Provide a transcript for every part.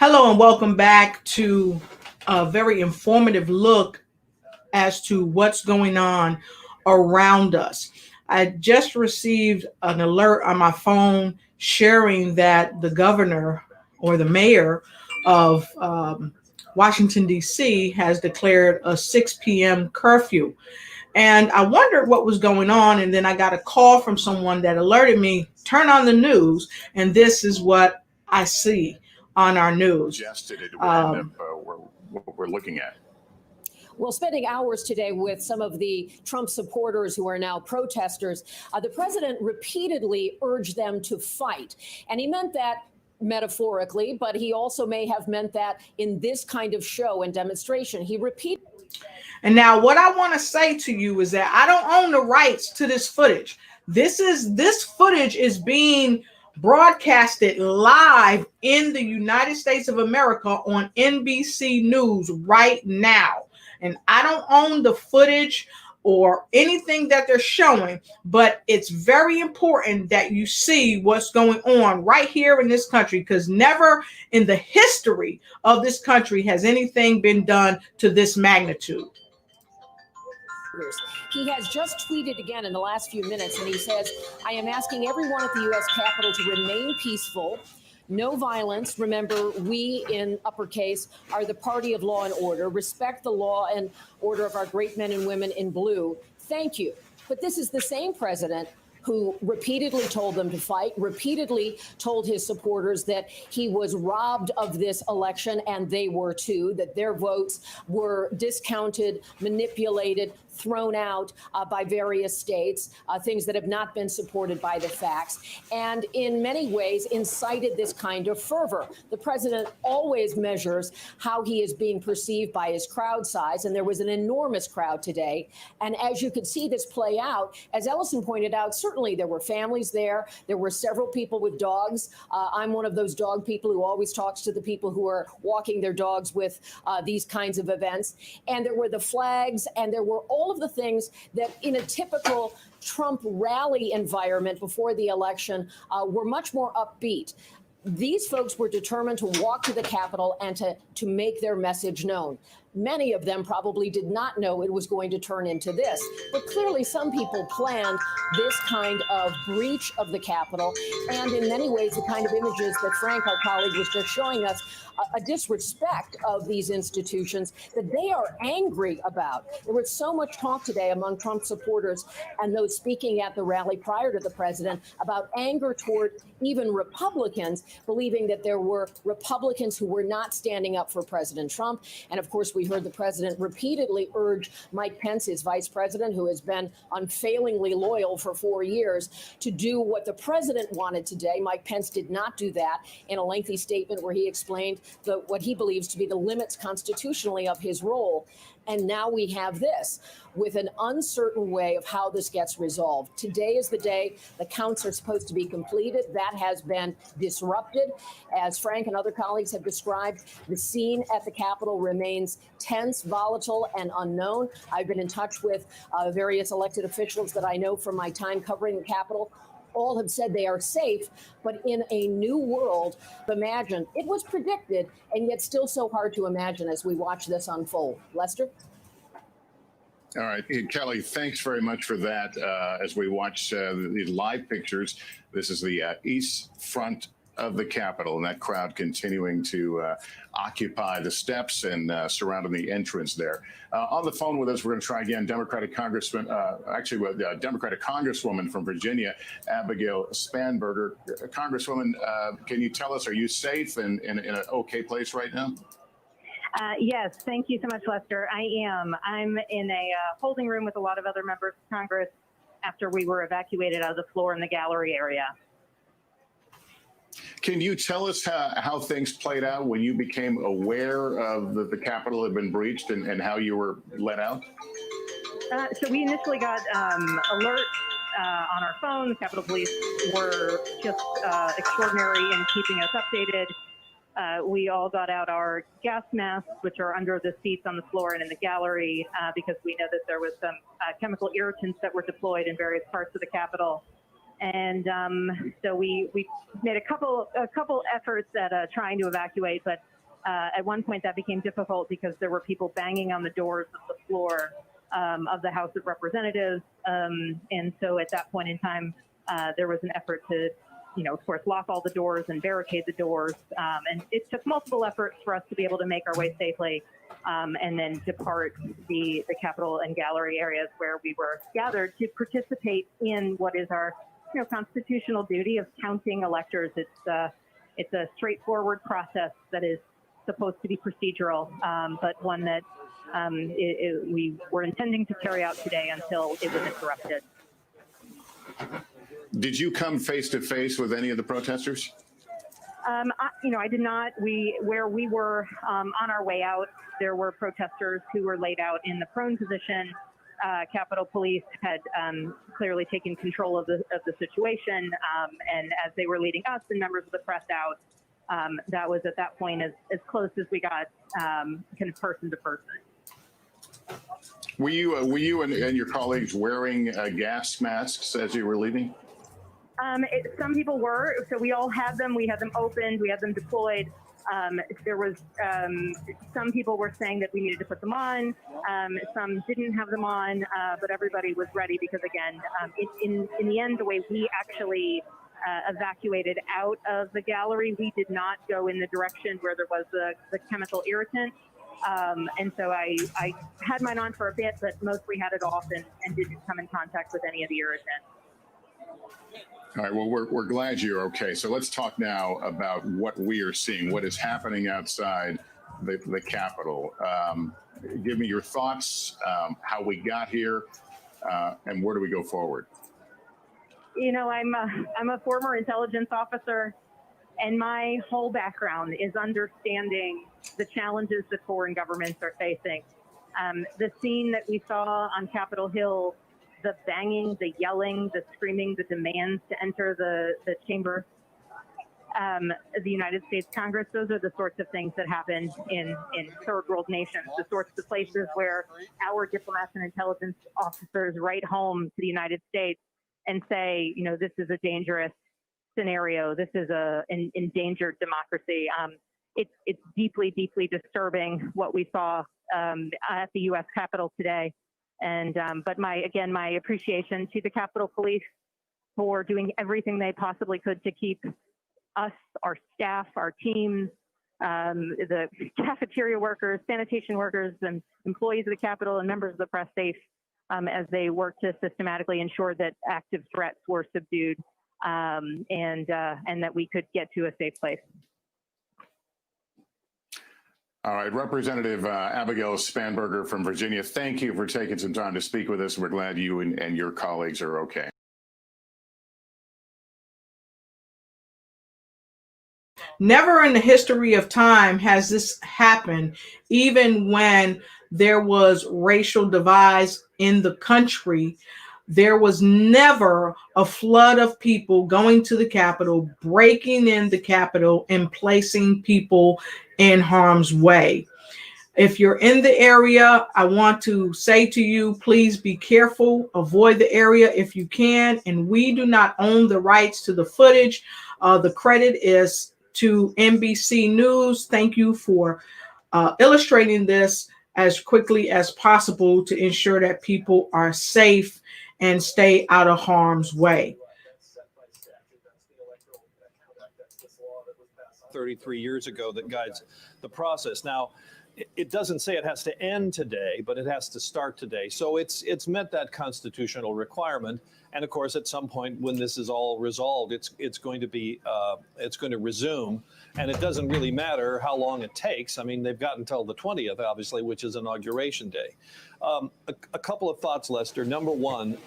Hello and welcome back to a very informative look as to what's going on around us. I just received an alert on my phone sharing that the governor or the mayor of Washington, D.C. has declared a 6 p.m. curfew. And I wondered what was going on. And then I got a call from someone that alerted me, turn on the news. And this is what I see on our news. Suggested it would end up what we're looking at. Well, spending hours today with some of the Trump supporters who are now protesters, the president repeatedly urged them to fight. And he meant that metaphorically, but he also may have meant that in this kind of show and demonstration. He repeated. And now what I want to say to you is that I don't own the rights to this footage. This footage is being broadcasted live in the United States of America on NBC News right now. And I don't own the footage or anything that they're showing, but it's very important that you see what's going on right here in this country, because never in the history of this country has anything been done to this magnitude. He has just tweeted again in the last few minutes, and he says, I am asking everyone at the U.S. Capitol to remain peaceful. No violence. Remember, we in uppercase are the party of law and order. Respect the law and order of our great men and women in blue. Thank you. But this is the same president who repeatedly told them to fight, repeatedly told his supporters that he was robbed of this election, and they were too, that their votes were discounted, manipulated, thrown out by various states, things that have not been supported by the facts, and in many ways incited this kind of fervor. The president always measures how he is being perceived by his crowd size, and there was an enormous crowd today. And as you could see this play out, as Ellison pointed out, certainly there were families there. There were several people with dogs. I'm one of those dog people who always talks to the people who are walking their dogs with these kinds of events. And there were the flags, and there were all of the things that in a typical Trump rally environment before the election were much more upbeat. These folks were determined to walk to the Capitol and to make their message known. Many of them probably did not know it was going to turn into this, but clearly some people planned this kind of breach of the Capitol, and in many ways the kind of images that Frank, our colleague, was just showing us, a disrespect of these institutions that they are angry about. There was so much talk today among Trump supporters and those speaking at the rally prior to the president about anger toward even Republicans, believing that there were Republicans who were not standing up for President Trump. And of course, we heard the president repeatedly urge Mike Pence, his vice president, who has been unfailingly loyal for 4 years, to do what the president wanted today. Mike Pence did not do that in a lengthy statement where he explained what he believes to be the limits constitutionally of his role. And now we have this with an uncertain way of how this gets resolved. Today is the day the counts are supposed to be completed. That has been disrupted. As Frank and other colleagues have described, the scene at the Capitol remains tense, volatile, and unknown. I've been in touch with various elected officials that I know from my time covering the Capitol. All have said they are safe, but in a new world, imagine, it was predicted, and yet still so hard to imagine as we watch this unfold. Lester? All right, Kelly, thanks very much for that. As we watch the live pictures, this is the east front of the Capitol, and that crowd continuing to occupy the steps and surrounding the entrance there. On the phone with us, we're going to try again, Democratic Congresswoman from Virginia, Abigail Spanberger. Congresswoman, can you tell us, are you safe and in an okay place right now? Yes, thank you so much, Lester. I am. I'm in a holding room with a lot of other members of Congress after we were evacuated out of the floor in the gallery area. Can you tell us how things played out when you became aware of the Capitol had been breached and how you were let out? So we initially got alert on our phone. The Capitol Police were just extraordinary in keeping us updated. We all got out our gas masks, which are under the seats on the floor and in the gallery, because we know that there was some chemical irritants that were deployed in various parts of the Capitol. And so we made a couple efforts at trying to evacuate, but At one point, that became difficult because there were people banging on the doors of the floor of the House of Representatives. And so at that point in time, there was an effort to, of course, lock all the doors and barricade the doors. And it took multiple efforts for us to be able to make our way safely and then depart the Capitol and gallery areas where we were gathered to participate in what is our constitutional duty of counting electors. It's a straightforward process that is supposed to be procedural, but one that we were intending to carry out today until it was interrupted. Did you come face to face with any of the protesters? I did not. Where we were on our way out, there were protesters who were laid out in the prone position. Capitol Police had clearly taken control of the situation, and as they were leading us and members of the press out, that was at that point as close as we got, kind of person to person. Were you and your colleagues wearing gas masks as you were leaving? Some people were. So we all had them. We had them opened. We had them deployed. There was some people were saying that we needed to put them on. Some didn't have them on, but everybody was ready because, again, in the end, the way we actually evacuated out of the gallery, we did not go in the direction where there was the chemical irritant. And so I had mine on for a bit, but mostly had it off and didn't come in contact with any of the irritant. All right, well, we're glad you're okay. So let's talk now about what we are seeing, what is happening outside the Capitol. Give me your thoughts, how we got here, and where do we go forward? I'm a former intelligence officer, and my whole background is understanding the challenges that foreign governments are facing. The scene that we saw on Capitol Hill, the banging, the yelling, the screaming, the demands to enter the chamber of the United States Congress, those are the sorts of things that happen in third world nations, the sorts of places where our diplomats and intelligence officers write home to the United States and say, this is a dangerous scenario. This is an endangered democracy. It's deeply, deeply disturbing what we saw at the U.S. Capitol today. And but my appreciation to the Capitol Police for doing everything they possibly could to keep us, our staff, our teams, the cafeteria workers, sanitation workers, and employees of the Capitol and members of the press safe as they work to systematically ensure that active threats were subdued and that we could get to a safe place. All right, Representative Abigail Spanberger from Virginia, thank you for taking some time to speak with us. We're glad you and your colleagues are okay. Never in the history of time has this happened, even when there was racial divides in the country. There was never a flood of people going to the Capitol, breaking in the Capitol, and placing people in harm's way. If you're in the area, I want to say to you, please be careful, avoid the area if you can. And we do not own the rights to the footage. The credit is to NBC News. Thank you for illustrating this as quickly as possible to ensure that people are safe and stay out of harm's way. 33 years ago that guides the process. Now, it doesn't say it has to end today, but it has to start today. So it's met that constitutional requirement. And of course, at some point when this is all resolved, it's going to resume. And it doesn't really matter how long it takes. I mean, they've got until the 20th, obviously, which is Inauguration Day. A couple of thoughts, Lester. Number one,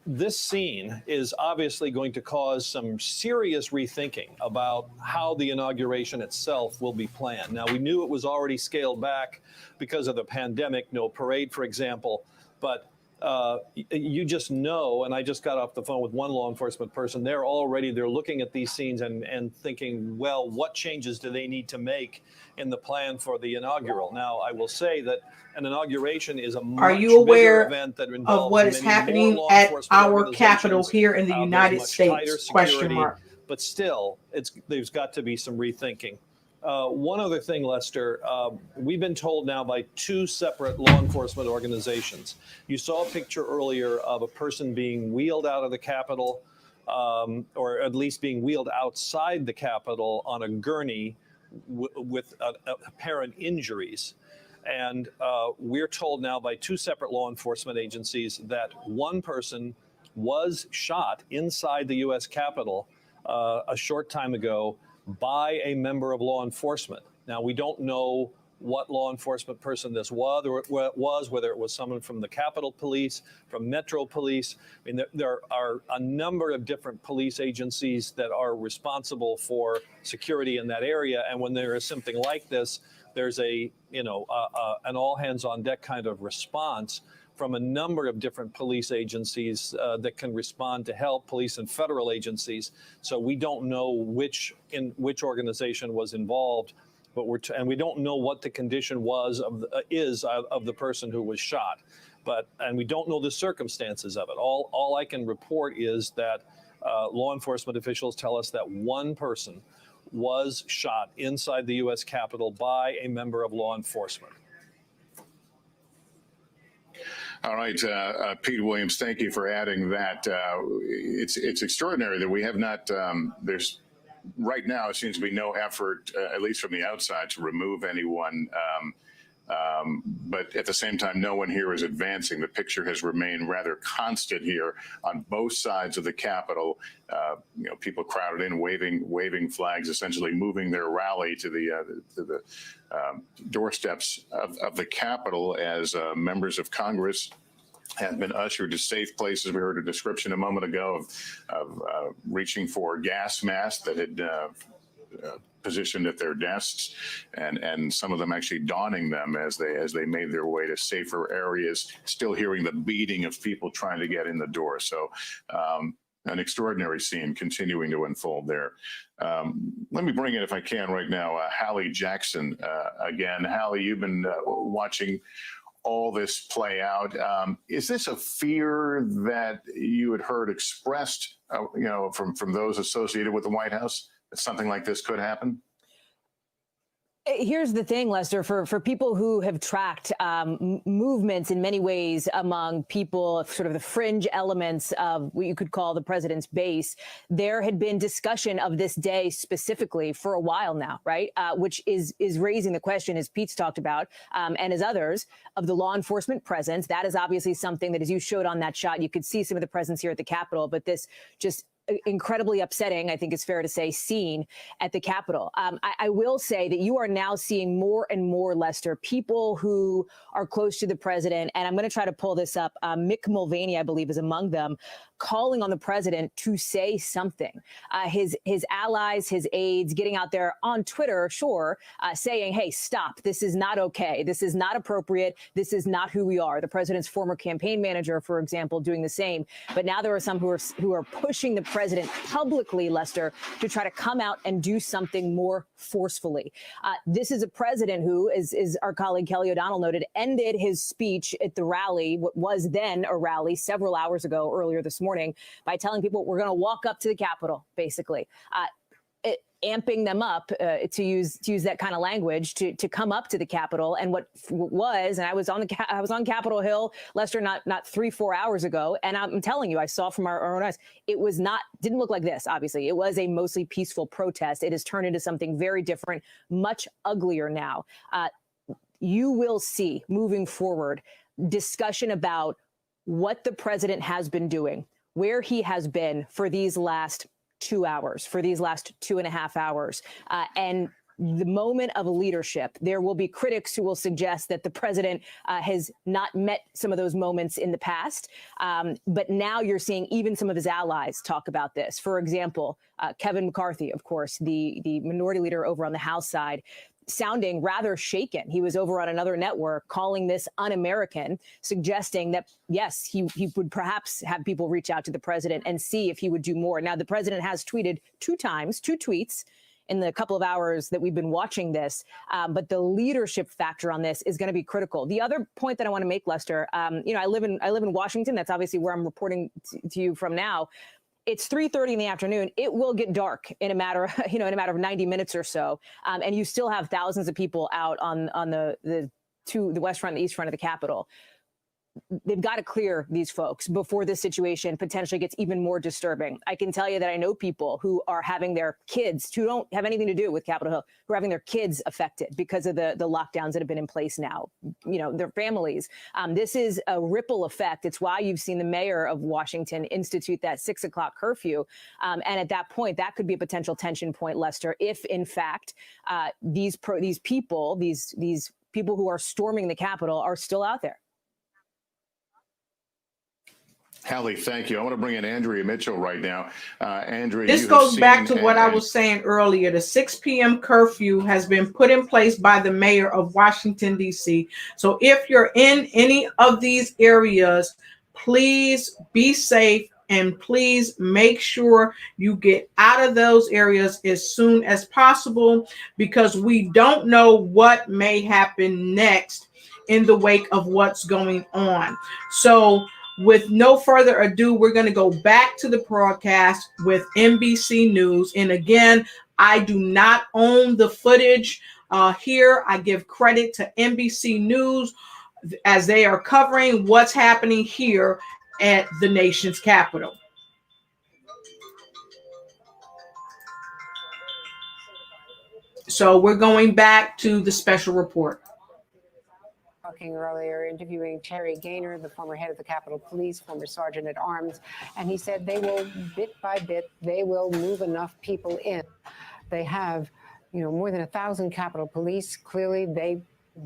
this scene is obviously going to cause some serious rethinking about how the inauguration itself will be planned. Now, we knew it was already scaled back because of the pandemic, no parade, for example, but you just know, and I just got off the phone with one law enforcement person, they're looking at these scenes and thinking, well, what changes do they need to make in the plan for the inaugural? Now, I will say that an inauguration is a much bigger event that involves of what is happening at our Capitol here in the United States? Question mark. but still, there's got to be some rethinking. One other thing, Lester, we've been told now by two separate law enforcement organizations. You saw a picture earlier of a person being wheeled out of the Capitol, or at least being wheeled outside the Capitol on a gurney with apparent injuries. And we're told now by two separate law enforcement agencies that one person was shot inside the U.S. Capitol a short time ago by a member of law enforcement. Now, we don't know what law enforcement person this was, or whether it was someone from the Capitol Police, from Metro Police. I mean, there are a number of different police agencies that are responsible for security in that area. And when there is something like this, there's an all hands on deck kind of response from a number of different police agencies that can respond to help, police and federal agencies. So we don't know which organization was involved, but and we don't know what the condition was of the person who was shot, and we don't know the circumstances of it. All I can report is that law enforcement officials tell us that one person was shot inside the U.S. Capitol by a member of law enforcement. All right, Pete Williams, thank you for adding that. It's extraordinary that we have not, there's right now, it seems to be no effort, at least from the outside, to remove anyone. But at the same time, no one here is advancing. The picture has remained rather constant here on both sides of the Capitol. People crowded in, waving flags, essentially moving their rally to the doorsteps of the Capitol as members of Congress have been ushered to safe places. We heard a description a moment ago of reaching for gas masks that had positioned at their desks, and some of them actually donning them as they made their way to safer areas, still hearing the beating of people trying to get in the door. So an extraordinary scene continuing to unfold there. Let me bring in, if I can right now, Hallie Jackson again. Hallie, you've been watching all this play out. Is this a fear that you had heard expressed, from those associated with the White House, that something like this could happen? Here's the thing, Lester, for people who have tracked movements in many ways among people, sort of the fringe elements of what you could call the president's base, there had been discussion of this day specifically for a while now, right? Which is raising the question, as Pete's talked about, and as others, of the law enforcement presence. That is obviously something that, as you showed on that shot, you could see some of the presence here at the Capitol, but this just incredibly upsetting, I think it's fair to say, scene at the Capitol. I will say that you are now seeing more and more, Lester, people who are close to the president, and I'm going to try to pull this up. Mick Mulvaney, I believe, is among them, calling on the president to say something. His allies, his aides, getting out there on Twitter, saying, hey, stop. This is not okay. This is not appropriate. This is not who we are. The president's former campaign manager, for example, doing the same. But now there are some who are pushing the president publicly, Lester, to try to come out and do something more forcefully. This is a president who, as our colleague Kelly O'Donnell noted, ended his speech at the rally, what was then a rally several hours ago, earlier this morning, by telling people we're going to walk up to the Capitol, basically. Amping them up, to use that kind of language, to come up to the Capitol. And what was, and I was on Capitol Hill, Lester, not 3-4 hours ago, and I'm telling you, I saw from our own eyes, didn't look like this. Obviously, it was a mostly peaceful protest. It has turned into something very different, much uglier now. You will see moving forward discussion about what the president has been doing, where he has been for these last 2 hours, for these last 2.5 hours. And the moment of leadership, there will be critics who will suggest that the president has not met some of those moments in the past. But now you're seeing even some of his allies talk about this. For example, Kevin McCarthy, of course, the minority leader over on the House side, sounding rather shaken. He was over on another network calling this un-American, suggesting that, yes, he would perhaps have people reach out to the president and see if he would do more. Now, the president has tweeted two tweets in the couple of hours that we've been watching this, but the leadership factor on this is going to be critical. The other point that I want to make, Lester, I live in Washington. That's obviously where I'm reporting to you from now. it's 3:30 in the afternoon. It will get dark in a matter of, in a matter of 90 minutes or so. And you still have thousands of people out on the west front and the east front of the Capitol. They've got to clear these folks before this situation potentially gets even more disturbing. I can tell you that I know people who are having their kids, who don't have anything to do with Capitol Hill, who are having their kids affected because of the lockdowns that have been in place now, their families. This is a ripple effect. It's why you've seen the mayor of Washington institute that 6 o'clock curfew. And at that point, that could be a potential tension point, Lester, if in fact these people who are storming the Capitol are still out there. Hallie, thank you. I want to bring in Andrea Mitchell right now. Andrea, this goes back to what I was saying earlier. The 6 p.m. curfew has been put in place by the mayor of Washington, D.C. So if you're in any of these areas, please be safe and please make sure you get out of those areas as soon as possible, because we don't know what may happen next in the wake of what's going on. So with no further ado, we're going to go back to the broadcast with NBC News. And again, I do not own the footage here. I give credit to NBC News as they are covering what's happening here at the nation's capital. So we're going back to the special report. Talking earlier, interviewing Terry Gaynor, the former head of the Capitol Police, former sergeant at arms, and he said they will, bit by bit, they will move enough people in. They have, more than 1,000 Capitol Police. Clearly, they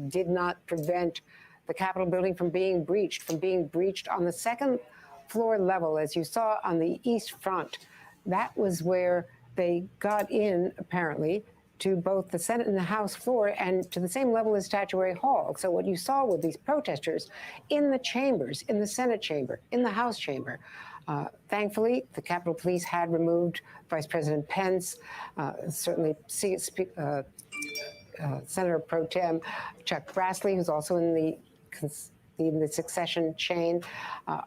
did not prevent the Capitol building from being breached on the second floor level, as you saw on the east front. That was where they got in, apparently, to both the Senate and the House floor and to the same level as Statuary Hall. So what you saw with these protesters in the chambers, in the Senate chamber, in the House chamber, thankfully, the Capitol Police had removed Vice President Pence, certainly Senator Pro Tem Chuck Grassley, who's also in the succession chain,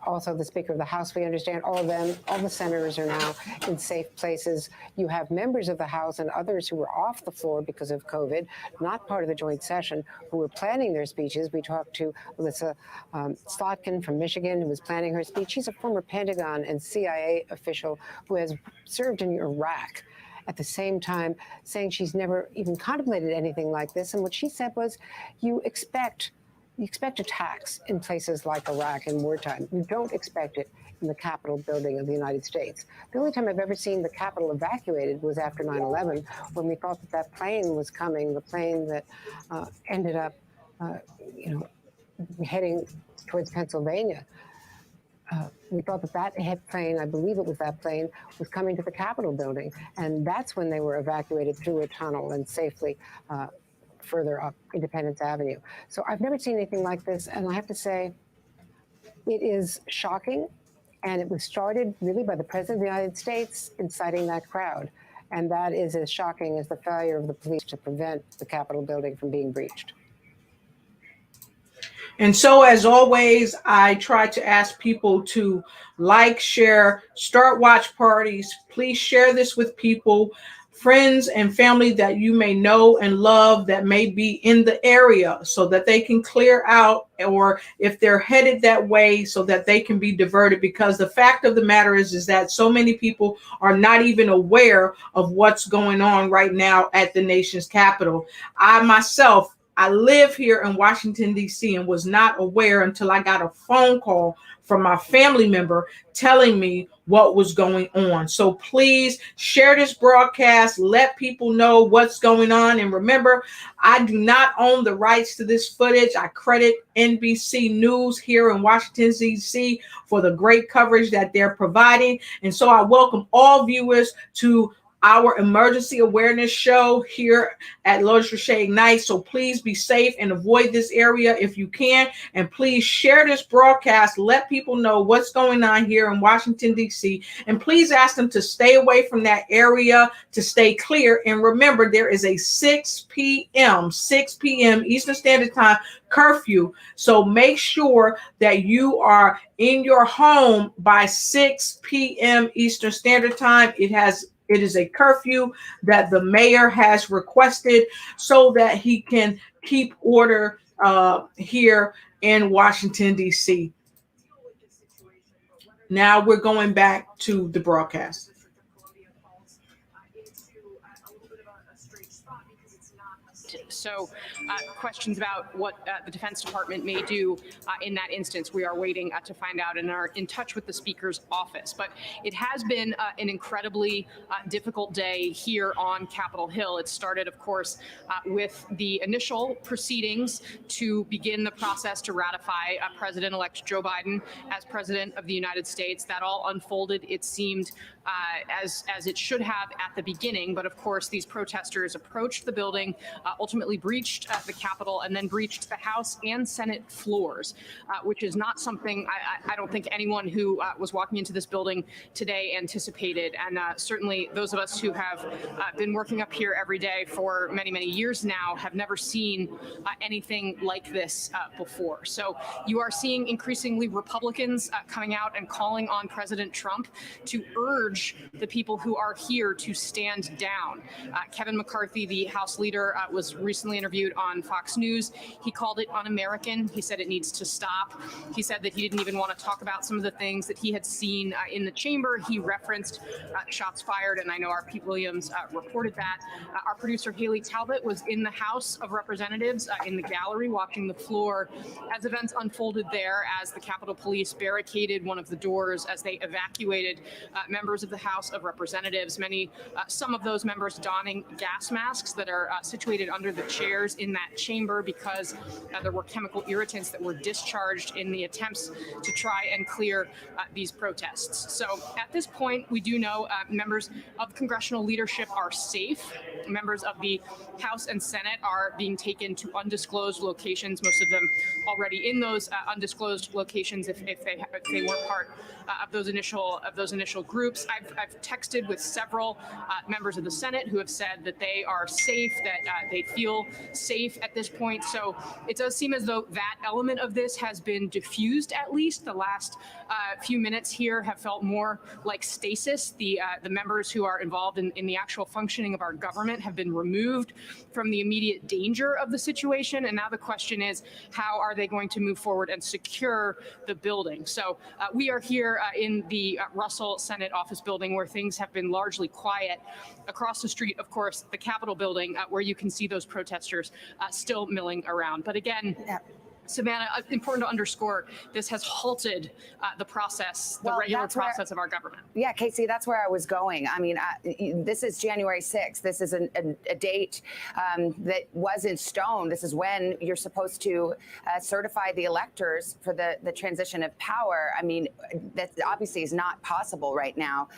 also the Speaker of the House. We understand all of them, all the senators are now in safe places. You have members of the House and others who were off the floor because of COVID, not part of the joint session, who were planning their speeches. We talked to Alyssa Slotkin from Michigan, who was planning her speech. She's a former Pentagon and CIA official who has served in Iraq. At the same time, saying she's never even contemplated anything like this. And what she said was, you expect attacks in places like Iraq in wartime. You don't expect it in the Capitol building of the United States. The only time I've ever seen the Capitol evacuated was after 9/11, when we thought that plane was coming, the plane that ended up, heading towards Pennsylvania. We thought that plane, I believe it was that plane, was coming to the Capitol building. And that's when they were evacuated through a tunnel and safely further up Independence Avenue. So I've never seen anything like this. And I have to say, it is shocking. And it was started really by the President of the United States inciting that crowd. And that is as shocking as the failure of the police to prevent the Capitol building from being breached. And so, as always, I try to ask people to like, share, start watch parties. Please share this with people, friends and family that you may know and love that may be in the area, so that they can clear out, or if they're headed that way, so that they can be diverted. Because the fact of the matter is that so many people are not even aware of what's going on right now at the nation's capital. I live here in Washington, D.C., and was not aware until I got a phone call from my family member telling me what was going on. So please share this broadcast, let people know what's going on. And remember, I do not own the rights to this footage. I credit NBC News here in Washington, D.C. for the great coverage that they're providing. And so I welcome all viewers to our emergency awareness show here at Lotus Richey Ignite. So please be safe and avoid this area if you can. And please share this broadcast. Let people know what's going on here in Washington, D.C. And please ask them to stay away from that area, to stay clear. And remember, there is a 6 p.m. Eastern Standard Time curfew. So make sure that you are in your home by 6 p.m. Eastern Standard Time. It is a curfew that the mayor has requested so that he can keep order here in Washington, D.C. Now we're going back to the broadcast. So questions about what the Defense Department may do in that instance, we are waiting to find out and are in touch with the Speaker's office. But it has been an incredibly difficult day here on Capitol Hill. It started, of course, with the initial proceedings to begin the process to ratify President-elect Joe Biden as President of the United States. That all unfolded, it seemed, as it should have at the beginning. But of course, these protesters approached the building, ultimately breached the Capitol, and then breached the House and Senate floors, which is not something I don't think anyone who was walking into this building today anticipated. And certainly those of us who have been working up here every day for many, many years now have never seen anything like this before. So you are seeing increasingly Republicans coming out and calling on President Trump to urge the people who are here to stand down. Kevin McCarthy, the House leader, was recently interviewed on Fox News. He called it un-American. He said it needs to stop. He said that he didn't even want to talk about some of the things that he had seen in the chamber. He referenced shots fired, and I know our Pete Williams reported that. Our producer Haley Talbot was in the House of Representatives in the gallery watching the floor as events unfolded there, as the Capitol Police barricaded one of the doors as they evacuated members of the House of Representatives. Some of those members donning gas masks that are situated under the chairs in that chamber because there were chemical irritants that were discharged in the attempts to try and clear these protests. So at this point, we do know members of congressional leadership are safe. Members of the House and Senate are being taken to undisclosed locations, most of them already in those undisclosed locations if they weren't part of those initial groups. I've texted with several members of the Senate who have said that they are safe, that they feel safe at this point. So it does seem as though that element of this has been diffused. At least the last few minutes here have felt more like stasis. The members who are involved in the actual functioning of our government have been removed from the immediate danger of the situation. And now the question is, how are they going to move forward and secure the building? So we are here in the Russell Senate office building, where things have been largely quiet. Across the street, of course, the Capitol building, where you can see those protesters still milling around. But again, Savannah, important to underscore, this has halted the process, the regular process of our government. Yeah, Casey, that's where I was going. I mean, this is January 6th. This is a date that was in stone. This is when you're supposed to certify the electors for the transition of power. I mean, that obviously is not possible right now.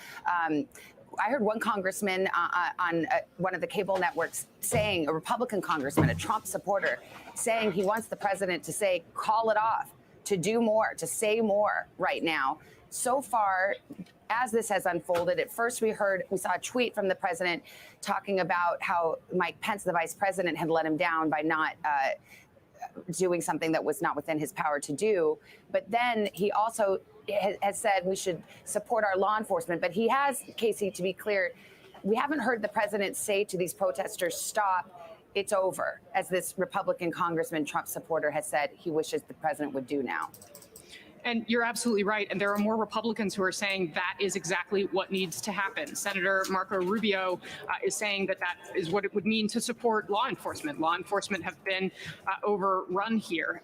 I heard one congressman on one of the cable networks saying, a Republican congressman, a Trump supporter, saying he wants the president to say, call it off, to do more, to say more right now. So far, as this has unfolded, at first we saw a tweet from the president talking about how Mike Pence, the vice president, had let him down by not doing something that was not within his power to do. But then he also has said we should support our law enforcement. But he has, Casey, to be clear, we haven't heard the president say to these protesters, stop, it's over, as this Republican congressman, Trump supporter, has said he wishes the president would do now. And you're absolutely right. And there are more Republicans who are saying that is exactly what needs to happen. Senator Marco Rubio is saying that is what it would mean to support law enforcement. Law enforcement have been overrun here.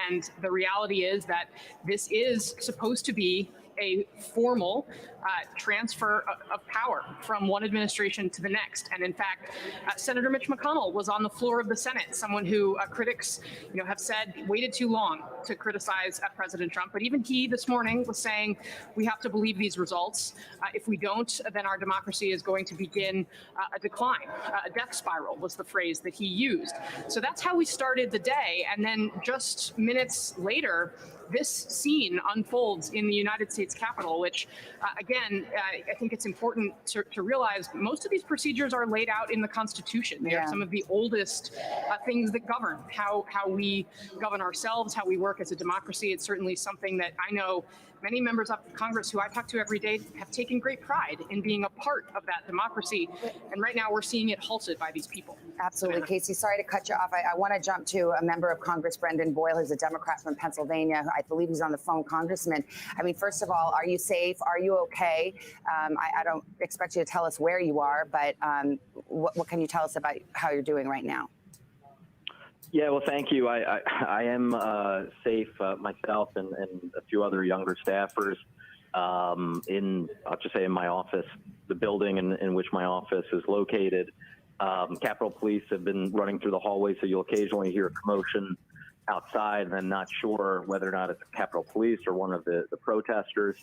And the reality is that this is supposed to be a formal transfer of power from one administration to the next. And in fact, Senator Mitch McConnell was on the floor of the Senate, someone who critics, have said waited too long to criticize President Trump. But even he this morning was saying we have to believe these results. If we don't, then our democracy is going to begin a decline. A death spiral was the phrase that he used. So that's how we started the day. And then just minutes later, this scene unfolds in the United States Capitol, which, again, I think it's important to realize most of these procedures are laid out in the Constitution. They are some of the oldest things that govern how we govern ourselves, how we work as a democracy. It's certainly something that I know many members of Congress who I talk to every day have taken great pride in being a part of that democracy. And right now we're seeing it halted by these people. Absolutely. Casey, sorry to cut you off. I want to jump to a member of Congress, Brendan Boyle, who's a Democrat from Pennsylvania. I believe he's on the phone. Congressman, I mean, first of all, are you safe? Are you okay? I don't expect you to tell us where you are, but what can you tell us about how you're doing right now? Yeah, well, thank you. I am safe myself and a few other younger staffers I'll just say in my office, the building in which my office is located. Capitol Police have been running through the hallway, so you'll occasionally hear a commotion outside, and I'm not sure whether or not it's Capitol Police or one of the protesters,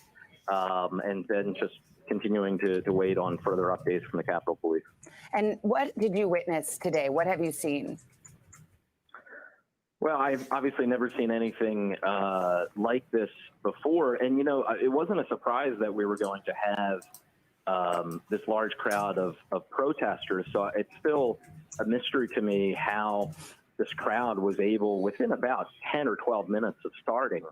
and then just continuing to wait on further updates from the Capitol Police. And what did you witness today? What have you seen? Well, I've obviously never seen anything like this before. And, it wasn't a surprise that we were going to have this large crowd of protesters. So it's still a mystery to me how this crowd was able, within about 10 or 12 minutes of starting,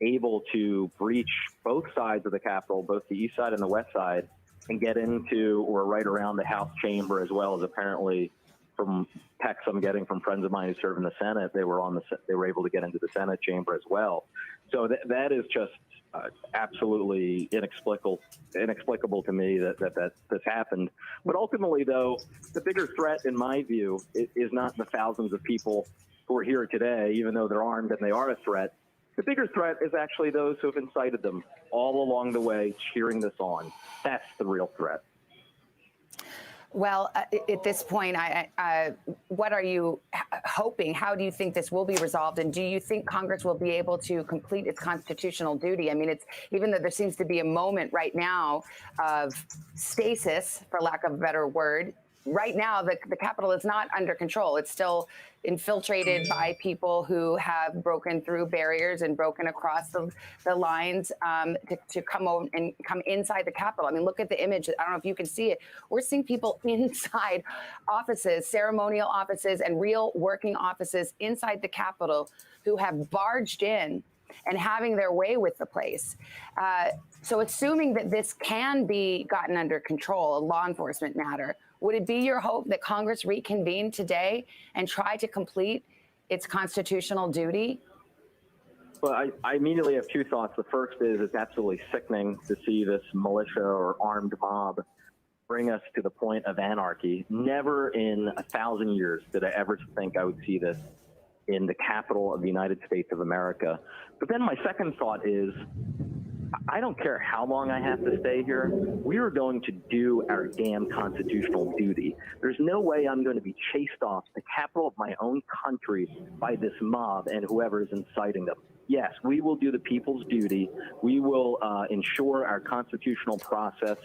able to breach both sides of the Capitol, both the east side and the west side, and get into or right around the House chamber, as well as apparently from texts I'm getting from friends of mine who serve in the Senate, they were able to get into the Senate chamber as well. So that is just absolutely inexplicable to me that this happened. But ultimately, though, the bigger threat, in my view, is not the thousands of people who are here today, even though they're armed and they are a threat. The bigger threat is actually those who have incited them all along the way, cheering this on. That's the real threat. Well, at this point, what are you hoping? How do you think this will be resolved? And do you think Congress will be able to complete its constitutional duty? I mean, even though there seems to be a moment right now of stasis, for lack of a better word, right now, the Capitol is not under control. It's still infiltrated by people who have broken through barriers and broken across the lines to come inside the Capitol. I mean, look at the image. I don't know if you can see it. We're seeing people inside offices, ceremonial offices, and real working offices inside the Capitol who have barged in and having their way with the place. So assuming that this can be gotten under control, a law enforcement matter, would it be your hope that Congress reconvene today and try to complete its constitutional duty? Well, I immediately have two thoughts. The first is it's absolutely sickening to see this militia or armed mob bring us to the point of anarchy. Never in 1,000 years did I ever think I would see this in the capital of the United States of America. But then my second thought is, I don't care how long I have to stay here. We are going to do our damn constitutional duty. There's no way I'm going to be chased off the capital of my own country by this mob and whoever is inciting them. Yes, we will do the people's duty. We will ensure our constitutional process,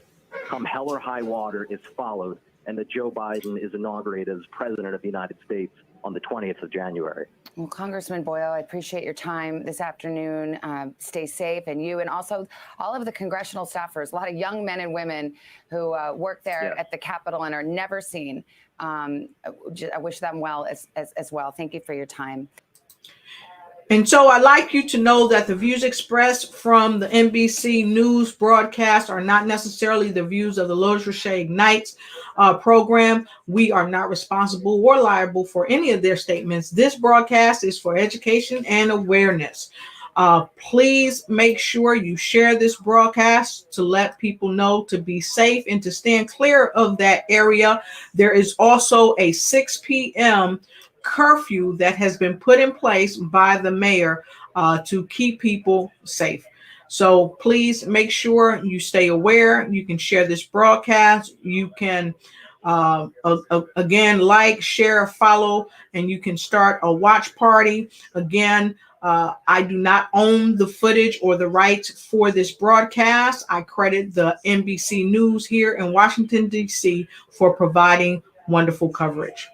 come hell or high water, is followed, and that Joe Biden is inaugurated as President of the United States on the 20th of January. Well, Congressman Boyle, I appreciate your time this afternoon. Stay safe, and you, and also all of the congressional staffers, a lot of young men and women who work there at the Capitol and are never seen. I wish them well as well. Thank you for your time. And so I'd like you to know that the views expressed from the NBC News broadcast are not necessarily the views of the Lotus Richey Ignites program. We are not responsible or liable for any of their statements. This broadcast is for education and awareness. Please make sure you share this broadcast to let people know to be safe and to stand clear of that area. There is also a 6 p.m. curfew that has been put in place by the mayor to keep people safe. So please make sure you stay aware. You can share this broadcast. You can again, like, share, follow, and you can start a watch party. Again, I do not own the footage or the rights for this broadcast. I credit the NBC News here in Washington, D.C. for providing wonderful coverage.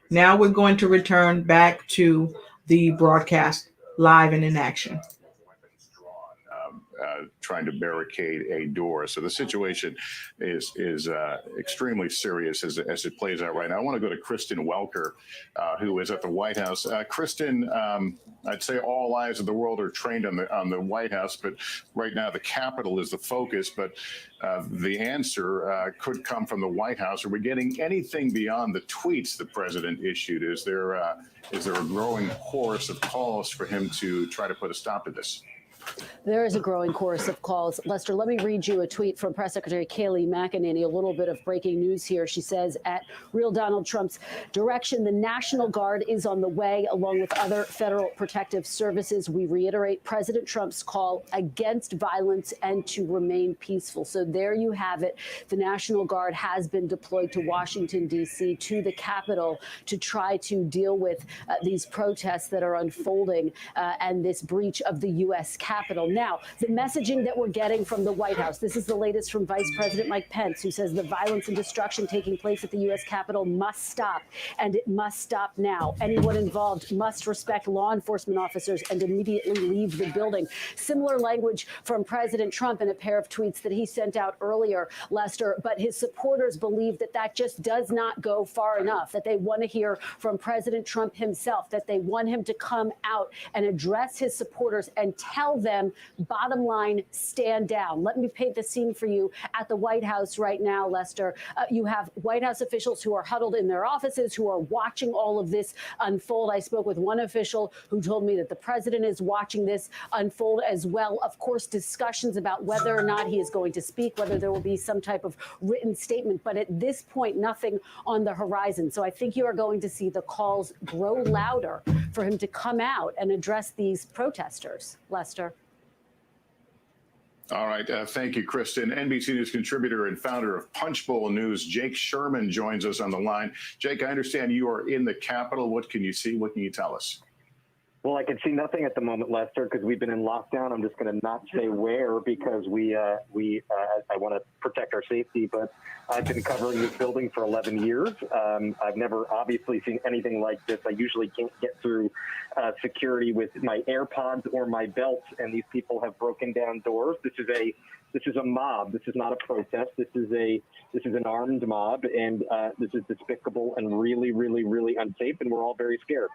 Now we're going to return back to the broadcast live and in action. Trying to barricade a door. So the situation is extremely serious as it plays out right now. I want to go to Kristen Welker, who is at the White House. Kristen, I'd say all eyes of the world are trained on the White House, but right now the Capitol is the focus. But the answer could come from the White House. Are we getting anything beyond the tweets the president issued? Is there a growing chorus of calls for him to try to put a stop to this? There is a growing chorus of calls. Lester, let me read you a tweet from Press Secretary Kayleigh McEnany, a little bit of breaking news here. She says, at Real Donald Trump's direction, the National Guard is on the way, along with other federal protective services. We reiterate President Trump's call against violence and to remain peaceful. So there you have it. The National Guard has been deployed to Washington, D.C., to the Capitol to try to deal with these protests that are unfolding and this breach of the U.S. Capitol. Now, the messaging that we're getting from the White House, this is the latest from Vice President Mike Pence, who says the violence and destruction taking place at the U.S. Capitol must stop, and it must stop now. Anyone involved must respect law enforcement officers and immediately leave the building. Similar language from President Trump in a pair of tweets that he sent out earlier, Lester, but his supporters believe that that just does not go far enough, that they want to hear from President Trump himself, that they want him to come out and address his supporters and tell them, bottom line, stand down. Let me paint the scene for you at the White House right now, Lester. You have White House officials who are huddled in their offices, who are watching all of this unfold. I spoke with one official who told me that the president is watching this unfold as well. Of course, discussions about whether or not he is going to speak, whether there will be some type of written statement. But at this point, nothing on the horizon. So I think you are going to see the calls grow louder for him to come out and address these protesters, Lester. All right. Thank you, Kristen. NBC News contributor and founder of Punchbowl News, Jake Sherman, joins us on the line. Jake, I understand you are in the Capitol. What can you see? What can you tell us? Well, I can see nothing at the moment, Lester, because we've been in lockdown. I'm just going to not say where because I want to protect our safety. But I've been covering this building for 11 years. I've never obviously seen anything like this. I usually can't get through security with my AirPods or my belts, and these people have broken down doors. This is a mob. This is not a protest. This is an armed mob, and this is despicable and really, really, really unsafe. And we're all very scared.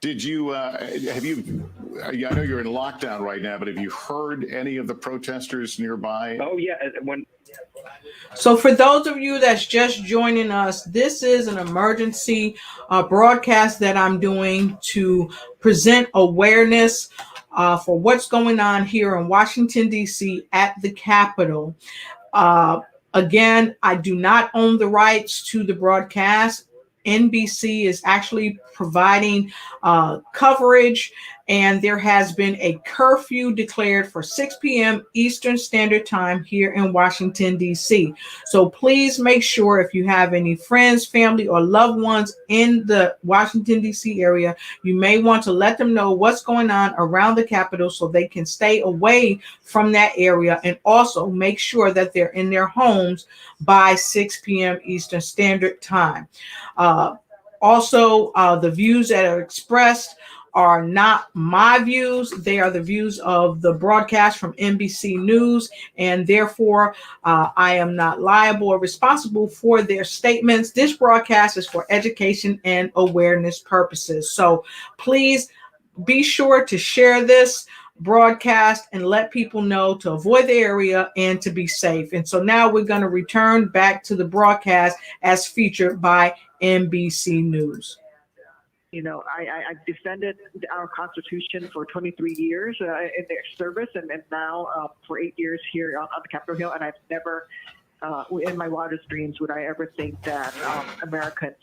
Did you, I know you're in lockdown right now, but have you heard any of the protesters nearby? Oh, yeah. So for those of you that's just joining us, this is an emergency broadcast that I'm doing to present awareness for what's going on here in Washington, D.C. at the Capitol. Again, I do not own the rights to the broadcast. NBC is actually providing coverage, and there has been a curfew declared for 6 p.m. Eastern Standard Time here in Washington, D.C. So please make sure if you have any friends, family, or loved ones in the Washington, D.C. area, you may want to let them know what's going on around the Capitol so they can stay away from that area, and also make sure that they're in their homes by 6 p.m. Eastern Standard Time. Also, the views that are expressed are not my views. They are the views of the broadcast from NBC News, and therefore I am not liable or responsible for their statements. This broadcast is for education and awareness purposes. So please be sure to share this broadcast and let people know to avoid the area and to be safe. And so now we're going to return back to the broadcast as featured by NBC News. You know, I defended our Constitution for 23 years in their service, and now for 8 years here on the Capitol Hill. And I've never, in my wildest dreams, would I ever think that Americans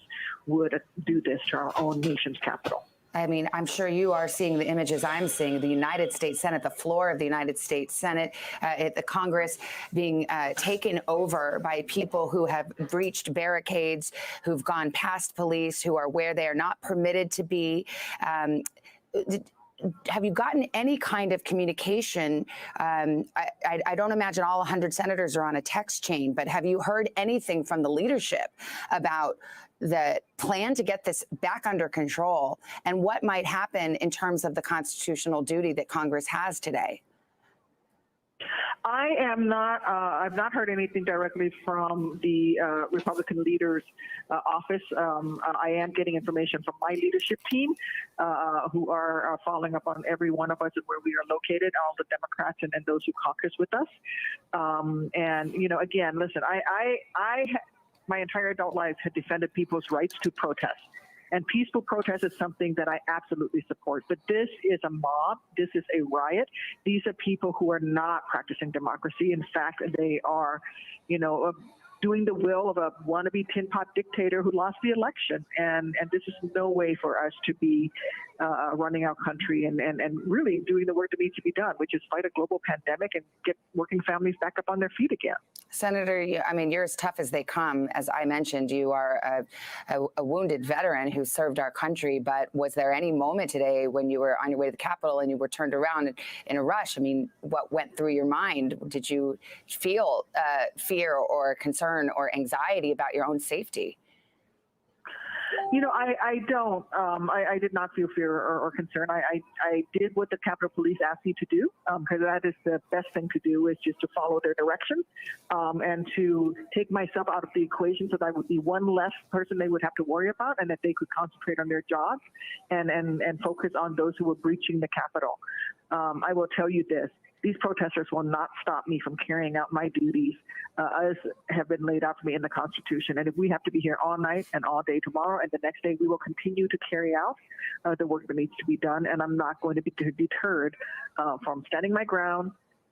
would do this to our own nation's capital. I mean, I'm sure you are seeing the images I'm seeing, the United States Senate, the floor of the United States Senate, the Congress being taken over by people who have breached barricades, who've gone past police, who are where they are not permitted to be. Have you gotten any kind of communication? I don't imagine all 100 senators are on a text chain, but have you heard anything from the leadership about the plan to get this back under control and what might happen in terms of the constitutional duty that Congress has today? I am not, I've not heard anything directly from the Republican leader's office. I am getting information from my leadership team who are following up on every one of us and where we are located, all the Democrats and those who caucus with us. And, you know, again, listen, I my entire adult life had defended people's rights to protest. And peaceful protest is something that I absolutely support. But this is a mob. This is a riot. These are people who are not practicing democracy. In fact, they are, you know, doing the will of a wannabe tin pot dictator who lost the election. And this is no way for us to be running our country and really doing the work that needs to be done, which is fight a global pandemic and get working families back up on their feet again. Senator, I mean, you're as tough as they come. As I mentioned, you are a wounded veteran who served our country. But was there any moment today when you were on your way to the Capitol and you were turned around in a rush? I mean, what went through your mind? Did you feel fear or concern or anxiety about your own safety? You know, I don't. I did not feel fear or concern. I did what the Capitol Police asked me to do, because that is the best thing to do, is just to follow their direction and to take myself out of the equation so that I would be one less person they would have to worry about and that they could concentrate on their jobs and focus on those who were breaching the Capitol. I will tell you this. These protesters will not stop me from carrying out my duties as have been laid out for me in the Constitution. And if we have to be here all night and all day tomorrow and the next day, we will continue to carry out the work that needs to be done. And I'm not going to be deterred from standing my ground.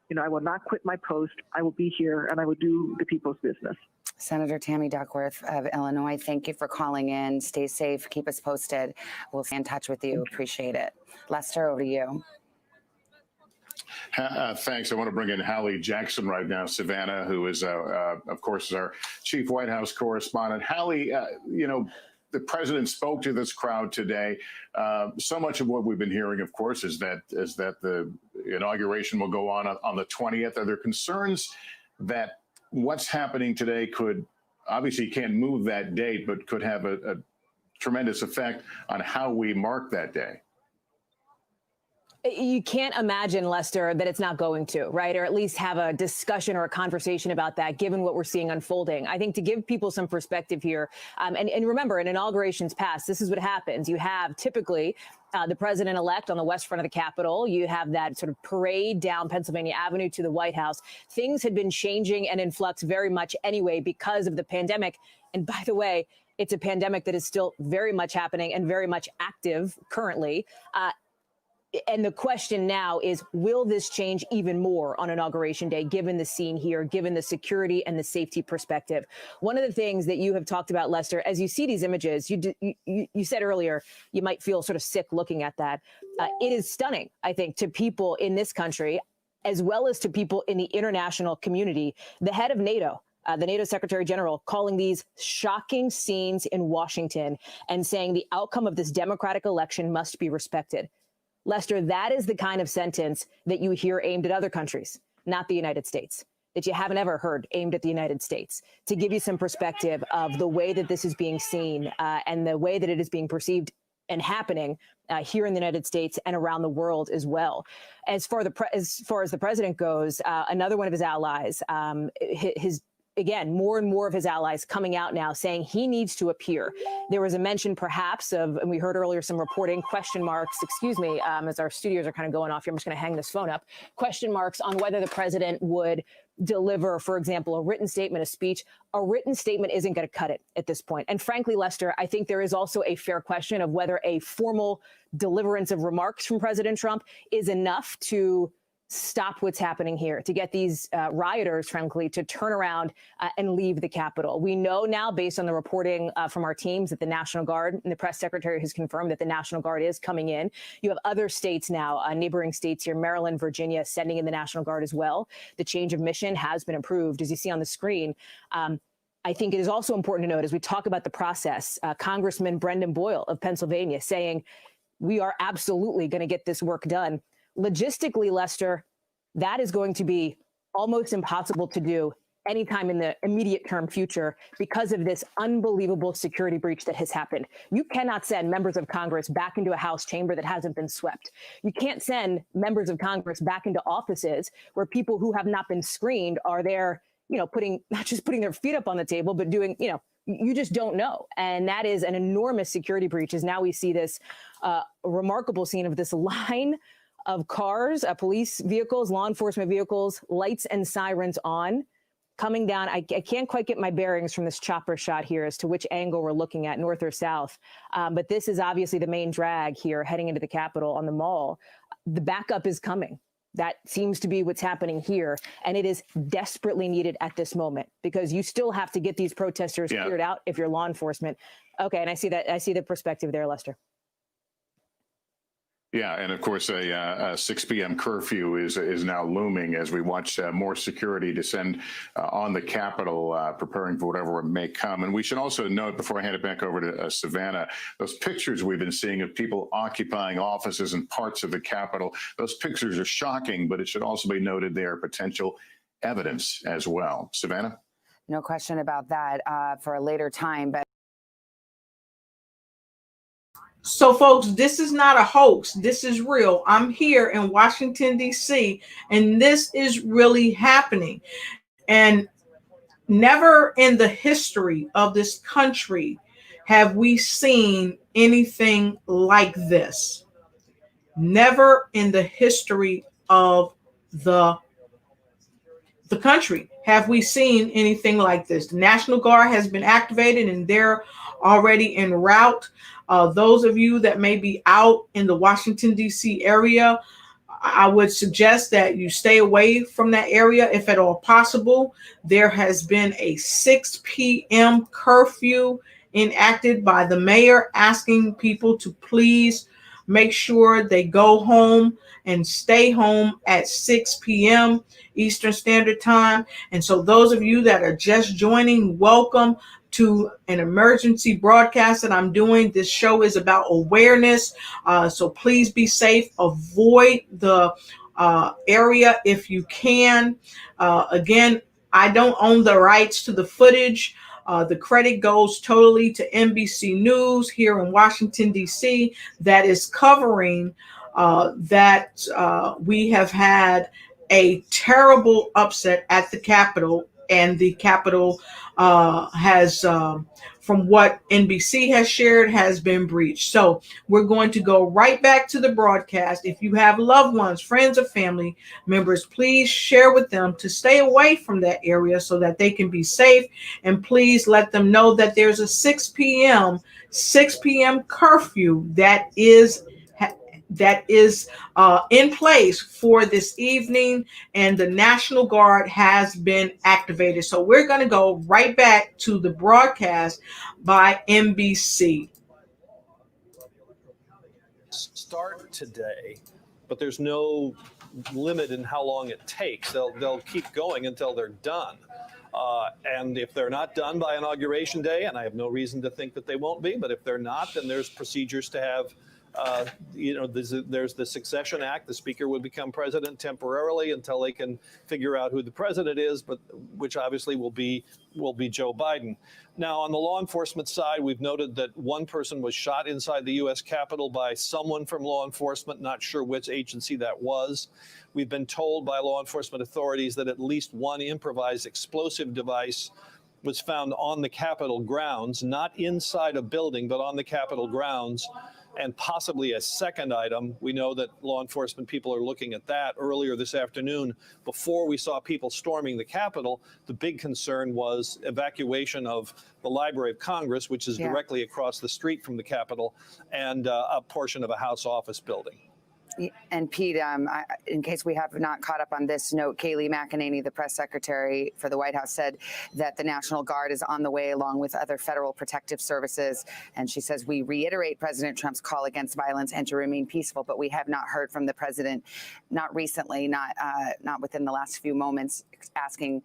You know, I will not quit my post. I will be here and I will do the people's business. Senator Tammy Duckworth of Illinois, thank you for calling in. Stay safe. Keep us posted. We'll stay in touch with you. Appreciate it. Lester, over to you. Thanks. I want to bring in Hallie Jackson right now, Savannah, who is, of course, is our chief White House correspondent. Hallie, you know, the president spoke to this crowd today. So much of what we've been hearing, of course, is that the inauguration will go on the 20th. Are there concerns that what's happening today could, obviously you can't move that date, but could have a tremendous effect on how we mark that day? You can't imagine, Lester, that it's not going to, right? Or at least have a discussion or a conversation about that, given what we're seeing unfolding. I think to give people some perspective here, and remember, in inaugurations past, this is what happens. You have typically the president-elect on the west front of the Capitol. You have that sort of parade down Pennsylvania Avenue to the White House. Things had been changing and in flux very much anyway because of the pandemic. And by the way, it's a pandemic that is still very much happening and very much active currently. And the question now is, will this change even more on Inauguration Day, given the scene here, given the security and the safety perspective? One of the things that you have talked about, Lester, as you see these images, you said earlier you might feel sort of sick looking at that. It is stunning, I think, to people in this country, as well as to people in the international community. The head of NATO, the NATO Secretary General, calling these shocking scenes in Washington and saying the outcome of this democratic election must be respected. Lester, that is the kind of sentence that you hear aimed at other countries, not the United States, that you haven't ever heard aimed at the United States. To give you some perspective of the way that this is being seen and the way that it is being perceived and happening here in the United States and around the world as well. As far as the president goes, another one of his allies, again, more and more of his allies coming out now saying he needs to appear. There was a mention perhaps of, and we heard earlier some reporting, question marks, excuse me, as our studios are kind of going off here, I'm just going to hang this phone up, question marks on whether the president would deliver, for example, a written statement, a speech. A written statement isn't going to cut it at this point. And frankly, Lester, I think there is also a fair question of whether a formal deliverance of remarks from President Trump is enough to stop what's happening here, to get these rioters, frankly, to turn around and leave the Capitol. We know now, based on the reporting from our teams, that the National Guard and the press secretary has confirmed that the National Guard is coming in. You have other states now, neighboring states here, Maryland, Virginia, sending in the National Guard as well. The change of mission has been approved, as you see on the screen. I think it is also important to note, as we talk about the process, Congressman Brendan Boyle of Pennsylvania saying, we are absolutely going to get this work done. Logistically, Lester, that is going to be almost impossible to do anytime in the immediate term future because of this unbelievable security breach that has happened. You cannot send members of Congress back into a House chamber that hasn't been swept. You can't send members of Congress back into offices where people who have not been screened are there, not just putting their feet up on the table, but doing, you just don't know. And that is an enormous security breach, as now we see this remarkable scene of this line of cars, police vehicles, law enforcement vehicles, lights and sirens on, coming down. I can't quite get my bearings from this chopper shot here as to which angle we're looking at, north or south. But this is obviously the main drag here heading into the Capitol on the Mall. The backup is coming. That seems to be what's happening here. And it is desperately needed at this moment because you still have to get these protesters cleared out if you're law enforcement. Okay, and I see that. I see the perspective there, Lester. Yeah, and of course, a 6 p.m. curfew is now looming as we watch more security descend on the Capitol, preparing for whatever may come. And we should also note, before I hand it back over to Savannah, those pictures we've been seeing of people occupying offices and parts of the Capitol, those pictures are shocking, but it should also be noted they are potential evidence as well. Savannah? No question about that for a later time, but So, folks, this is not a hoax. This is real. I'm here in Washington, D.C., and this is really happening. And never in the history of this country have we seen anything like this. Never in the history of the country have we seen anything like this. The National Guard has been activated, and they're already en route. Those of you that may be out in the Washington, D.C. area, I would suggest that you stay away from that area if at all possible. There has been a 6 p.m. curfew enacted by the mayor, asking people to please make sure they go home and stay home at 6 p.m. Eastern Standard Time. And so those of you that are just joining, welcome to an emergency broadcast that I'm doing. This show is about awareness. So please be safe. Avoid the area if you can. Again, I don't own the rights to the footage. The credit goes totally to NBC News here in Washington, D.C. that is covering that we have had a terrible upset at the Capitol, and the Capitol has, from what NBC has shared, has been breached. So we're going to go right back to the broadcast. If you have loved ones, friends, or family members, please share with them to stay away from that area so that they can be safe. And please let them know that there's a 6 p.m. curfew that is in place for this evening, and the National Guard has been activated. So we're going to go right back to the broadcast by NBC. Start today, but there's no limit in how long it takes. They'll keep going until they're done. And if they're not done by Inauguration Day, and I have no reason to think that they won't be, but if they're not, then there's procedures to have there's the Succession Act. The Speaker would become president temporarily until they can figure out who the president is, but which obviously will be Joe Biden. Now, on the law enforcement side, we've noted that one person was shot inside the U.S. Capitol by someone from law enforcement, not sure which agency that was. We've been told by law enforcement authorities that at least one improvised explosive device was found on the Capitol grounds, not inside a building, but on the Capitol grounds. And possibly a second item. We know that law enforcement people are looking at that. Earlier this afternoon, before we saw people storming the Capitol, the big concern was evacuation of the Library of Congress, which is directly across the street from the Capitol, and a portion of a House office building. And Pete, in case we have not caught up on this note, Kayleigh McEnany, the press secretary for the White House, said that the National Guard is on the way along with other federal protective services. And she says, we reiterate President Trump's call against violence and to remain peaceful, but we have not heard from the president, not recently, not within the last few moments, asking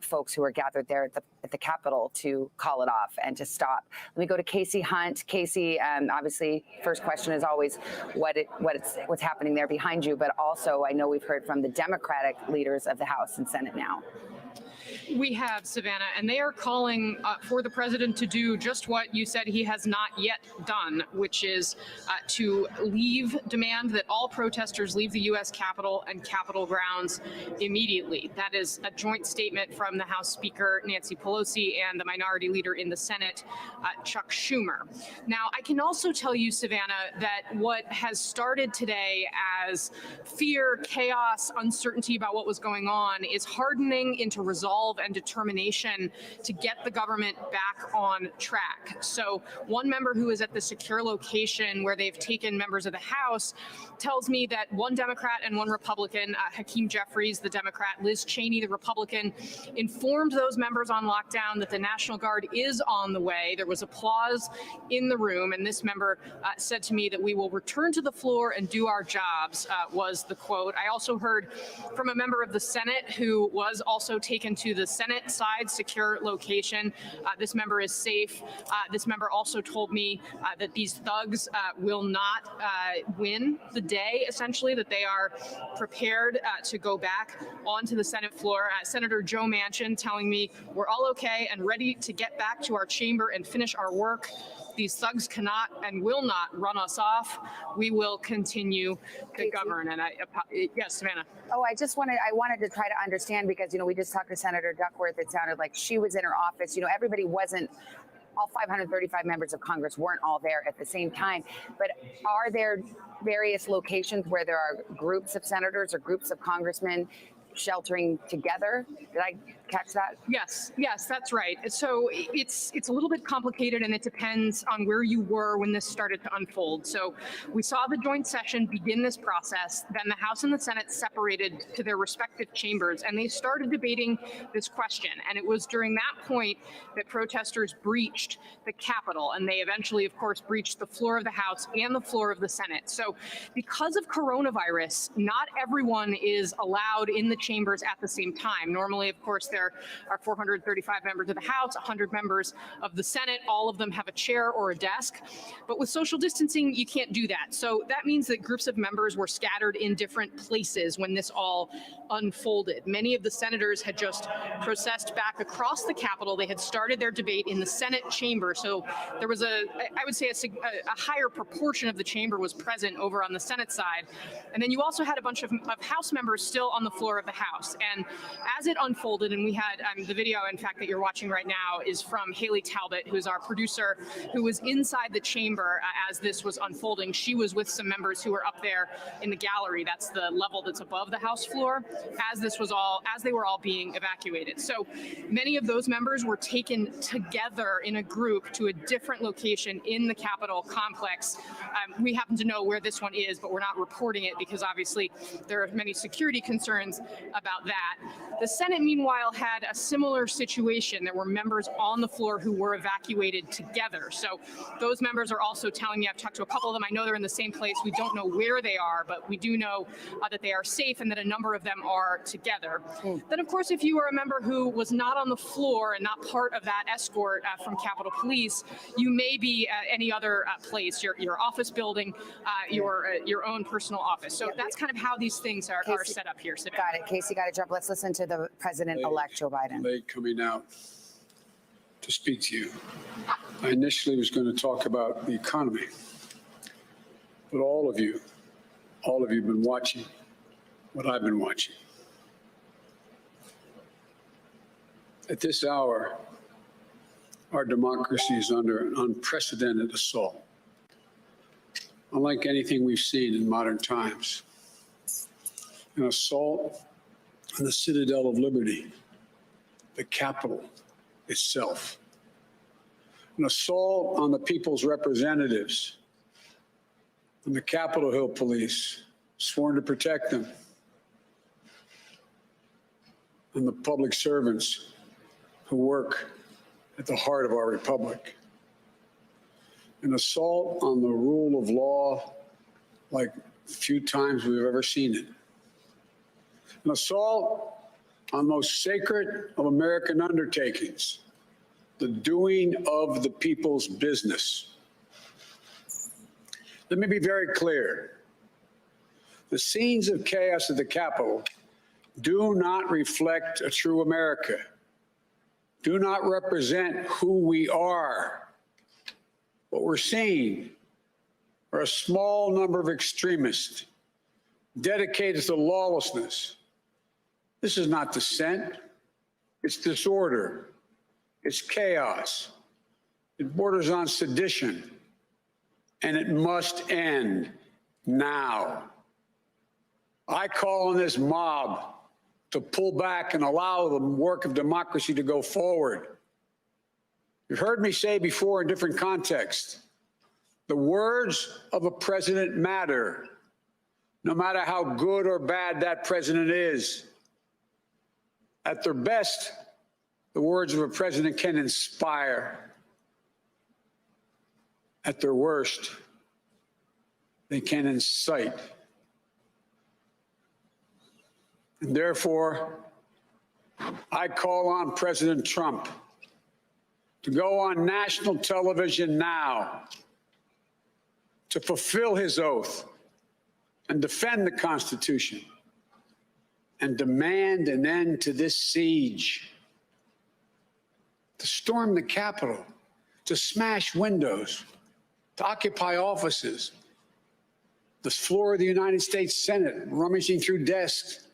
folks who are gathered there at the Capitol to call it off and to stop. Let me go to Casey Hunt. Casey, obviously, first question is always what's happening there behind you, but also I know we've heard from the Democratic leaders of the House and Senate now. We have, Savannah, and they are calling for the president to do just what you said he has not yet done, which is to demand that all protesters leave the U.S. Capitol and Capitol grounds immediately. That is a joint statement from the House Speaker, Nancy Pelosi, and the Minority Leader in the Senate, Chuck Schumer. Now, I can also tell you, Savannah, that what has started today as fear, chaos, uncertainty about what was going on is hardening into resolve and determination to get the government back on track. So one member who is at the secure location where they've taken members of the House tells me that one Democrat and one Republican, Hakeem Jeffries, the Democrat, Liz Cheney, the Republican, informed those members on lockdown that the National Guard is on the way. There was applause in the room, and this member said to me that we will return to the floor and do our jobs, was the quote. I also heard from a member of the Senate who was also taken to the Senate side secure location. This member is safe. This member also told me that these thugs will not win the day, essentially, that they are prepared to go back onto the Senate floor. Senator Joe Manchin telling me we're all okay and ready to get back to our chamber and finish our work. These thugs cannot and will not run us off. We will continue to govern. And yes, Savannah. Oh, I wanted to try to understand because, we just talked to Senator Duckworth. It sounded like she was in her office. Everybody wasn't, all 535 members of Congress weren't all there at the same time. But are there various locations where there are groups of senators or groups of congressmen sheltering together? Did I catch that? Yes, that's right. So it's a little bit complicated, and it depends on where you were when this started to unfold. So we saw the joint session begin this process. Then the House and the Senate separated to their respective chambers, and they started debating this question. And it was during that point that protesters breached the Capitol, and they eventually, of course, breached the floor of the House and the floor of the Senate. So because of coronavirus, not everyone is allowed in the chambers at the same time. Normally, of course, there are 435 members of the House, 100 members of the Senate. All of them have a chair or a desk. But with social distancing, you can't do that. So that means that groups of members were scattered in different places when this all unfolded. Many of the senators had just processed back across the Capitol. They had started their debate in the Senate chamber. So there was I would say, a higher proportion of the chamber was present over on the Senate side. And then you also had a bunch of House members still on the floor of the House. And as it unfolded, and we had the video, in fact, that you're watching right now is from Haley Talbot, who's our producer, who was inside the chamber as this was unfolding. She was with some members who were up there in the gallery. That's the level that's above the House floor as they were all being evacuated. So many of those members were taken together in a group to a different location in the Capitol complex. We happen to know where this one is, but we're not reporting it because obviously there are many security concerns about that. The Senate, meanwhile, had a similar situation. There were members on the floor who were evacuated together. So those members are also telling me, I've talked to a couple of them, I know they're in the same place. We don't know where they are, but we do know that they are safe and that a number of them are together. Then, of course, if you were a member who was not on the floor and not part of that escort from Capitol Police, you may be at any other place, your office building, your own personal office. So that's kind of how these things are set up here. Got it. Casey, got to jump. Let's listen to the President-elect Joe Biden. Late coming out to speak to you. I initially was going to talk about the economy, but all of you have been watching what I've been watching. At this hour, our democracy is under an unprecedented assault, unlike anything we've seen in modern times. An assault on the citadel of liberty, the Capitol itself. An assault on the people's representatives, on the Capitol Hill Police, sworn to protect them, and the public servants who work at the heart of our republic. An assault on the rule of law like few times we've ever seen it. An assault on the most sacred of American undertakings, the doing of the people's business. Let me be very clear. The scenes of chaos at the Capitol do not reflect a true America, do not represent who we are. What we're seeing are a small number of extremists dedicated to lawlessness. This is not dissent. It's disorder. It's chaos. It borders on sedition. And it must end now. I call on this mob to pull back and allow the work of democracy to go forward. You've heard me say before in different contexts, the words of a president matter, no matter how good or bad that president is. At their best, the words of a president can inspire. At their worst, they can incite. And therefore, I call on President Trump to go on national television now to fulfill his oath and defend the Constitution and demand an end to this siege, to storm the Capitol, to smash windows, to occupy offices, the floor of the United States Senate, rummaging through desks,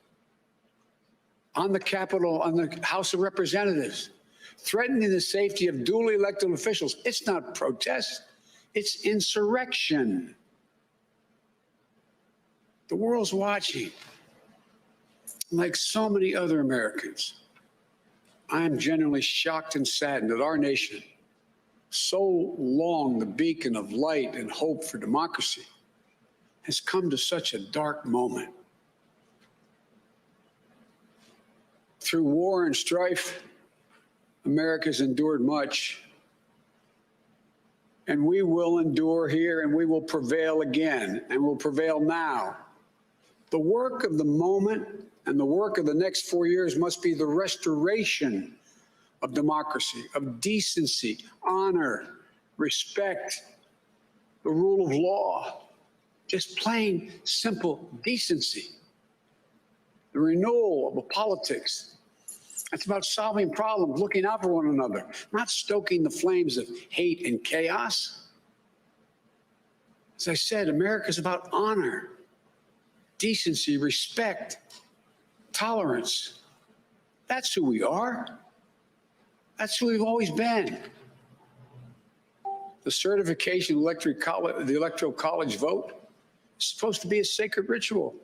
on the Capitol, on the House of Representatives, threatening the safety of duly elected officials. It's not protest, it's insurrection. The world's watching. Like so many other Americans, I am genuinely shocked and saddened that our nation, so long the beacon of light and hope for democracy, has come to such a dark moment. Through war and strife, America's endured much, and we will endure here, and we will prevail again, and will prevail now. The work of the moment and the work of the next 4 years must be the restoration of democracy, of decency, honor, respect, the rule of law, just plain, simple decency. The renewal of a politics. It's about solving problems, looking out for one another, not stoking the flames of hate and chaos. As I said, America is about honor, decency, respect, tolerance. That's who we are. That's who we've always been. The certification of the Electoral College vote is supposed to be a sacred ritual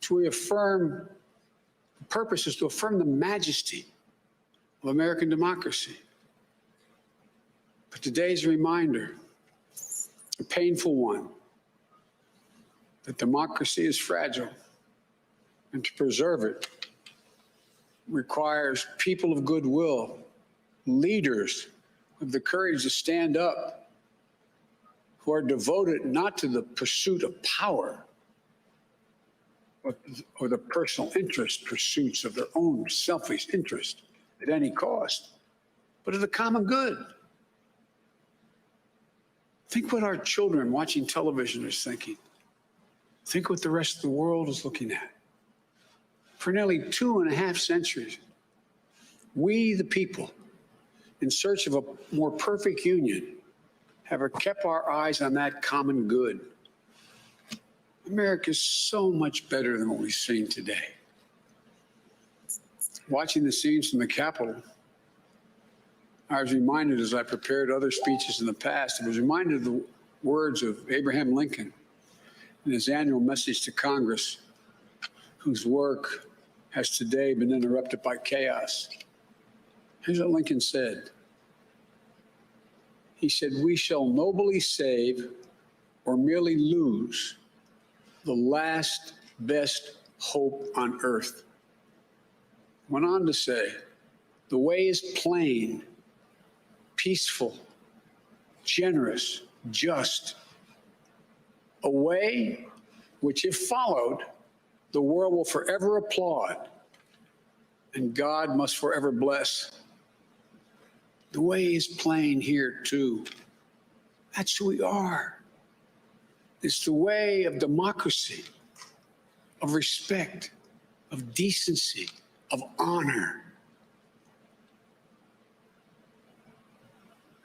to affirm, the purpose is to affirm the majesty of American democracy. But today's a reminder, a painful one, that democracy is fragile, and to preserve it requires people of goodwill, leaders with the courage to stand up, who are devoted not to the pursuit of power, or the personal interest pursuits of their own selfish interest at any cost, but of the common good. Think what our children watching television are thinking. Think what the rest of the world is looking at. For nearly 2.5 centuries, we, the people, in search of a more perfect union, have kept our eyes on that common good. America is so much better than what we've seen today. Watching the scenes from the Capitol, I was reminded, as I prepared other speeches in the past, I was reminded of the words of Abraham Lincoln in his annual message to Congress, whose work has today been interrupted by chaos. Here's what Lincoln said. He said, "We shall nobly save or merely lose the last best hope on earth. Went on to say, the way is plain, peaceful, generous, just, a way which, if followed, the world will forever applaud and God must forever bless. The way is plain here, too. That's who we are. It's the way of democracy, of respect, of decency, of honor,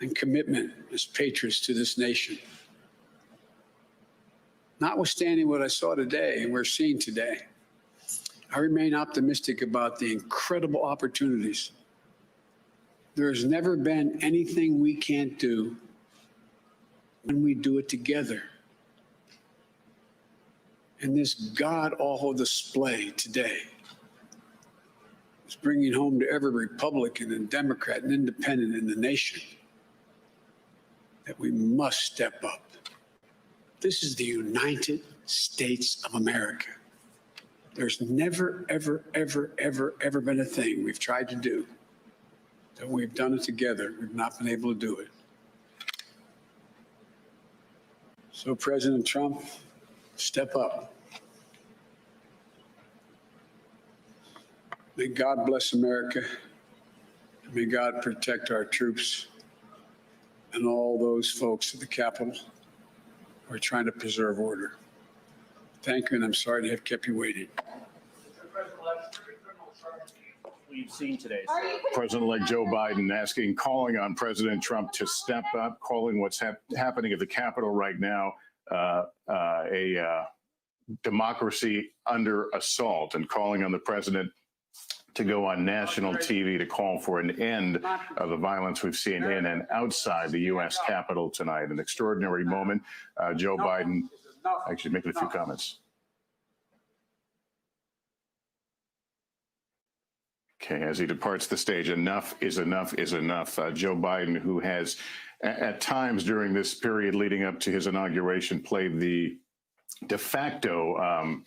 and commitment as patriots to this nation. Notwithstanding what I saw today and we're seeing today, I remain optimistic about the incredible opportunities. There has never been anything we can't do when we do it together. And this god-awful display today is bringing home to every Republican and Democrat and Independent in the nation that we must step up. This is the United States of America. There's never, ever, ever, ever, ever been a thing we've tried to do that we've done it together. We've not been able to do it. So President Trump, step up. May God bless America. May God protect our troops and all those folks at the Capitol who are trying to preserve order. Thank you, and I'm sorry to have kept you waiting. We've seen today. President-elect Joe Biden calling on President Trump to step up, calling what's happening at the Capitol right now a democracy under assault, and calling on the president to go on national TV to call for an end of the violence we've seen in and outside the U.S. Capitol tonight. An extraordinary moment. Joe Biden actually making a few comments. Okay, as he departs the stage, enough is enough is enough. Joe Biden, who has at times during this period leading up to his inauguration played the de facto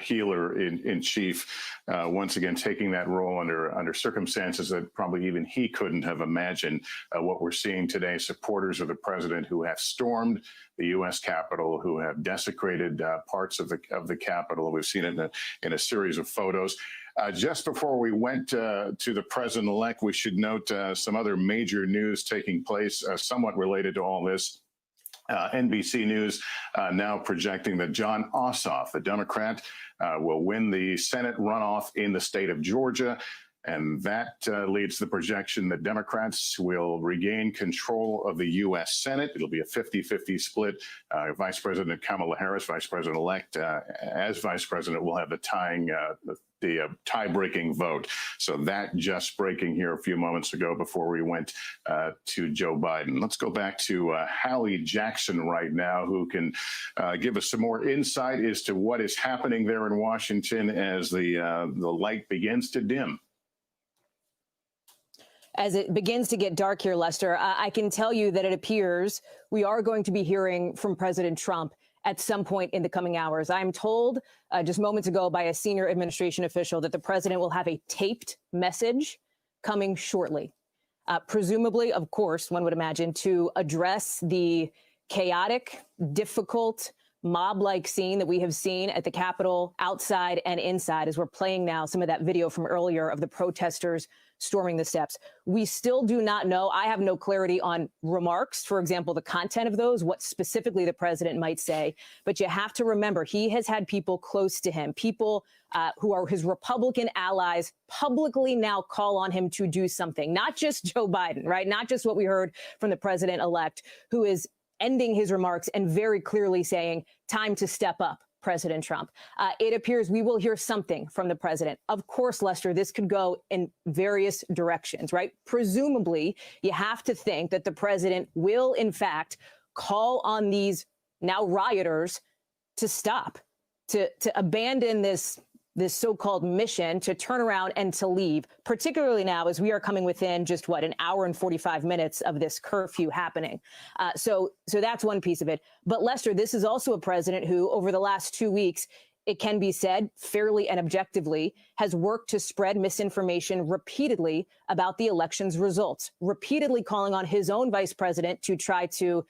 healer in chief, once again taking that role under circumstances that probably even he couldn't have imagined. What we're seeing today, supporters of the president who have stormed the U.S. Capitol, who have desecrated parts of the Capitol. We've seen it in a series of photos. Just before we went to the president-elect, we should note some other major news taking place, somewhat related to all this. NBC News now projecting that Jon Ossoff, the Democrat, will win the Senate runoff in the state of Georgia. And that leads to the projection that Democrats will regain control of the U.S. Senate. It'll be a 50-50 split. Vice President Kamala Harris, Vice President-elect, as Vice President, will have the tie-breaking vote. So that just breaking here a few moments ago before we went to Joe Biden. Let's go back to Hallie Jackson right now, who can give us some more insight as to what is happening there in Washington as the light begins to dim. As it begins to get dark here, Lester, I can tell you that it appears we are going to be hearing from President Trump at some point in the coming hours. I'm told just moments ago by a senior administration official that the president will have a taped message coming shortly, presumably, of course, one would imagine, to address the chaotic, difficult, mob-like scene that we have seen at the Capitol outside and inside, as we're playing now some of that video from earlier of the protesters storming the steps. We still do not know. I have no clarity on remarks, for example, the content of those, what specifically the president might say. But you have to remember, he has had people close to him, people who are his Republican allies, publicly now call on him to do something, not just Joe Biden, right? Not just what we heard from the president-elect, who is ending his remarks and very clearly saying, time to step up, President Trump. It appears we will hear something from the president. Of course, Lester, this could go in various directions, right? Presumably, you have to think that the president will, in fact, call on these now rioters to stop, to abandon this this so-called mission to turn around and to leave, particularly now as we are coming within just an hour and 45 minutes of this curfew happening. So that's one piece of it. But Lester, this is also a president who over the last 2 weeks, it can be said fairly and objectively, has worked to spread misinformation repeatedly about the election's results, repeatedly calling on his own vice president to try to,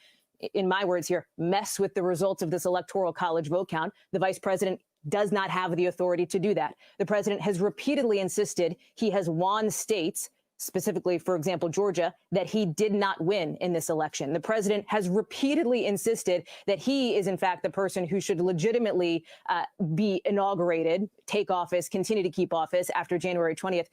in my words here, mess with the results of this electoral college vote count. The vice president does not have the authority to do that. The president has repeatedly insisted he has won states, specifically, for example, Georgia, that he did not win in this election. The president has repeatedly insisted that he is, in fact, the person who should legitimately be inaugurated, take office, continue to keep office after January 20th.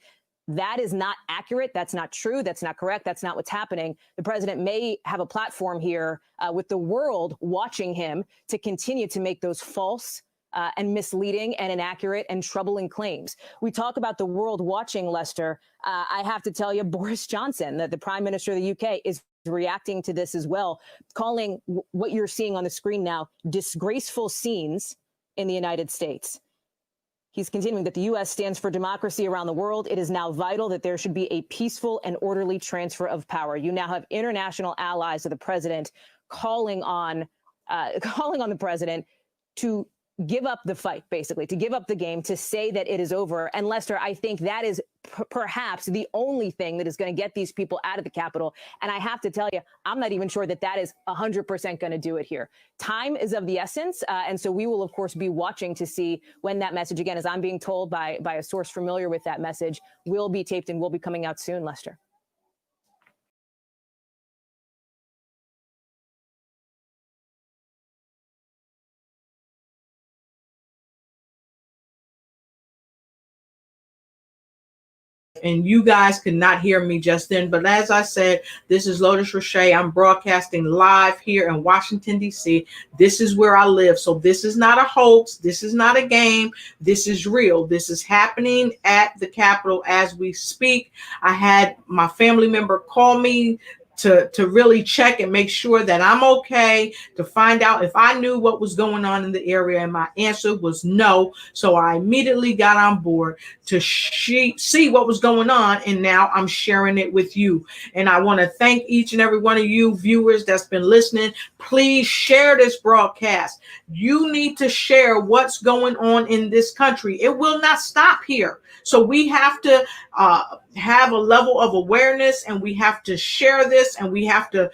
That is not accurate. That's not true. That's not correct. That's not what's happening. The president may have a platform here with the world watching him to continue to make those false and misleading and inaccurate and troubling claims. We talk about the world watching, Lester. I have to tell you, Boris Johnson, the Prime Minister of the UK, is reacting to this as well, calling what you're seeing on the screen now disgraceful scenes in the United States. He's continuing that the U.S. stands for democracy around the world. It is now vital that there should be a peaceful and orderly transfer of power. You now have international allies of the president calling on the president to give up the fight, basically, to give up the game, to say that it is over. And Lester, I think that is perhaps the only thing that is going to get these people out of the Capitol. And I have to tell you, I'm not even sure that that is 100% going to do it here. Time is of the essence. And so we will, of course, be watching to see when that message, again, as I'm being told by a source familiar with that message, will be taped and will be coming out soon, Lester. And you guys could not hear me just then. But as I said, this is Lotus Roche. I'm broadcasting live here in Washington, D.C. This is where I live. So this is not a hoax. This is not a game. This is real. This is happening at the Capitol as we speak. I had my family member call me to really check and make sure that I'm okay, to find out if I knew what was going on in the area. And my answer was no. So I immediately got on board to see what was going on. And now I'm sharing it with you. And I want to thank each and every one of you viewers that's been listening. Please share this broadcast. You need to share what's going on in this country. It will not stop here. So we have to have a level of awareness, and we have to share this, and we have to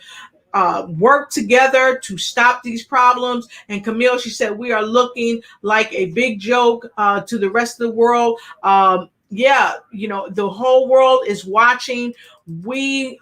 work together to stop these problems. And Camille, she said, we are looking like a big joke to the rest of the world. Yeah, the whole world is watching. We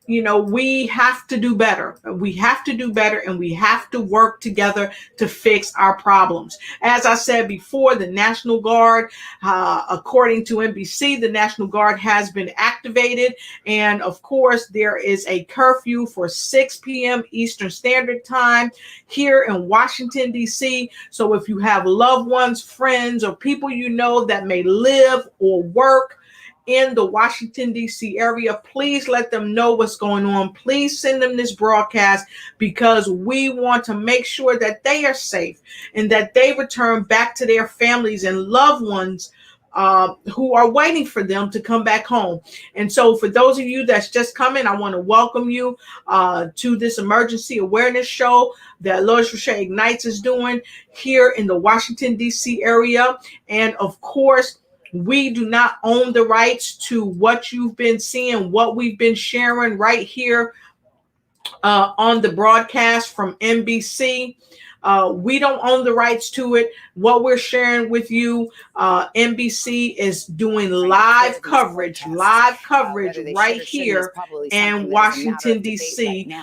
have to do better. We have to do better, and we have to work together to fix our problems. As I said before, the National Guard, according to NBC, the National Guard has been activated. And of course, there is a curfew for 6 p.m. Eastern Standard Time here in Washington, D.C. So if you have loved ones, friends, or people you know that may live or work in the Washington, D.C. area, please let them know what's going on. Please send them this broadcast, because we want to make sure that they are safe and that they return back to their families and loved ones who are waiting for them to come back home. And so for those of you that's just coming, I want to welcome you to this emergency awareness show that Lotus Roche Ignites is doing here in the Washington, D.C. area. And of course, we do not own the rights to what you've been seeing, what we've been sharing right here on the broadcast from NBC. We don't own the rights to it. What we're sharing with you, NBC is doing live coverage right here in Washington, D.C.,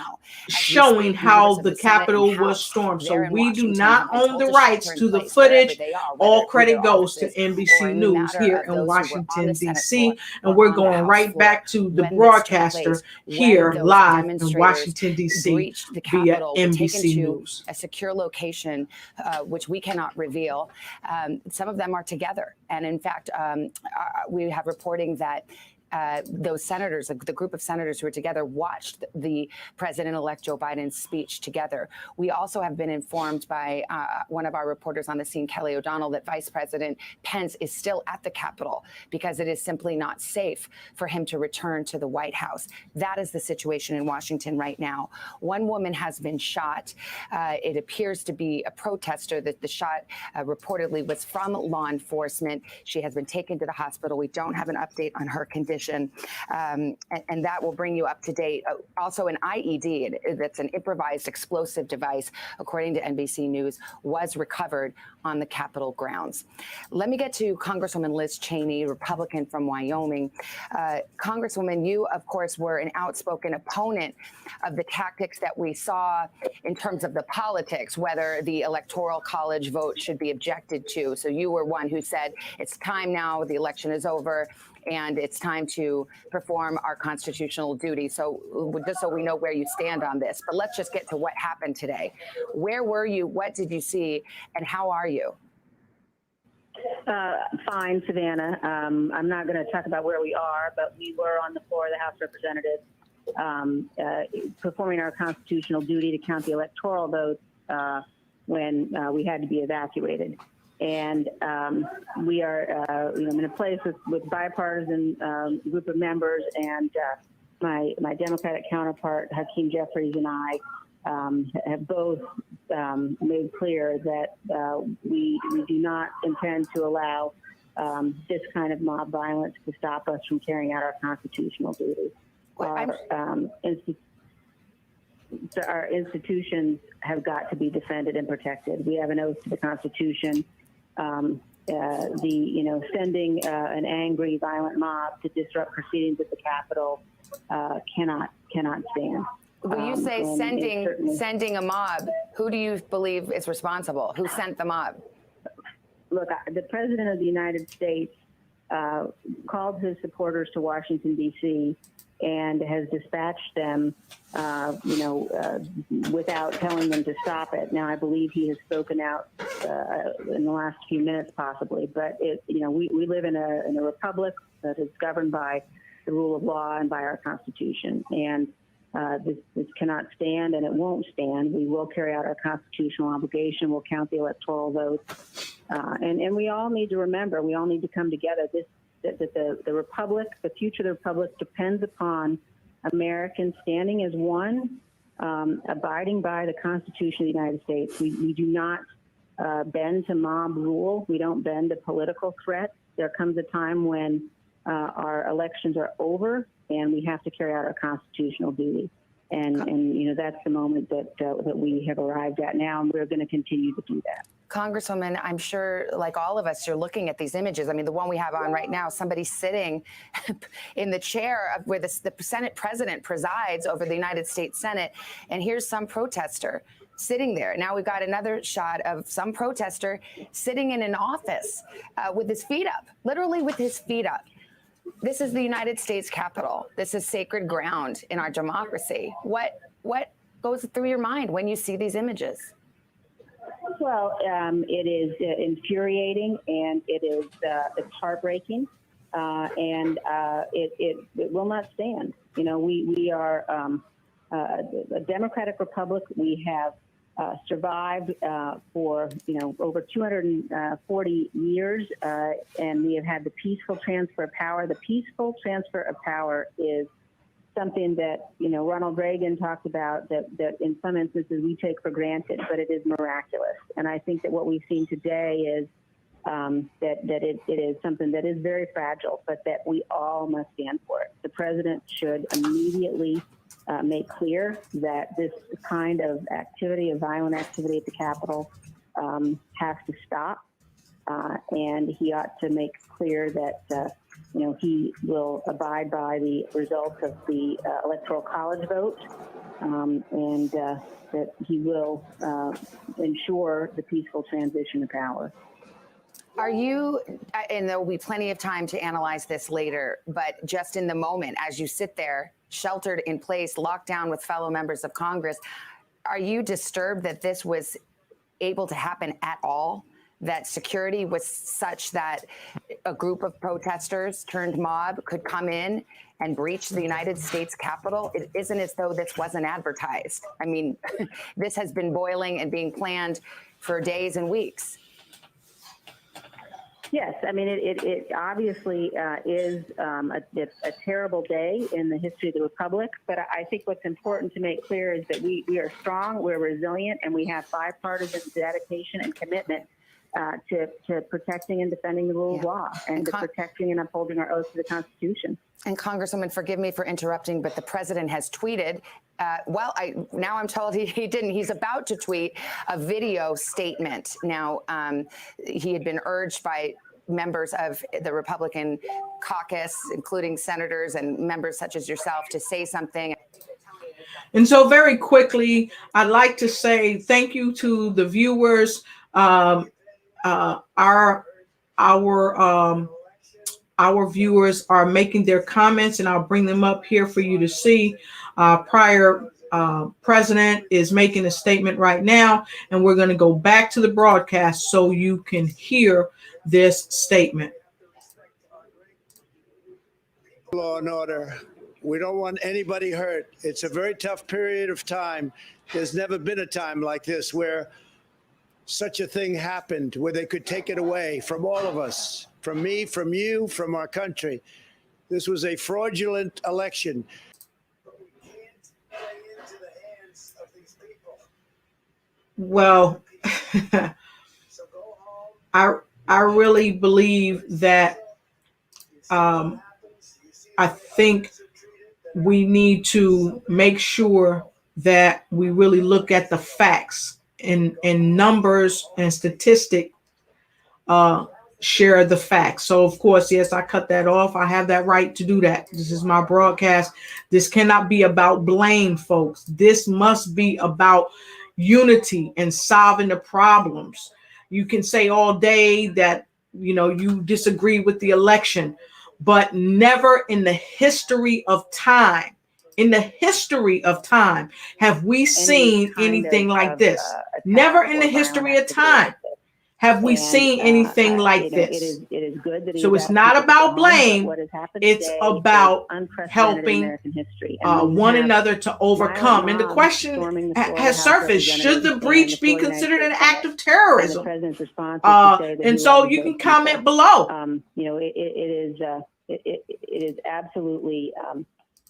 showing how the Capitol was stormed. So we do not own the rights to the footage. All credit goes to NBC News here in Washington, D.C. And we're going right back to the broadcaster here live in Washington, D.C. via NBC News. A secure location, which we cannot reveal. Some of them are together. And in fact, we have reporting that those senators, the group of senators who were together, watched the President-elect Joe Biden's speech together. We also have been informed by one of our reporters on the scene, Kelly O'Donnell, that Vice President Pence is still at the Capitol because it is simply not safe for him to return to the White House. That is the situation in Washington right now. One woman has been shot. It appears to be a protester. That the shot reportedly was from law enforcement. She has been taken to the hospital. We don't have an update on her condition, and that will bring you up to date. Also, an IED, that's an improvised explosive device, according to NBC News, was recovered on the Capitol grounds. Let me get to Congresswoman Liz Cheney, Republican from Wyoming. Congresswoman, you, of course, were an outspoken opponent of the tactics that we saw in terms of the politics, whether the Electoral College vote should be objected to. So you were one who said, it's time now, the election is over, and it's time to perform our constitutional duty. So just so we know where you stand on this, but let's just get to what happened today. Where were you? What did you see? And how are you? Fine, Savannah. I'm not going to talk about where we are, but we were on the floor of the House of Representatives performing our constitutional duty to count the electoral votes when we had to be evacuated. And we are in a place with bipartisan group of members, and my Democratic counterpart, Hakeem Jeffries, and I have both made clear that we do not intend to allow this kind of mob violence to stop us from carrying out our constitutional duty. Our institutions have got to be defended and protected. We have an oath to the Constitution. Sending an angry, violent mob to disrupt proceedings at the Capitol cannot stand. When you say sending a mob, who do you believe is responsible? Who sent the mob? Look, the President of the United States called his supporters to Washington, D.C., and has dispatched them, without telling them to stop it. Now, I believe he has spoken out in the last few minutes, possibly, but we live in a republic that is governed by the rule of law and by our Constitution, and this cannot stand, and it won't stand. We will carry out our constitutional obligation. We'll count the electoral votes, and we all need to remember. We all need to come together. That the republic, the future of the republic, depends upon Americans standing as one, abiding by the Constitution of the United States. We do not bend to mob rule. We don't bend to political threats. There comes a time when our elections are over, and we have to carry out our constitutional duty. And that's the moment that we have arrived at now, and we're going to continue to do that. Congresswoman, I'm sure, like all of us, you're looking at these images. I mean, the one we have on right now, somebody sitting in the chair where the Senate president presides over the United States Senate, and here's some protester sitting there. Now we've got another shot of some protester sitting in an office with his feet up, literally with his feet up. This is the United States Capitol. This is sacred ground in our democracy. What goes through your mind when you see these images? Well, it is infuriating, and it's heartbreaking, and it will not stand. We are a democratic republic. We have survived for over 240 years, and we have had the peaceful transfer of power. The peaceful transfer of power is something that Ronald Reagan talked about, that in some instances we take for granted, but it is miraculous. And I think that what we've seen today is that it is something that is very fragile, but that we all must stand for it. The president should immediately make clear that this kind of activity, of violent activity at the Capitol, has to stop, and he ought to make clear that he will abide by the results of the Electoral College vote, and that he will ensure the peaceful transition of power. Are you, and there will be plenty of time to analyze this later, but just in the moment, as you sit there, sheltered in place, locked down with fellow members of Congress, are you disturbed that this was able to happen at all? that security was such that a group of protesters turned mob could come in and breach the United States Capitol? It isn't as though this wasn't advertised. I mean, this has been boiling and being planned for days and weeks. Yes, I mean, it obviously is a terrible day in the history of the Republic, but I think what's important to make clear is that we are strong, we're resilient, and we have bipartisan dedication and commitment to protecting and defending the rule of law and to protecting and upholding our oath to the Constitution. And Congresswoman, forgive me for interrupting, but the president has tweeted. Now I'm told he didn't. He's about to tweet a video statement. Now, he had been urged by members of the Republican caucus, including senators and members such as yourself, to say something. And so very quickly, I'd like to say thank you to the viewers. Our viewers are making their comments, and I'll bring them up here for you to see. Prior president is making a statement right now, and we're going to go back to the broadcast so you can hear this statement. Law and order. We don't want anybody hurt. It's a very tough period of time. There's never been a time like this where such a thing happened, where they could take it away from all of us, from me, from you, from our country. This was a fraudulent election. Well, I really believe that I think we need to make sure that we really look at the facts and numbers and statistic share the facts. So of course, yes, I cut that off. I have that right to do that. This is my broadcast. This cannot be about blame, folks. This must be about unity and solving the problems. You can say all day that, you know, you disagree with the election, but never in the history of time, have we seen anything like this. Never in the history of time have we seen anything like this. It is good that so it's not about blame. It's about helping one another to overcome. And the question has surfaced: should the breach be considered an act of terrorism? And so you can comment below. You know, it is absolutely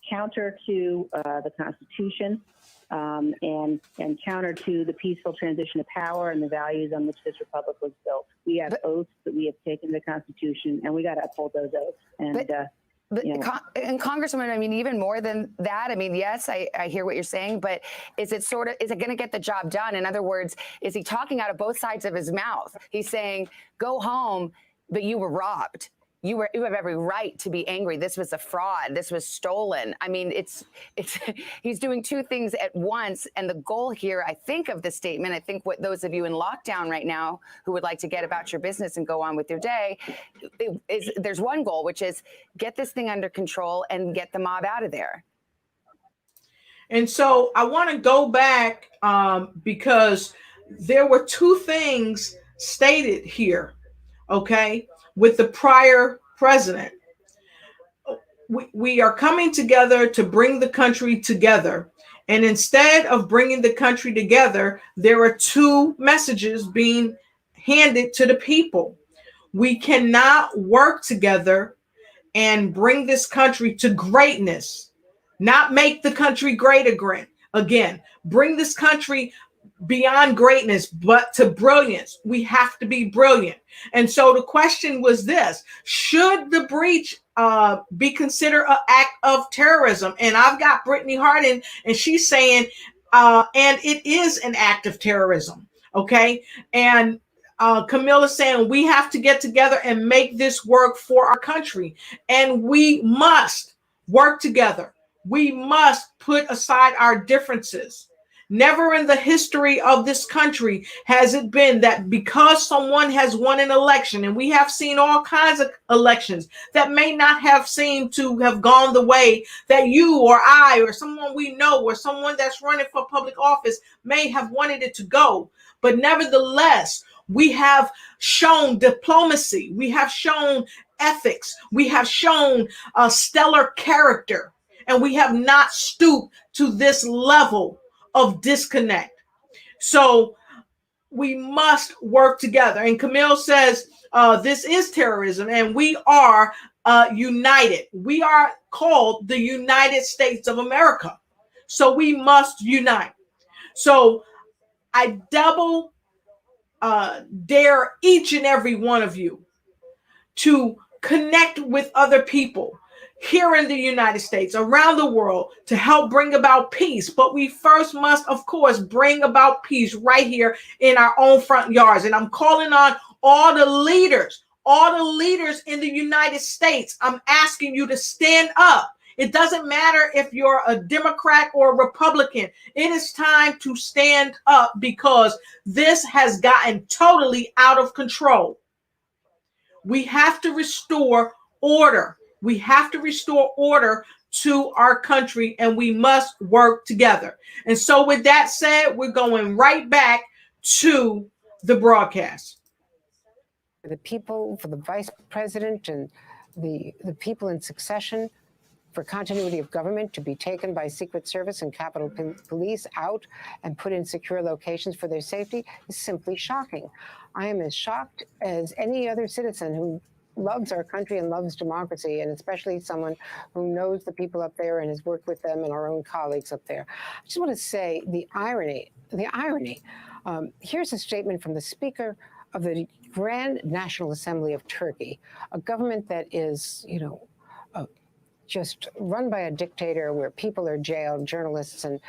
counter to the Constitution. And counter to the peaceful transition of power and the values on which this republic was built. We have oaths that we have taken to the Constitution, and we got to uphold those oaths. And you know. And Congresswoman, I mean, even more than that, I mean, yes, I hear what you're saying, but is it going to get the job done? In other words, is he talking out of both sides of his mouth? He's saying, go home, but you were robbed. You have every right to be angry. This was a fraud. This was stolen. I mean, it's he's doing two things at once. And the goal here, I think, of the statement, I think what those of you in lockdown right now who would like to get about your business and go on with your day, is there's one goal, which is get this thing under control and get the mob out of there. And so I want to go back because there were two things stated here, okay? With the prior president, we are coming together to bring the country together. And instead of bringing the country together, there are two messages being handed to the people. We cannot work together and bring this country to greatness, not make the country great again, bring this country beyond greatness, but to brilliance. We have to be brilliant. And so the question was this: should the breach be considered an act of terrorism? And I've got Brittany Hardin, and she's saying, and it is an act of terrorism. Okay. And Camilla's saying we have to get together and make this work for our country. And we must work together. We must put aside our differences. Never in the history of this country has it been that because someone has won an election, and we have seen all kinds of elections that may not have seemed to have gone the way that you or I or someone we know or someone that's running for public office may have wanted it to go. But nevertheless, We have shown diplomacy. We have shown ethics. We have shown stellar character. And we have not stooped to this level of disconnect. So we must work together. And Camille says this is terrorism, and we are united. We are called the United States of America. So we must unite. So I double dare each and every one of you to connect with other people here in the United States, around the world, to help bring about peace. But we first must, of course, bring about peace right here in our own front yards. And I'm calling on all the leaders in the United States. I'm asking you to stand up. It doesn't matter if you're a Democrat or a Republican. It is time to stand up because this has gotten totally out of control. We have to restore order. We have to restore order to our country, and we must work together. And so with that said, we're going right back to the broadcast. The people, for the vice president and the people in succession, for continuity of government to be taken by Secret Service and Capitol Police out and put in secure locations for their safety is simply shocking. I am as shocked as any other citizen who loves our country and loves democracy, and especially someone who knows the people up there and has worked with them and our own colleagues up there. I just want to say the irony. Here's a statement from the Speaker of the Grand National Assembly of Turkey, a government that is, just run by a dictator where people are jailed, journalists and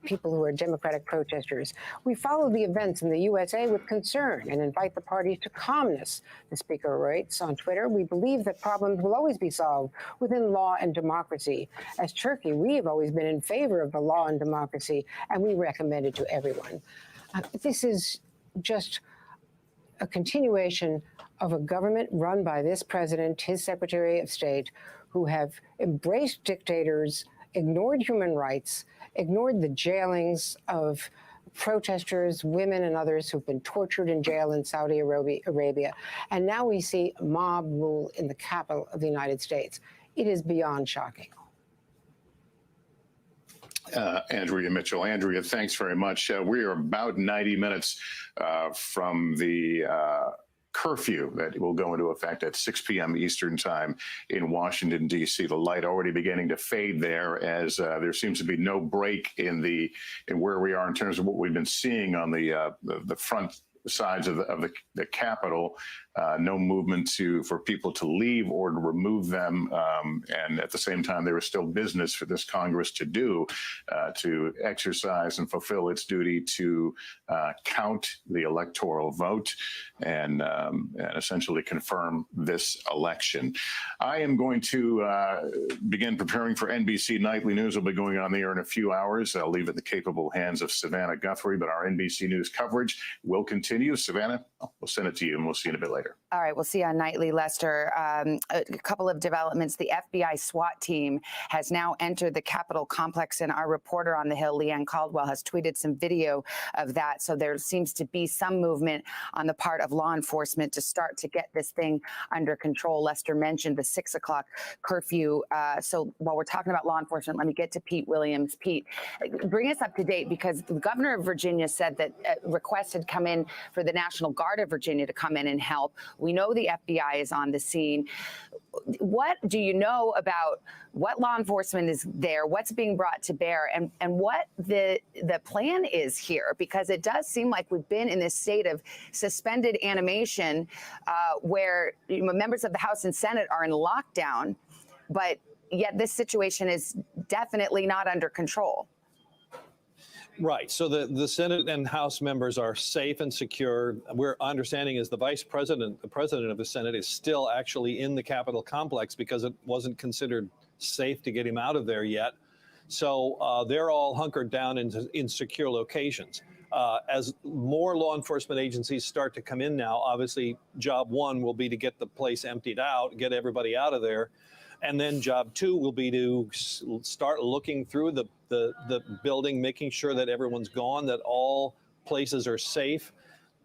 people who are democratic protesters. We follow the events in the USA with concern and invite the parties to calmness, the speaker writes on Twitter. We believe that problems will always be solved within law and democracy. As Turkey, we have always been in favor of the law and democracy, and we recommend it to everyone. This is just a continuation of a government run by this president, his Secretary of State, who have embraced dictators, ignored human rights, ignored the jailings of protesters, women and others who've been tortured in jail in Saudi Arabia. And now we see mob rule in the capital of the United States. It is beyond shocking. Andrea Mitchell. Andrea, thanks very much. We are about 90 minutes from the curfew that will go into effect at 6 p.m. Eastern time in Washington, D.C. The light already beginning to fade there as there seems to be no break in where we are in terms of what we've been seeing on the front sides of the Capitol. No movement for people to leave or to remove them. And at the same time, there is still business for this Congress to do, to exercise and fulfill its duty to count the electoral vote and essentially confirm this election. I am going to begin preparing for NBC Nightly News. Will be going on the air in a few hours. I'll leave it in the capable hands of Savannah Guthrie, but our NBC News coverage will continue. Savannah, we'll send it to you, and we'll see you in a bit later. All right, we'll see you on Nightly, Lester. A couple of developments. The FBI SWAT team has now entered the Capitol complex, and our reporter on the Hill, Leanne Caldwell, has tweeted some video of that. So there seems to be some movement on the part of law enforcement to start to get this thing under control. Lester mentioned the 6 o'clock curfew. So while we're talking about law enforcement, let me get to Pete Williams. Pete, bring us up to date, because the governor of Virginia said that requests had come in for the National Guard of Virginia to come in and help. We know the FBI is on the scene. What do you know about what law enforcement is there, what's being brought to bear, and what the plan is here? Because it does seem like we've been in this state of suspended animation where members of the House and Senate are in lockdown, but yet this situation is definitely not under control. Right. So the Senate and House members are safe and secure. Our understanding is the president of the Senate is still actually in the Capitol complex because it wasn't considered safe to get him out of there yet. So they're all hunkered down in secure locations. As more law enforcement agencies start to come in now, obviously job one will be to get the place emptied out, get everybody out of there. And then job two will be to start looking through the building, making sure that everyone's gone, that all places are safe.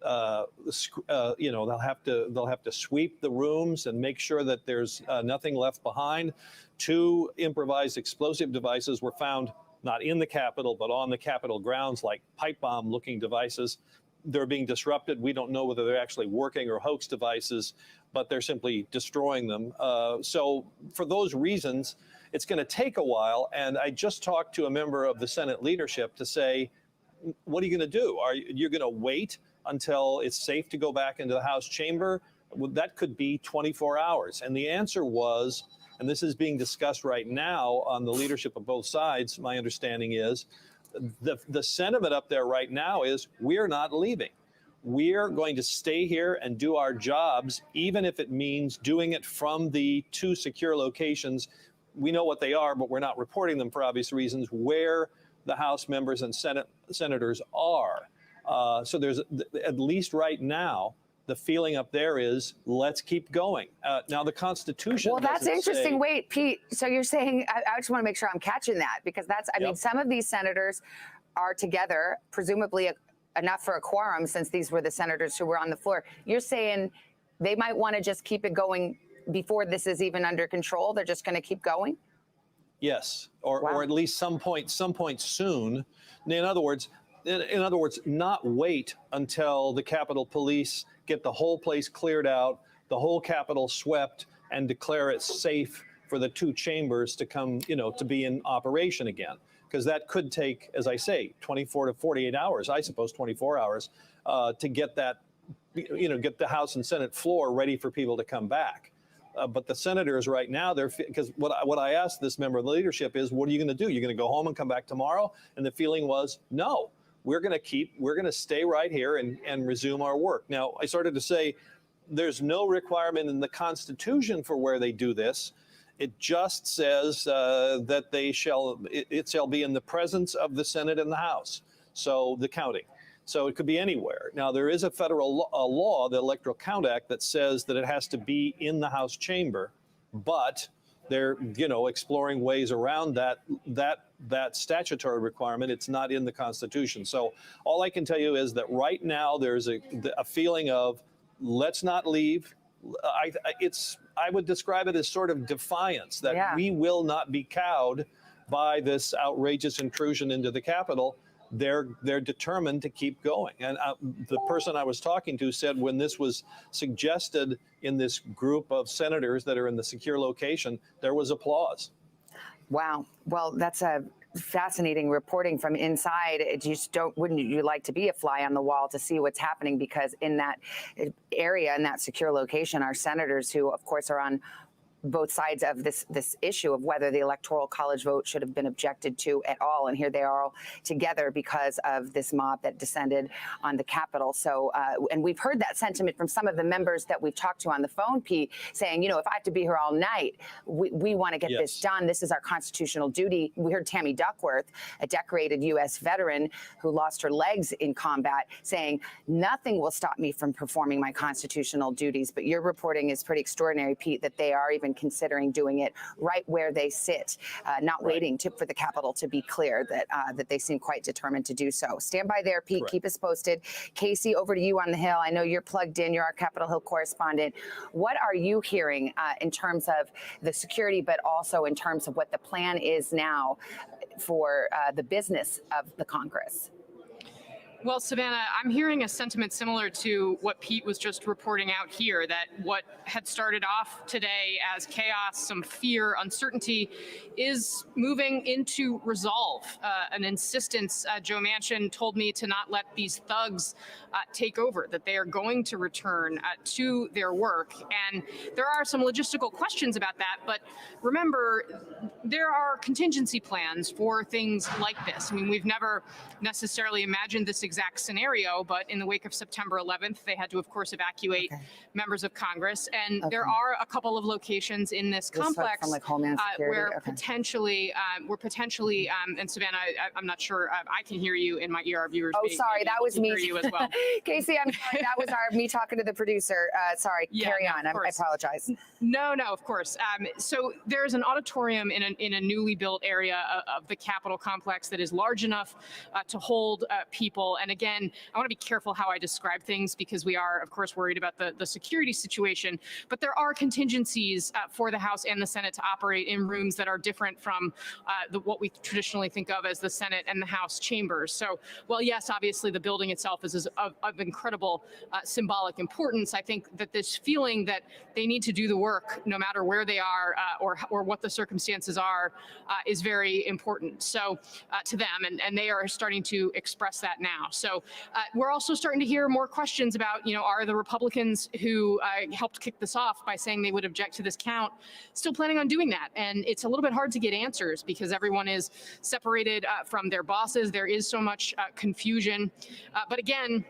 they'll have to sweep the rooms and make sure that there's nothing left behind. 2 improvised explosive devices were found not in the Capitol, but on the Capitol grounds, like pipe bomb looking devices. They're being disrupted. We don't know whether they're actually working or hoax devices, but they're simply destroying them. So for those reasons, it's going to take a while. And I just talked to a member of the Senate leadership to say, what are you going to do? Are you going to wait until it's safe to go back into the House chamber? Well, that could be 24 hours. And the answer was, and this is being discussed right now on the leadership of both sides, my understanding is, the sentiment up there right now is we're not leaving. We're going to stay here and do our jobs, even if it means doing it from the 2 secure locations. We know what they are, but we're not reporting them for obvious reasons, where the House members and senators are. So there's, at least right now, the feeling up there is, let's keep going. Now, the Constitution. Well, that's interesting. Say, wait, Pete. So you're saying, I just want to make sure I'm catching that, because that's, I mean, some of these senators are together, presumably enough for a quorum, since these were the senators who were on the floor. You're saying they might want to just keep it going before this is even under control? They're just going to keep going? Yes, or at least some point soon. In other words, not wait until the Capitol Police get the whole place cleared out, the whole Capitol swept, and declare it safe for the 2 chambers to come, to be in operation again. Because that could take, as I say, 24 to 48 hours, I suppose 24 hours, to get that, get the House and Senate floor ready for people to come back. But the senators right now, because what I asked this member of the leadership is, what are you going to do? You're going to go home and come back tomorrow? And the feeling was, no, we're going to stay right here and resume our work. Now, I started to say, there's no requirement in the Constitution for where they do this. It just says that it shall be in the presence of the Senate and the House. So the counting. So it could be anywhere. Now, there is a federal law, the Electoral Count Act, that says that it has to be in the House chamber, but they're, exploring ways around that statutory requirement. It's not in the Constitution. So all I can tell you is that right now there's a feeling of, let's not leave. I would describe it as sort of defiance that we will not be cowed by this outrageous intrusion into the Capitol. They're determined to keep going. And the person I was talking to said when this was suggested in this group of senators that are in the secure location, there was applause. Wow. Well, that's a fascinating reporting from inside. Wouldn't you like to be a fly on the wall to see what's happening? Because in that area, in that secure location, are senators who, of course, are on both sides of this issue of whether the Electoral College vote should have been objected to at all. And here they are all together because of this mob that descended on the Capitol. So, and we've heard that sentiment from some of the members that we've talked to on the phone, Pete, saying, if I have to be here all night, we want to get this done. This is our constitutional duty. We heard Tammy Duckworth, a decorated U.S. veteran who lost her legs in combat, saying, nothing will stop me from performing my constitutional duties. But your reporting is pretty extraordinary, Pete, that they are even considering doing it right where they sit, not waiting for the Capitol to be clear, that they seem quite determined to do so. Stand by there, Pete. Keep us posted. Casey, over to you on the Hill. I know you're plugged in. You're our Capitol Hill correspondent. What are you hearing in terms of the security, but also in terms of what the plan is now for the business of the Congress? Well, Savannah, I'm hearing a sentiment similar to what Pete was just reporting out here, that what had started off today as chaos, some fear, uncertainty, is moving into resolve. An insistence, Joe Manchin told me to not let these thugs take over, that they are going to return to their work. And there are some logistical questions about that. But remember, there are contingency plans for things like this. I mean, we've never necessarily imagined this exact scenario, but in the wake of September 11th, they had to, of course, evacuate members of Congress. And there are a couple of locations in this complex where potentially, and Savannah, I'm not sure, I can hear you in my ear. Our viewers. Oh, sorry, that was me. You as well. Casey, I'm sorry, that was me talking to the producer. Sorry, carry on. I apologize. No, of course. So there's an auditorium in a newly built area of the Capitol complex that is large enough to hold people. Capitol. And again, I want to be careful how I describe things because we are, of course, worried about the security situation. But there are contingencies for the House and the Senate to operate in rooms that are different from what we traditionally think of as the Senate and the House chambers. So, well, yes, obviously the building itself is of incredible symbolic importance. I think that this feeling that they need to do the work no matter where they are or what the circumstances are is very important. So to them, and they are starting to express that now. So we're also starting to hear more questions about, are the Republicans who helped kick this off by saying they would object to this count still planning on doing that? And it's a little bit hard to get answers because everyone is separated from their bosses. There is so much confusion. But again,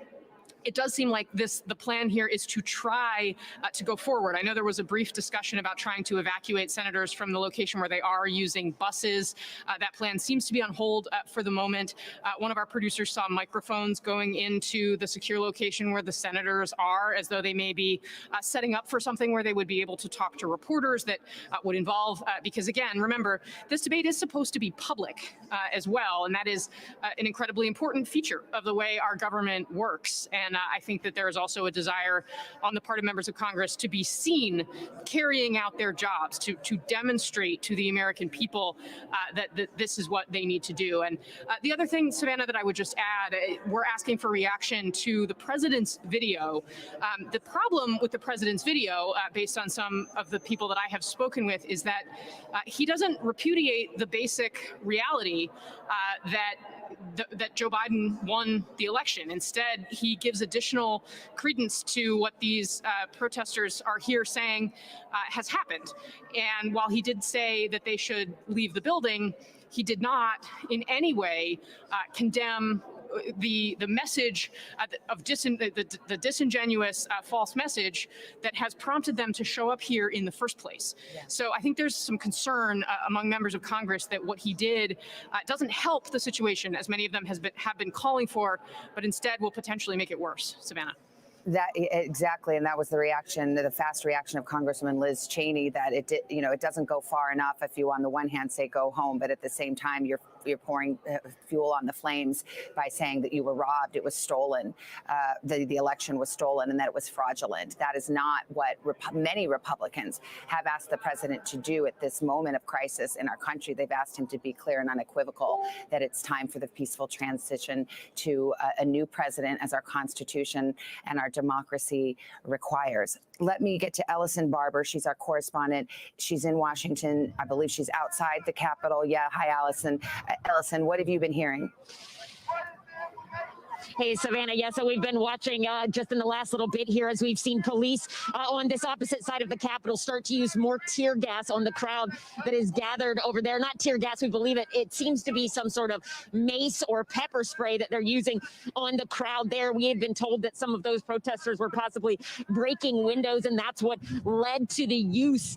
it does seem like the plan here is to try to go forward. I know there was a brief discussion about trying to evacuate senators from the location where they are using buses. That plan seems to be on hold for the moment. One of our producers saw microphones going into the secure location where the senators are, as though they may be setting up for something where they would be able to talk to reporters that would involve, because again, remember, this debate is supposed to be public as well, and that is an incredibly important feature of the way our government works. And I think that there is also a desire on the part of members of Congress to be seen carrying out their jobs, to demonstrate to the American people that this is what they need to do. And the other thing, Savannah, that I would just add, we're asking for reaction to the president's video. The problem with the president's video, based on some of the people that I have spoken with, is that he doesn't repudiate the basic reality that Joe Biden won the election. Instead, he gives additional credence to what these protesters are here saying has happened. And while he did say that they should leave the building, he did not in any way condemn the message of the disingenuous false message that has prompted them to show up here in the first place. Yeah. So I think there's some concern among members of Congress that what he did doesn't help the situation, as many of them have been calling for, but instead will potentially make it worse. Savannah. That exactly, and that was the reaction, the fast reaction of Congresswoman Liz Cheney, that it doesn't go far enough if you, on the one hand, say go home, but at the same time you're pouring fuel on the flames by saying that you were robbed, it was stolen, the election was stolen, and that it was fraudulent. That is not what many Republicans have asked the president to do at this moment of crisis in our country. They've asked him to be clear and unequivocal that it's time for the peaceful transition to a new president, as our Constitution and our democracy requires. Let me get to Ellison Barber. She's our correspondent. She's in Washington. I believe she's outside the Capitol. Yeah. Hi, Ellison. Ellison, what have you been hearing? Hey, Savannah. Yeah, so we've been watching just in the last little bit here as we've seen police on this opposite side of the Capitol start to use more tear gas on the crowd that is gathered over there. Not tear gas, we believe it. It seems to be some sort of mace or pepper spray that they're using on the crowd there. We had been told that some of those protesters were possibly breaking windows, and that's what led to the use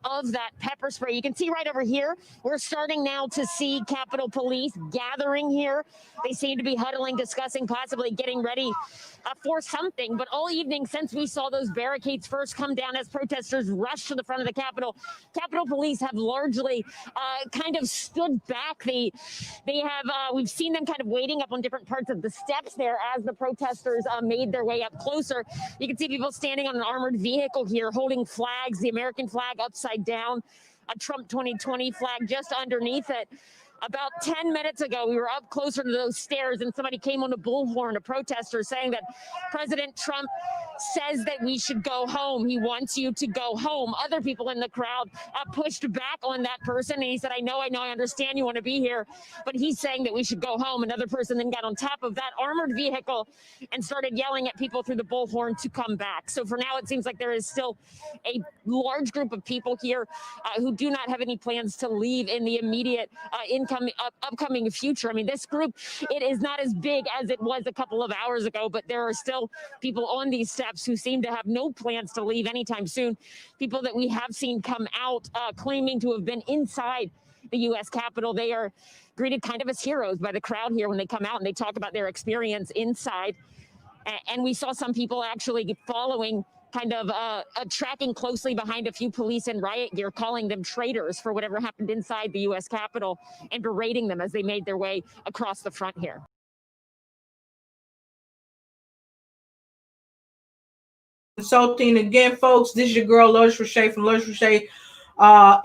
of that pepper spray. You can see right over here, we're starting now to see Capitol Police gathering here. They seem to be huddling, discussing, possibly getting ready for something. But all evening since we saw those barricades first come down as protesters rushed to the front of the Capitol, Capitol Police have largely kind of stood back. They have, we've seen them kind of waiting up on different parts of the steps there as the protesters made their way up closer. You can see people standing on an armored vehicle here holding flags, the American flag upside down, a Trump 2020 flag just underneath it. About 10 minutes ago, we were up closer to those stairs and somebody came on a bullhorn, a protester, saying that President Trump says that we should go home. He wants you to go home. Other people in the crowd pushed back on that person. And he said, I know, I understand you want to be here, but he's saying that we should go home. Another person then got on top of that armored vehicle and started yelling at people through the bullhorn to come back. So for now, it seems like there is still a large group of people here who do not have any plans to leave in the immediate upcoming future. I mean, this group, it is not as big as it was a couple of hours ago, but there are still people on these steps who seem to have no plans to leave anytime soon. People that we have seen come out claiming to have been inside the U.S. Capitol. They are greeted kind of as heroes by the crowd here when they come out and they talk about their experience inside. And we saw some people actually following, kind of tracking closely behind a few police in riot gear, calling them traitors for whatever happened inside the U.S. Capitol and berating them as they made their way across the front here. Consulting. Again, folks, this is your girl Lotus Roche from Lotus Roche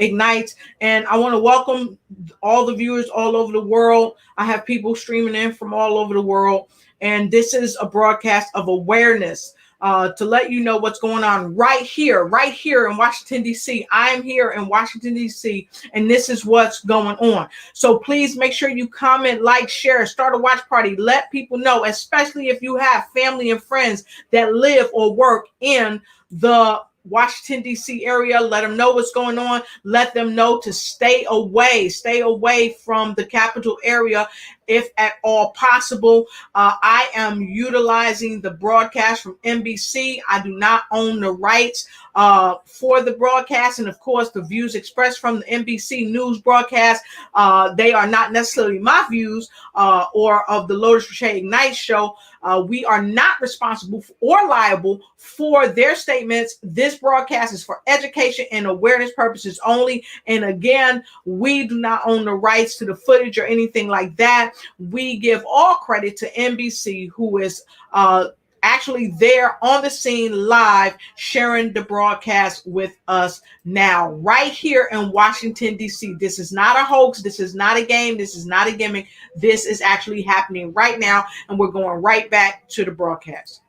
Ignite, and I want to welcome all the viewers all over the world. I have people streaming in from all over the world, and this is a broadcast of awareness to let you know what's going on right here in Washington, D.C. I'm here in Washington, D.C., and this is what's going on. So please make sure you comment, like, share, start a watch party. Let people know, especially if you have family and friends that live or work in the Washington, D.C. area. Let them know what's going on. Let them know to stay away from the capital area if at all possible. I am utilizing the broadcast from NBC. I do not own the rights for the broadcast. And of course, the views expressed from the NBC News broadcast, they are not necessarily my views or of the Lotus Roche Ignite show. We are not responsible or liable for their statements. This broadcast is for education and awareness purposes only. And again, we do not own the rights to the footage or anything like that. We give all credit to NBC, who is actually there on the scene live, sharing the broadcast with us now, right here in Washington, D.C. This is not a hoax. This is not a game. This is not a gimmick. This is actually happening right now, and we're going right back to the broadcast.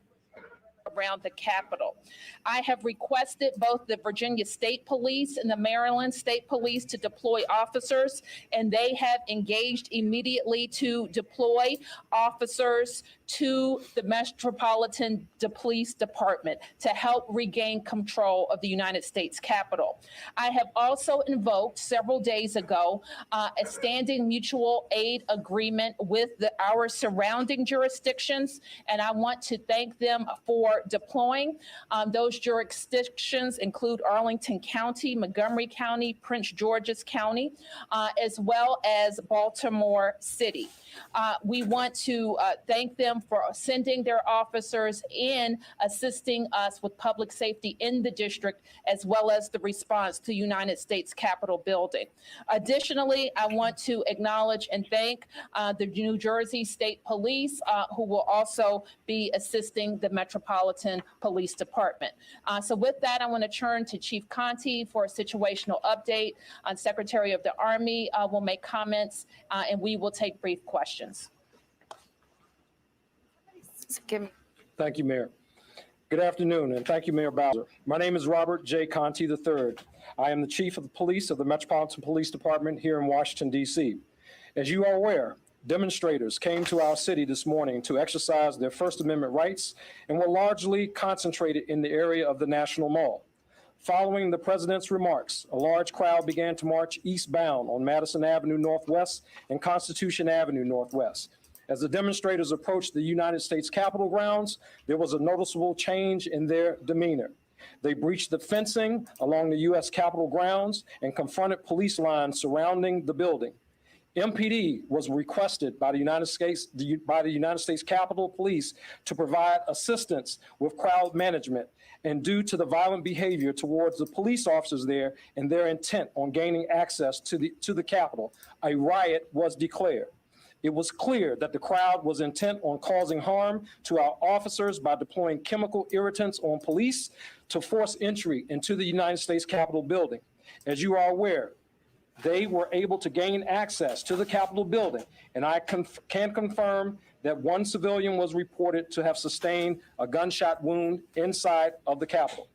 Around the Capitol. I have requested both the Virginia State Police and the Maryland State Police to deploy officers, and they have engaged immediately to deploy officers to the Metropolitan Police Department to help regain control of the United States Capitol. I have also invoked several days ago a standing mutual aid agreement with our surrounding jurisdictions, and I want to thank them for deploying. Those jurisdictions include Arlington County, Montgomery County, Prince George's County, as well as Baltimore City. We want to thank them for sending their officers in, assisting us with public safety in the district, as well as the response to United States Capitol building. Additionally, I want to acknowledge and thank the New Jersey State Police, who will also be assisting the Metropolitan Police Department. So with that, I want to turn to Chief Conti for a situational update. Secretary of the Army will make comments, and we will take brief questions. Thank you, Mayor. Good afternoon, and thank you, Mayor Bowser. My name is Robert J. Conti III. I am the Chief of the Police of the Metropolitan Police Department here in Washington, D.C. As you are aware, demonstrators came to our city this morning to exercise their First Amendment rights and were largely concentrated in the area of the National Mall. Following the president's remarks, a large crowd began to march eastbound on Madison Avenue Northwest and Constitution Avenue Northwest. As the demonstrators approached the United States Capitol grounds, there was a noticeable change in their demeanor. They breached the fencing along the U.S. Capitol grounds and confronted police lines surrounding the building. MPD was requested by the United States Capitol Police to provide assistance with crowd management, and due to the violent behavior towards the police officers there and their intent on gaining access to the Capitol, a riot was declared. It was clear that the crowd was intent on causing harm to our officers by deploying chemical irritants on police to force entry into the United States Capitol building. As you are aware, they were able to gain access to the Capitol building, and I can confirm that one civilian was reported to have sustained a gunshot wound inside of the Capitol.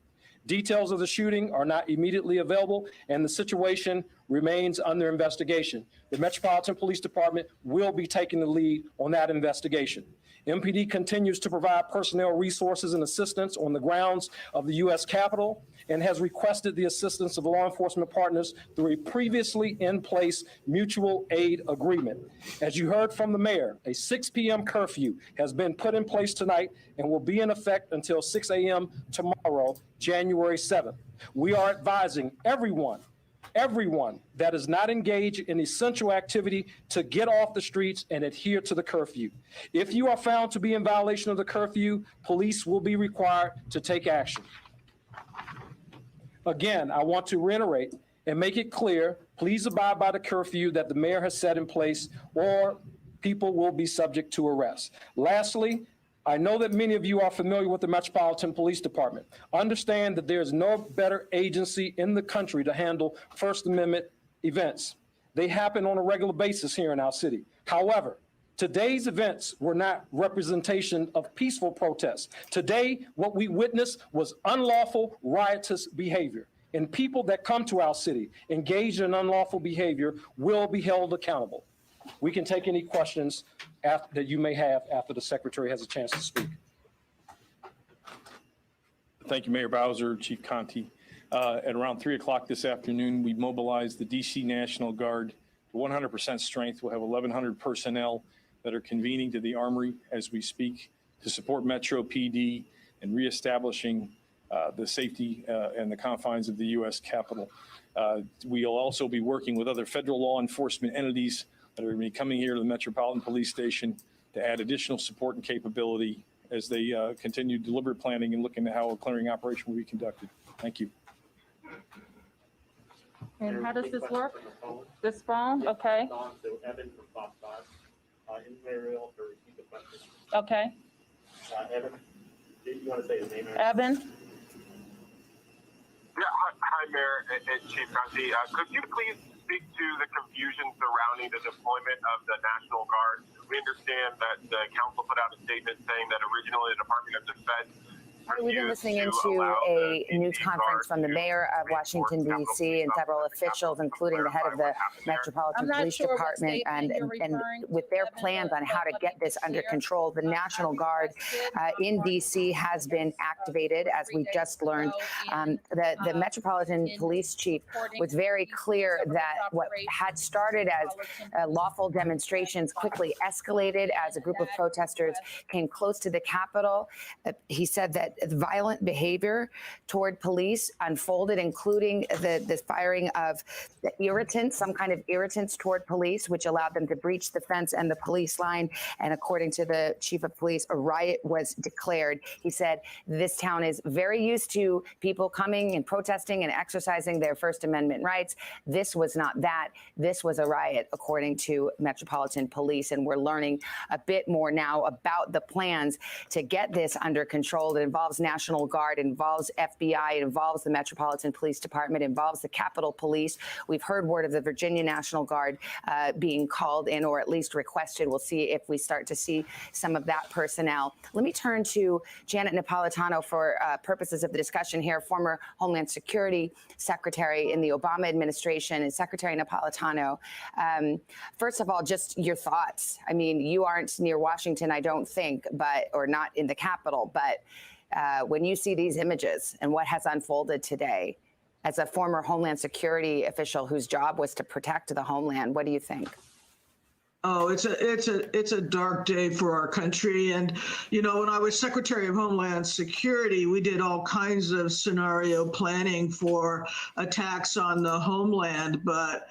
Details of the shooting are not immediately available, and the situation remains under investigation. The Metropolitan Police Department will be taking the lead on that investigation. MPD continues to provide personnel resources and assistance on the grounds of the U.S. Capitol and has requested the assistance of law enforcement partners through a previously in place mutual aid agreement. As you heard from the mayor, a 6 p.m. curfew has been put in place tonight and will be in effect until 6 a.m. tomorrow, January 7th. We are advising everyone that is not engaged in essential activity to get off the streets and adhere to the curfew. If you are found to be in violation of the curfew, police will be required to take action. Again, I want to reiterate and make it clear, please abide by the curfew that the mayor has set in place, or people will be subject to arrest. Lastly, I know that many of you are familiar with the Metropolitan Police Department. Understand that there is no better agency in the country to handle First Amendment events. They happen on a regular basis here in our city. However, today's events were not representation of peaceful protests. Today, what we witnessed was unlawful, riotous behavior. And people that come to our city engaged in unlawful behavior will be held accountable. We can take any questions that you may have after the secretary has a chance to speak. Thank you, Mayor Bowser, Chief Conti. At around 3 o'clock this afternoon, we mobilized the DC National Guard to 100% strength. We'll have 1,100 personnel that are convening to the Armory as we speak to support Metro PD and reestablishing the safety and the confines of the U.S. Capitol. We'll also be working with other federal law enforcement entities that are going to be coming here to the Metropolitan Police Station to add additional support and capability as they continue deliberate planning and looking at how a clearing operation will be conducted. Thank you. And how does this work? This phone? Okay. Okay. Evan, you want to say his name? Evan? Yeah, hi, Mayor and Chief Conti. Could you please speak to the confusion surrounding the deployment of the National Guard? We understand that the council put out a statement saying that originally the Department of Defense. We've been listening into a news conference from the mayor of Washington, D.C. and several officials, including the head of the Metropolitan Police Department, and with their plans on how to get this under control. The National Guard in D.C. has been activated, as we just learned. The Metropolitan Police Chief was very clear that what had started as lawful demonstrations quickly escalated as a group of protesters came close to the Capitol. He said that violent behavior toward police unfolded, including the firing of the irritants, some kind of irritants toward police, which allowed them to breach the fence and the police line. And according to the chief of police, a riot was declared. He said this town is very used to people coming and protesting and exercising their First Amendment rights. This was not that. This was a riot, according to Metropolitan Police. And we're learning a bit more now about the plans to get this under control. It involves National Guard, involves FBI, it involves the Metropolitan Police Department, involves the Capitol Police. We've heard word of the Virginia National Guard being called in, or at least requested. We'll see if we start to see some of that personnel. Let me turn to Janet Napolitano for purposes of the discussion here, former Homeland Security Secretary in the Obama administration. And Secretary Napolitano, first of all, just your thoughts. I mean, you aren't near Washington, I don't think, or not in the Capitol, but when you see these images and what has unfolded today, as a former Homeland Security official whose job was to protect the homeland, what do you think? Oh, it's a dark day for our country. And, you know, when I was Secretary of Homeland Security, we did all kinds of scenario planning for attacks on the homeland. But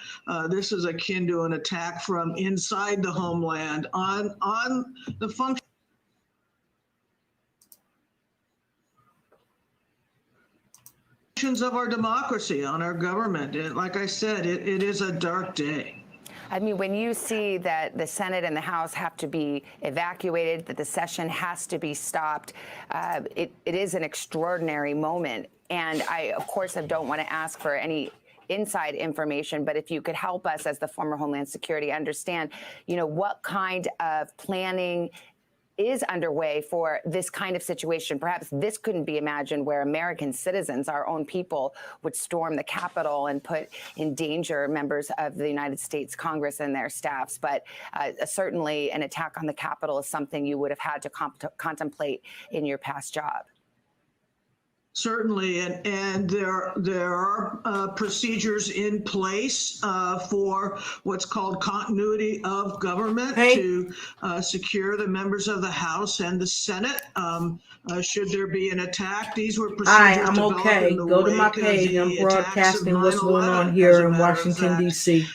this is akin to an attack from inside the homeland on the function of our democracy, on our government. Like I said, it is a dark day. I mean, when you see that the Senate and the House have to be evacuated, that the session has to be stopped, it is an extraordinary moment. And I, of course, don't want to ask for any inside information, but if you could help us as the former Homeland Security understand, you know, what kind of planning is underway for this kind of situation. Perhaps this couldn't be imagined, where American citizens, our own people, would storm the Capitol and put in danger members of the United States Congress and their staffs. But certainly an attack on the Capitol is something you would have had to contemplate in your past job. Certainly, and there are procedures in place for what's called continuity of government to secure the members of the House and the Senate. Should there be an attack, these were procedures. Hi, I'm okay. Go to my page. I'm broadcasting what's going on here in Washington, D.C.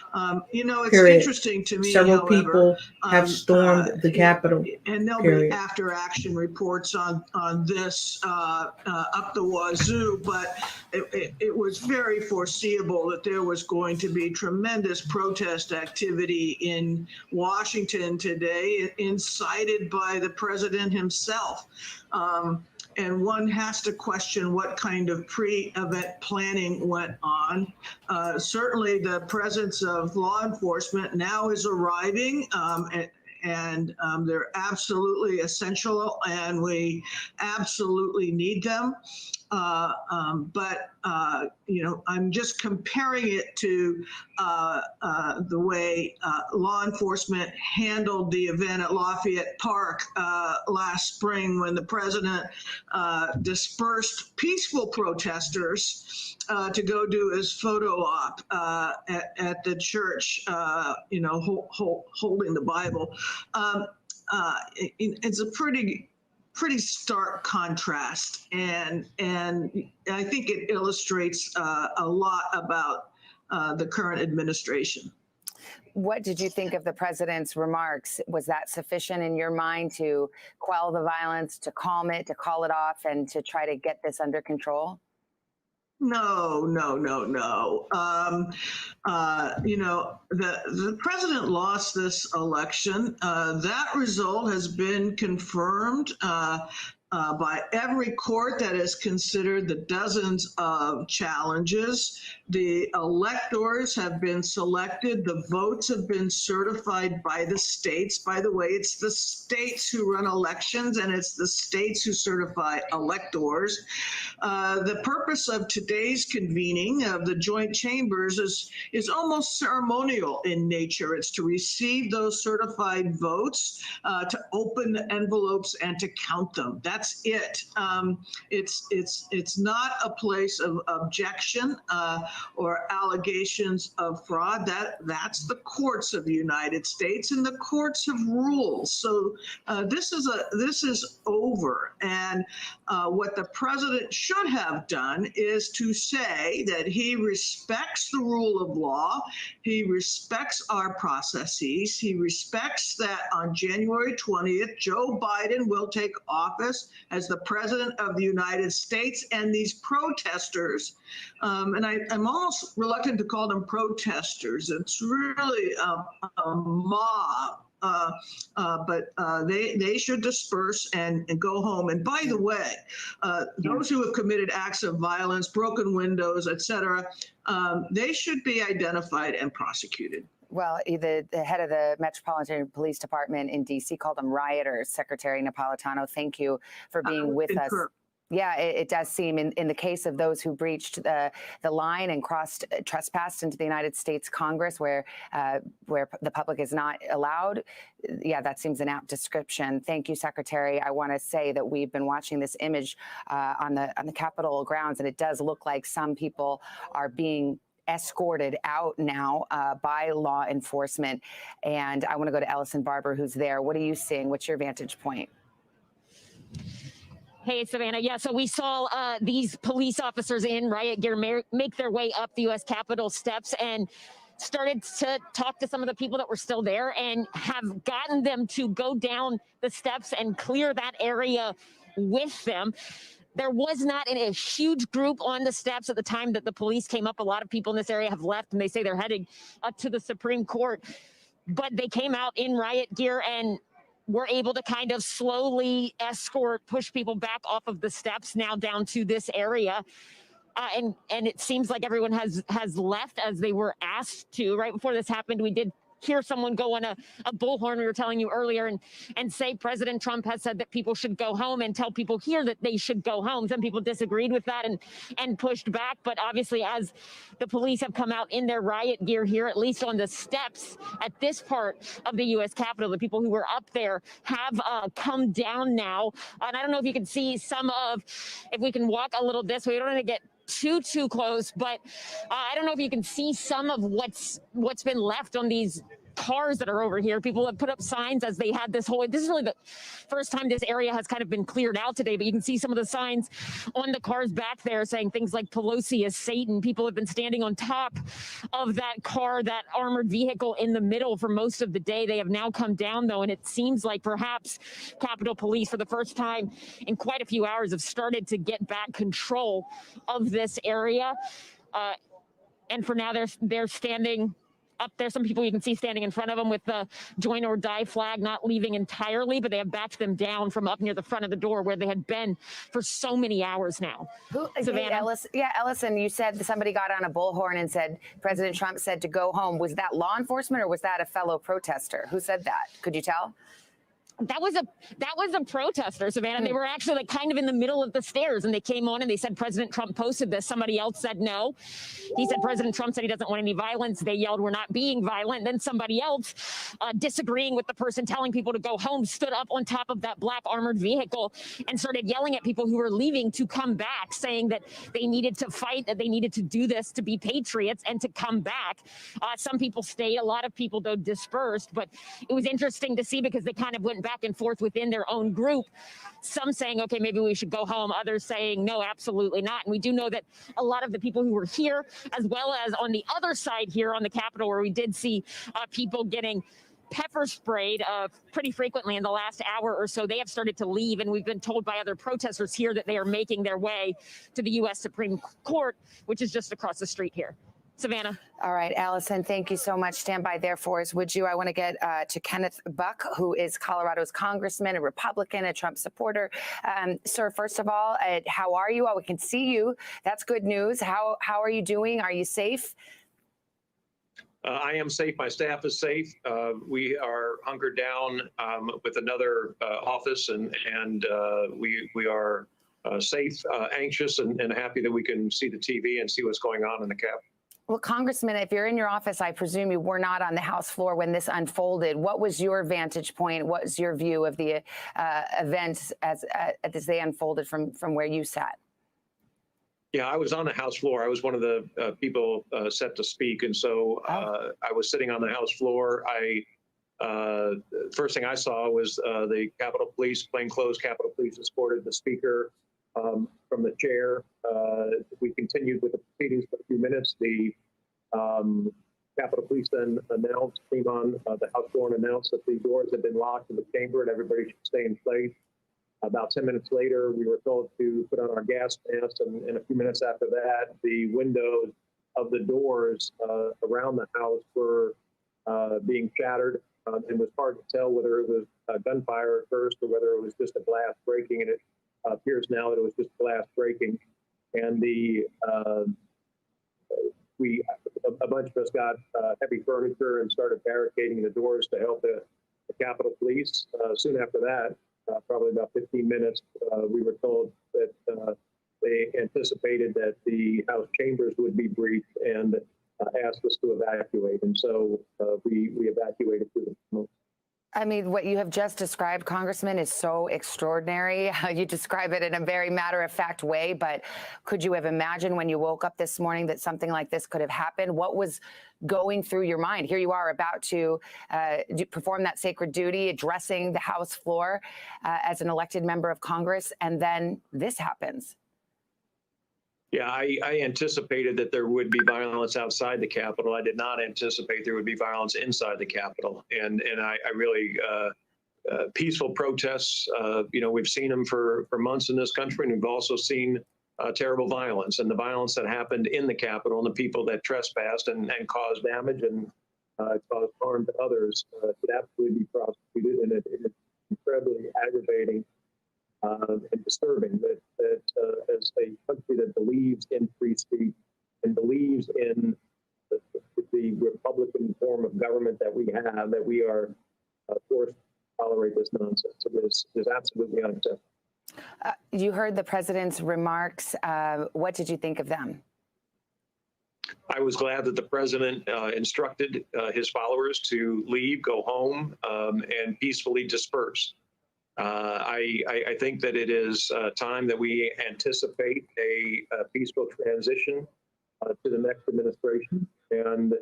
You know, it's interesting to me. Several people have stormed the Capitol. And there'll be after action reports on this up the wazoo, but it was very foreseeable that there was going to be tremendous protest activity in Washington today, incited by the president himself. And one has to question what kind of pre-event planning went on. Certainly the presence of law enforcement now is arriving, and they're absolutely essential, and we absolutely need them. But I'm just comparing it to the way law enforcement handled the event at Lafayette Park last spring, when the president dispersed peaceful protesters to go do his photo op at the church, holding the Bible. It's a pretty stark contrast, and I think it illustrates a lot about the current administration. What did you think of the president's remarks? Was that sufficient in your mind to quell the violence, to calm it, to call it off, and to try to get this under control? No. The president lost this election. That result has been confirmed by every court that has considered the dozens of challenges. The electors have been selected. The votes have been certified by the states. By the way, it's the states who run elections, and it's the states who certify electors. The purpose of today's convening of the joint chambers is almost ceremonial in nature. It's to receive those certified votes, to open the envelopes and to count them. That's it. It's not a place of objection or allegations of fraud. That's the courts of the United States, and the courts have ruled. So this is over. And what the president should have done is to say that he respects the rule of law, he respects our processes, he respects that on January 20th, Joe Biden will take office as the president of the United States, and these protesters, and I'm almost reluctant to call them protesters, it's really a mob. But they should disperse and go home. And by the way, those who have committed acts of violence, broken windows, etc., they should be identified and prosecuted. Well, the head of the Metropolitan Police Department in D.C. called them rioters. Secretary Napolitano, thank you for being with us. Yeah, it does seem in the case of those who breached the line and trespassed into the United States Congress, where the public is not allowed. Yeah, that seems an apt description. Thank you, Secretary. I want to say that we've been watching this image on the Capitol grounds, and it does look like some people are being escorted out now by law enforcement. And I want to go to Ellison Barber, who's there. What are you seeing? What's your vantage point? Hey, Savannah. Yeah, so we saw these police officers in riot gear make their way up the U.S. Capitol steps and started to talk to some of the people that were still there and have gotten them to go down the steps and clear that area with them. There was not a huge group on the steps at the time that the police came up. A lot of people in this area have left, and they say they're heading up to the Supreme Court. But they came out in riot gear and were able to kind of slowly push people back off of the steps now down to this area. And it seems like everyone has left as they were asked to. Right before this happened, we did hear someone go on a bullhorn, we were telling you earlier, and say President Trump has said that people should go home and tell people here that they should go home. Some people disagreed with that and pushed back. But obviously, as the police have come out in their riot gear here, at least on the steps at this part of the U.S. Capitol, the people who were up there have come down now. And I don't know if you can see if we can walk a little this way. We don't want to get too close, but I don't know if you can see some of what's been left on these cars that are over here. People have put up signs as they had this is really the first time this area has kind of been cleared out today, but you can see some of the signs on the cars back there saying things like Pelosi is Satan. People have been standing on top of that car, that armored vehicle in the middle for most of the day. They have now come down though, and it seems like perhaps Capitol Police for the first time in quite a few hours have started to get back control of this area. And for now, they're standing up there. Some people you can see standing in front of them with the join or die flag, not leaving entirely, but they have backed them down from up near the front of the door where they had been for so many hours now. Savannah? Ellison, you said somebody got on a bullhorn and said President Trump said to go home. Was that law enforcement or was that a fellow protester? Who said that? Could you tell? That was a protester, Savannah. They were actually like kind of in the middle of the stairs, and they came on and they said President Trump posted this. Somebody else said no. He said President Trump said he doesn't want any violence. They yelled, "We're not being violent." Then somebody else, disagreeing with the person telling people to go home, stood up on top of that black armored vehicle and started yelling at people who were leaving to come back, saying that they needed to fight, that they needed to do this to be patriots and to come back. Some people stayed. A lot of people, though, dispersed. But it was interesting to see because they kind of went back and forth within their own group, some saying, okay, maybe we should go home, others saying, no, absolutely not. And we do know that a lot of the people who were here, as well as on the other side here on the Capitol, where we did see people getting pepper sprayed pretty frequently in the last hour or so, they have started to leave. And we've been told by other protesters here that they are making their way to the U.S. Supreme Court, which is just across the street here. Savannah. All right, Allison, thank you so much. Stand by there for us, would you? I want to get to Kenneth Buck, who is Colorado's congressman, a Republican, a Trump supporter. Sir, first of all, how are you? Oh, we can see you. That's good news. How are you doing? Are you safe? I am safe. My staff is safe. We are hunkered down with another office, and we are safe, anxious, and happy that we can see the TV and see what's going on in the Capitol. Well, Congressman, if you're in your office, I presume you were not on the House floor when this unfolded. What was your vantage point? What was your view of the events as they unfolded from where you sat? Yeah, I was on the House floor. I was one of the people set to speak, and so I was sitting on the House floor. First thing I saw was the Capitol Police, plainclothes Capitol Police, escorted the Speaker from the chair. We continued with the proceedings for a few minutes. The Capitol Police then announced, came on the House floor and announced that the doors had been locked in the chamber and everybody should stay in place. About 10 minutes later, we were told to put on our gas masks, and a few minutes after that, the windows of the doors around the House were being shattered. It was hard to tell whether it was gunfire at first or whether it was just a glass breaking, and it appears now that it was just glass breaking. And a bunch of us got heavy furniture and started barricading the doors to help the Capitol Police. Soon after that, probably about 15 minutes, we were told that they anticipated that the House chambers would be breached and asked us to evacuate. And so we evacuated through the tunnel. I mean, what you have just described, Congressman, is so extraordinary. You describe it in a very matter-of-fact way, but could you have imagined when you woke up this morning that something like this could have happened? What was going through your mind? Here you are about to perform that sacred duty, addressing the House floor as an elected member of Congress, and then this happens. Yeah, I anticipated that there would be violence outside the Capitol. I did not anticipate there would be violence inside the Capitol. And I really, peaceful protests, we've seen them for months in this country, and we've also seen terrible violence. And the violence that happened in the Capitol and the people that trespassed and caused damage and caused harm to others should absolutely be prosecuted. And it is incredibly aggravating and disturbing that as a country that believes in free speech and believes in the Republican form of government that we have, that we are forced to tolerate this nonsense. It is absolutely unacceptable. You heard the president's remarks. What did you think of them? I was glad that the president instructed his followers to leave, go home, and peacefully disperse. I think that it is time that we anticipate a peaceful transition to the next administration. And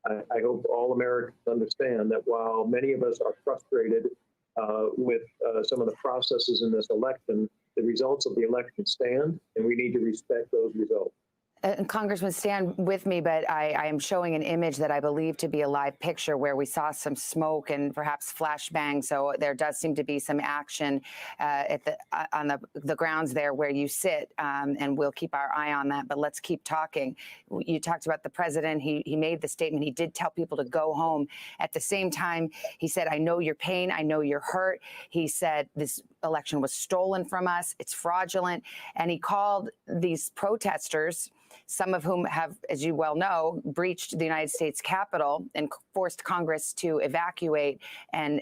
I hope all Americans understand that while many of us are frustrated with some of the processes in this election, the results of the election stand, and we need to respect those results. Congressman, stand with me, but I am showing an image that I believe to be a live picture where we saw some smoke and perhaps flashbang. So there does seem to be some action on the grounds there where you sit, and we'll keep our eye on that. But let's keep talking. You talked about the president. He made the statement. He did tell people to go home. At the same time, he said, "I know your pain. I know you're hurt." He said this election was stolen from us. It's fraudulent. And he called these protesters, some of whom have, as you well know, breached the United States Capitol and forced Congress to evacuate and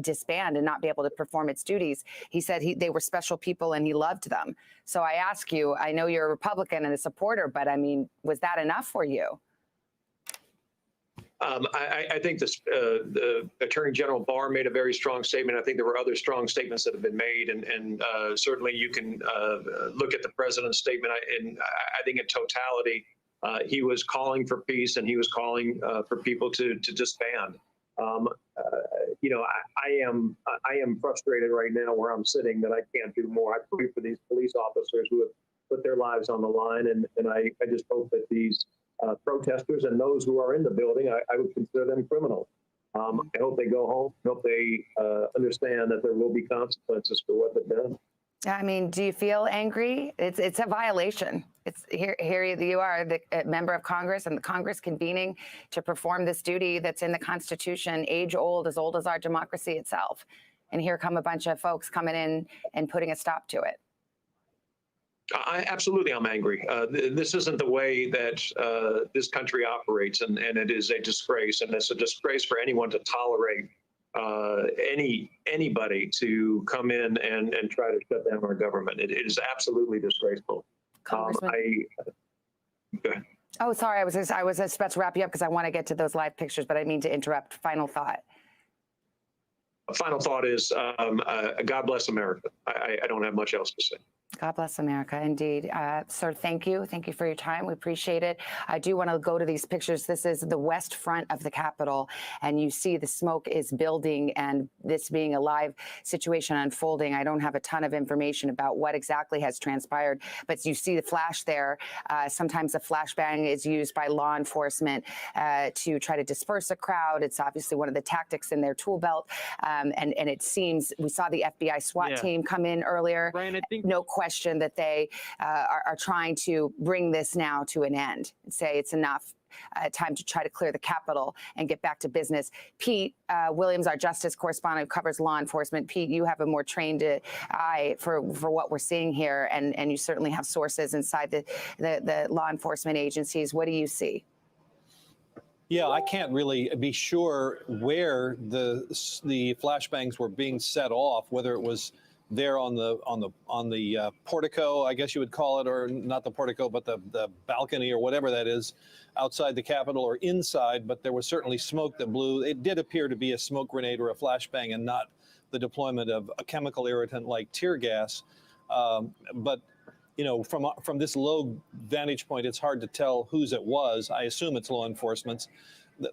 disband and not be able to perform its duties. He said they were special people and he loved them. So I ask you, I know you're a Republican and a supporter, but I mean, was that enough for you? I think the Attorney General Barr made a very strong statement. I think there were other strong statements that have been made, and certainly you can look at the president's statement. And I think in totality, he was calling for peace and he was calling for people to disband. You know, I am frustrated right now where I'm sitting that I can't do more. I pray for these police officers who have put their lives on the line, and I just hope that these protesters and those who are in the building, I would consider them criminals. I hope they go home. I hope they understand that there will be consequences for what they've done. I mean, do you feel angry? It's a violation. It's here you are, the member of Congress, and the Congress convening to perform this duty that's in the Constitution, age old as our democracy itself. And here come a bunch of folks coming in and putting a stop to it. Absolutely, I'm angry. This isn't the way that this country operates, and it is a disgrace, and it's a disgrace for anyone to tolerate anybody to come in and try to shut down our government. It is absolutely disgraceful. Go ahead. Oh, sorry, I was just about to wrap you up because I want to get to those live pictures, but I didn't mean to interrupt. Final thought. Final thought is God bless America. I don't have much else to say. God bless America, indeed. Sir, thank you. Thank you for your time. We appreciate it. I do want to go to these pictures. This is the west front of the Capitol, and you see the smoke is building and this being a live situation unfolding. I don't have a ton of information about what exactly has transpired, but you see the flash there. Sometimes a flashbang is used by law enforcement to try to disperse a crowd. It's obviously one of the tactics in their tool belt. And it seems we saw the FBI SWAT team come in earlier. Brian, I think no question that they are trying to bring this now to an end and say it's enough. Time to try to clear the Capitol and get back to business. Pete Williams, our justice correspondent who covers law enforcement. Pete, you have a more trained eye for what we're seeing here, and you certainly have sources inside the law enforcement agencies. What do you see? Yeah, I can't really be sure where the flashbangs were being set off, whether it was there on the portico, I guess you would call it, or not the portico, but the balcony or whatever that is outside the Capitol or inside. But there was certainly smoke that blew. It did appear to be a smoke grenade or a flashbang and not the deployment of a chemical irritant like tear gas. But you know, from this low vantage point, it's hard to tell whose it was. I assume it's law enforcement's.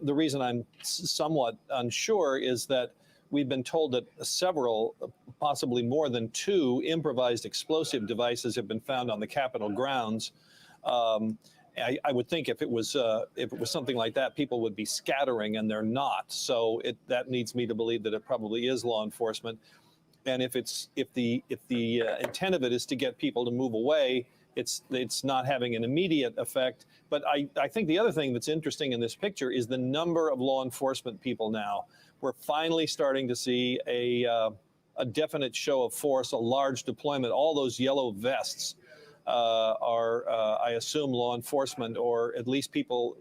The reason I'm somewhat unsure is that we've been told that several, possibly more than 2 improvised explosive devices have been found on the Capitol grounds. I would think if it was something like that, people would be scattering, and they're not. So that leads me to believe that it probably is law enforcement. And if the intent of it is to get people to move away, it's not having an immediate effect. But I think the other thing that's interesting in this picture is the number of law enforcement people now. We're finally starting to see a definite show of force, a large deployment. All those yellow vests are, I assume, law enforcement, or at least people,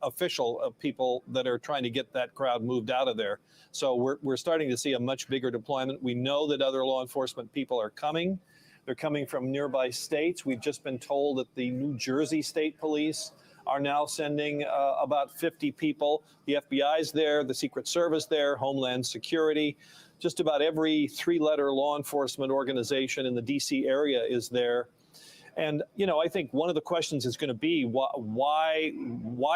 official people that are trying to get that crowd moved out of there. So we're starting to see a much bigger deployment. We know that other law enforcement people are coming. They're coming from nearby states. We've just been told that the New Jersey State Police are now sending about 50 people. The FBI's there, the Secret Service there, Homeland Security. Just about every 3-letter law enforcement organization in the DC area is there. And, you know, I think one of the questions is going to be why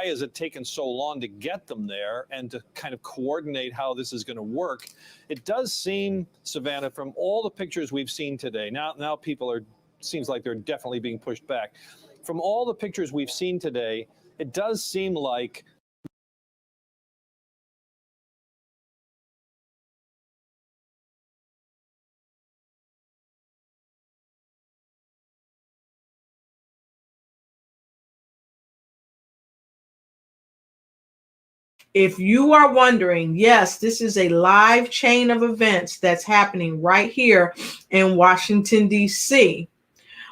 has it taken so long to get them there and to kind of coordinate how this is going to work? It does seem, Savannah, from all the pictures we've seen today, now people seems like they're definitely being pushed back. From all the pictures we've seen today, it does seem like if you are wondering, yes, this is a live chain of events that's happening right here in Washington, D.C.,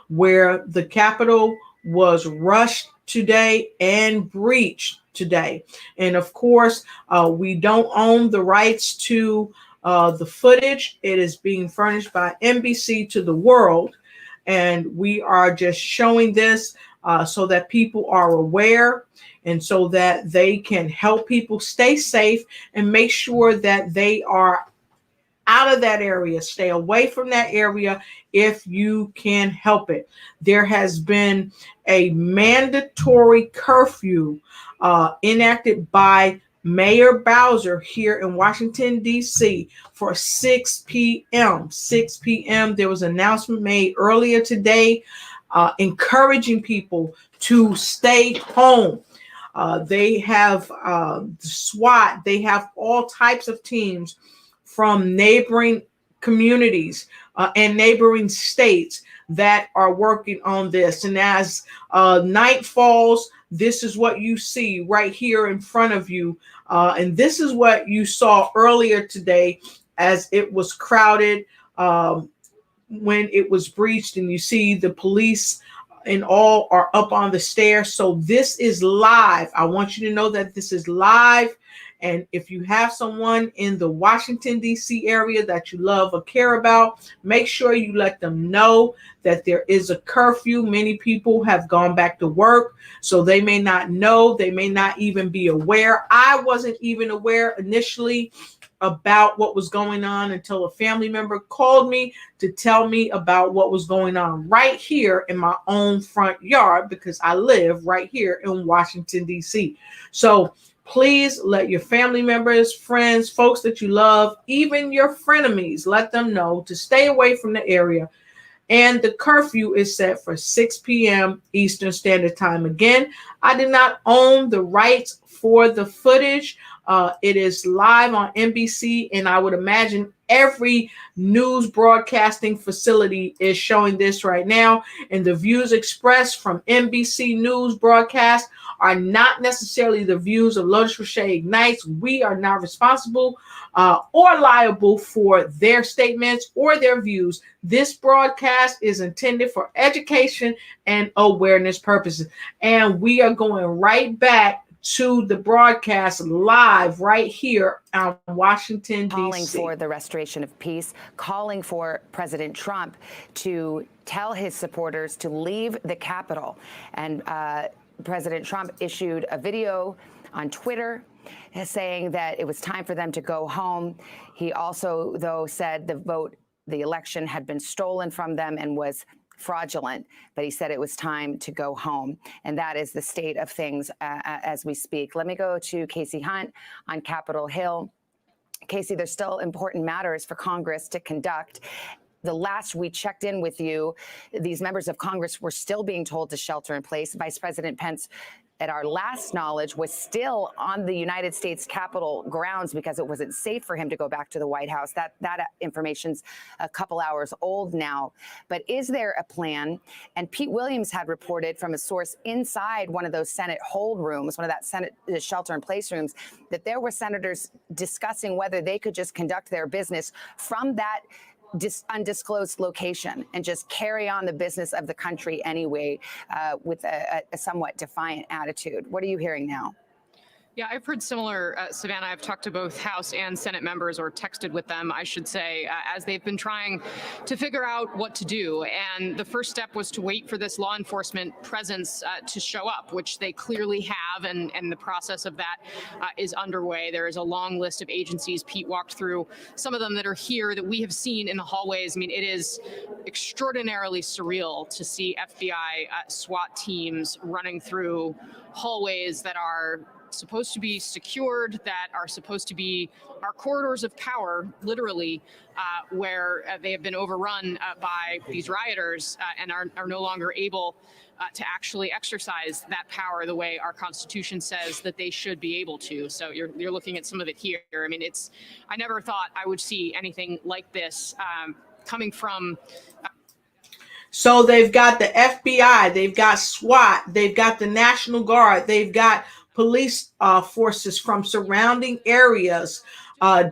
where the Capitol was rushed today and breached today. And of course, we don't own the rights to the footage. It is being furnished by NBC to the world. And we are just showing this so that people are aware and so that they can help people stay safe and make sure that they are out of that area. Stay away from that area if you can help it. There has been a mandatory curfew enacted by Mayor Bowser here in Washington, D.C. for 6 p.m. 6 p.m. There was an announcement made earlier today encouraging people to stay home. They have SWAT. They have all types of teams from neighboring communities and neighboring states that are working on this. And as night falls, this is what you see right here in front of you. And this is what you saw earlier today as it was crowded when it was breached. And you see the police and all are up on the stairs. So this is live. I want you to know that this is live. And if you have someone in the Washington, D.C. area that you love or care about, make sure you let them know that there is a curfew. Many people have gone back to work, so they may not know. They may not even be aware. I wasn't even aware initially about what was going on until a family member called me to tell me about what was going on right here in my own front yard, because I live right here in Washington, D.C. So please let your family members, friends, folks that you love, even your frenemies, let them know to stay away from the area. And the curfew is set for 6 p.m. Eastern Standard Time. Again, I did not own the rights for the footage. It is live on NBC, and I would imagine every news broadcasting facility is showing this right now. And the views expressed from NBC News broadcast are not necessarily the views of Lotus Roche Ignites. We are not responsible or liable for their statements or their views. This broadcast is intended for education and awareness purposes. And we are going right back to the broadcast live right here on Washington, D.C. Calling for the restoration of peace, calling for President Trump to tell his supporters to leave the Capitol. And President Trump issued a video on Twitter saying that it was time for them to go home. He also, though, said the election had been stolen from them and was fraudulent, but he said it was time to go home. And that is the state of things as we speak. Let me go to Casey Hunt on Capitol Hill. Casey, there's still important matters for Congress to conduct. The last we checked in with you, these members of Congress were still being told to shelter in place. Vice President Pence, at our last knowledge, was still on the United States Capitol grounds because it wasn't safe for him to go back to the White House. That information's a couple hours old now. But is there a plan? And Pete Williams had reported from a source inside one of those Senate hold rooms, one of that Senate shelter in place rooms, that there were senators discussing whether they could just conduct their business from that undisclosed location and just carry on the business of the country anyway with a somewhat defiant attitude. What are you hearing now? Yeah, I've heard similar, Savannah. I've talked to both House and Senate members, or texted with them, I should say, as they've been trying to figure out what to do. And the first step was to wait for this law enforcement presence to show up, which they clearly have, and the process of that is underway. There is a long list of agencies. Pete walked through some of them that are here that we have seen in the hallways. I mean, it is extraordinarily surreal to see FBI SWAT teams running through hallways that are supposed to be secured, that are supposed to be our corridors of power, literally, where they have been overrun by these rioters and are no longer able to actually exercise that power the way our Constitution says that they should be able to. So you're looking at some of it here. I mean, I never thought I would see anything like this coming from. So they've got the FBI, they've got SWAT, they've got the National Guard, they've got police forces from surrounding areas,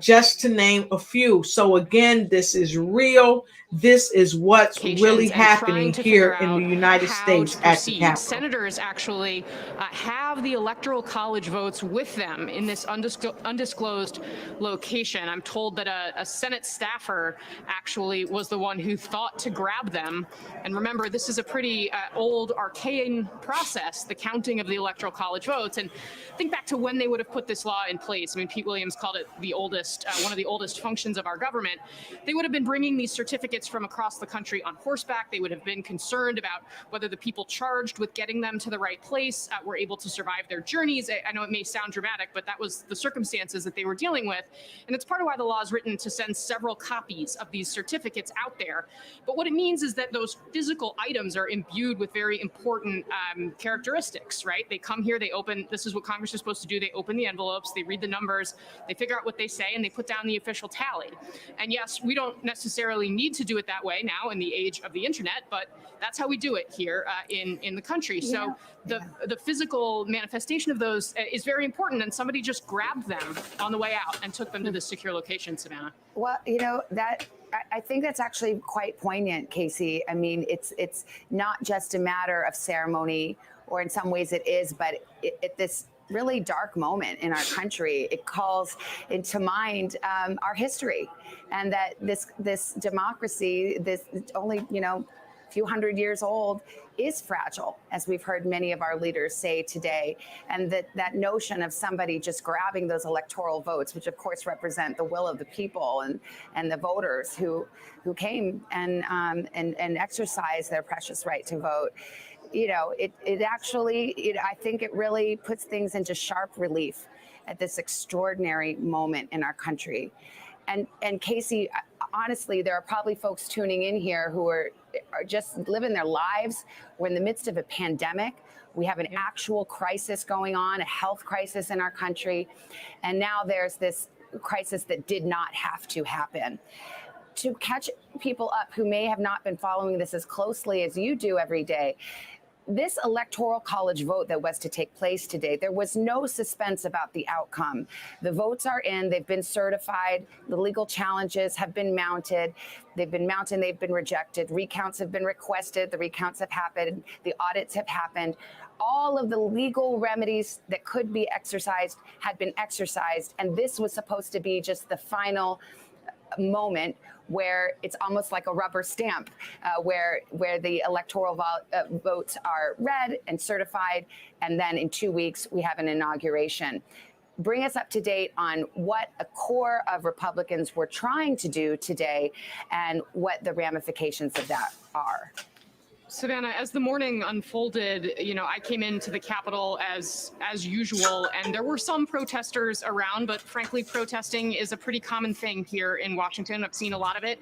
just to name a few. So again, this is real. This is what's really happening here in the United States at the Capitol. Senators actually have the Electoral College votes with them in this undisclosed location. I'm told that a Senate staffer actually was the one who thought to grab them. And remember, this is a pretty old, arcane process, the counting of the Electoral College votes. And think back to when they would have put this law in place. I mean, Pete Williams called it the oldest, one of the oldest functions of our government. They would have been bringing these certificates from across the country on horseback. They would have been concerned about whether the people charged with getting them to the right place were able to survive their journeys. I know it may sound dramatic, but that was the circumstances that they were dealing with. And it's part of why the law is written to send several copies of these certificates out there. But what it means is that those physical items are imbued with very important characteristics, right? They come here, they open, this is what Congress is supposed to do. They open the envelopes, they read the numbers, they figure out what they say, and they put down the official tally. And yes, we don't necessarily need to do it that way now in the age of the internet, but that's how we do it here in the country. So the physical manifestation of those is very important, and somebody just grabbed them on the way out and took them to this secure location, Savannah. Well, you know, that I think that's actually quite poignant, Casey. I mean, it's not just a matter of ceremony, or in some ways it is, but at this really dark moment in our country, it calls into mind our history, and that this democracy, this only, you know, few hundred years old, is fragile, as we've heard many of our leaders say today. And that notion of somebody just grabbing those electoral votes, which of course represent the will of the people and the voters who came and exercised their precious right to vote. You know, it actually, I think it really puts things into sharp relief at this extraordinary moment in our country. And Casey, honestly, there are probably folks tuning in here who are just living their lives. We're in the midst of a pandemic. We have an actual crisis going on, a health crisis in our country. And now there's this crisis that did not have to happen. To catch people up who may have not been following this as closely as you do every day, this electoral college vote that was to take place today, there was no suspense about the outcome. The votes are in, they've been certified, the legal challenges have been mounted, they've been rejected, recounts have been requested, the recounts have happened, the audits have happened. All of the legal remedies that could be exercised had been exercised, and this was supposed to be just the final moment where it's almost like a rubber stamp, where the electoral votes are read and certified, and then in 2 weeks we have an inauguration. Bring us up to date on what a core of Republicans were trying to do today and what the ramifications of that are. Savannah, as the morning unfolded, you know, I came into the Capitol as usual, and there were some protesters around, but frankly, protesting is a pretty common thing here in Washington. I've seen a lot of it.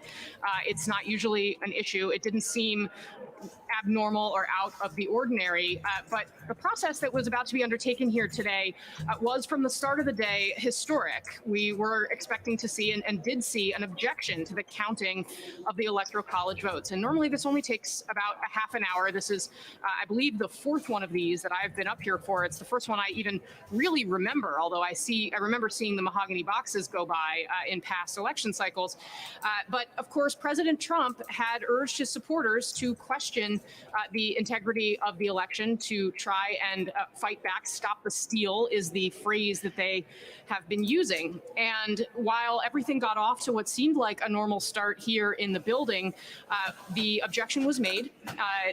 It's not usually an issue. It didn't seem abnormal or out of the ordinary, but the process that was about to be undertaken here today was from the start of the day historic. We were expecting to see and did see an objection to the counting of the Electoral College votes. And normally this only takes about a half an hour. This is, I believe, the fourth one of these that I've been up here for. It's the first one I even really remember, although I remember seeing the mahogany boxes go by in past election cycles. But of course, President Trump had urged his supporters to question the integrity of the election to try and fight back. Stop the steal is the phrase that they have been using. And while everything got off to what seemed like a normal start here in the building, the objection was made.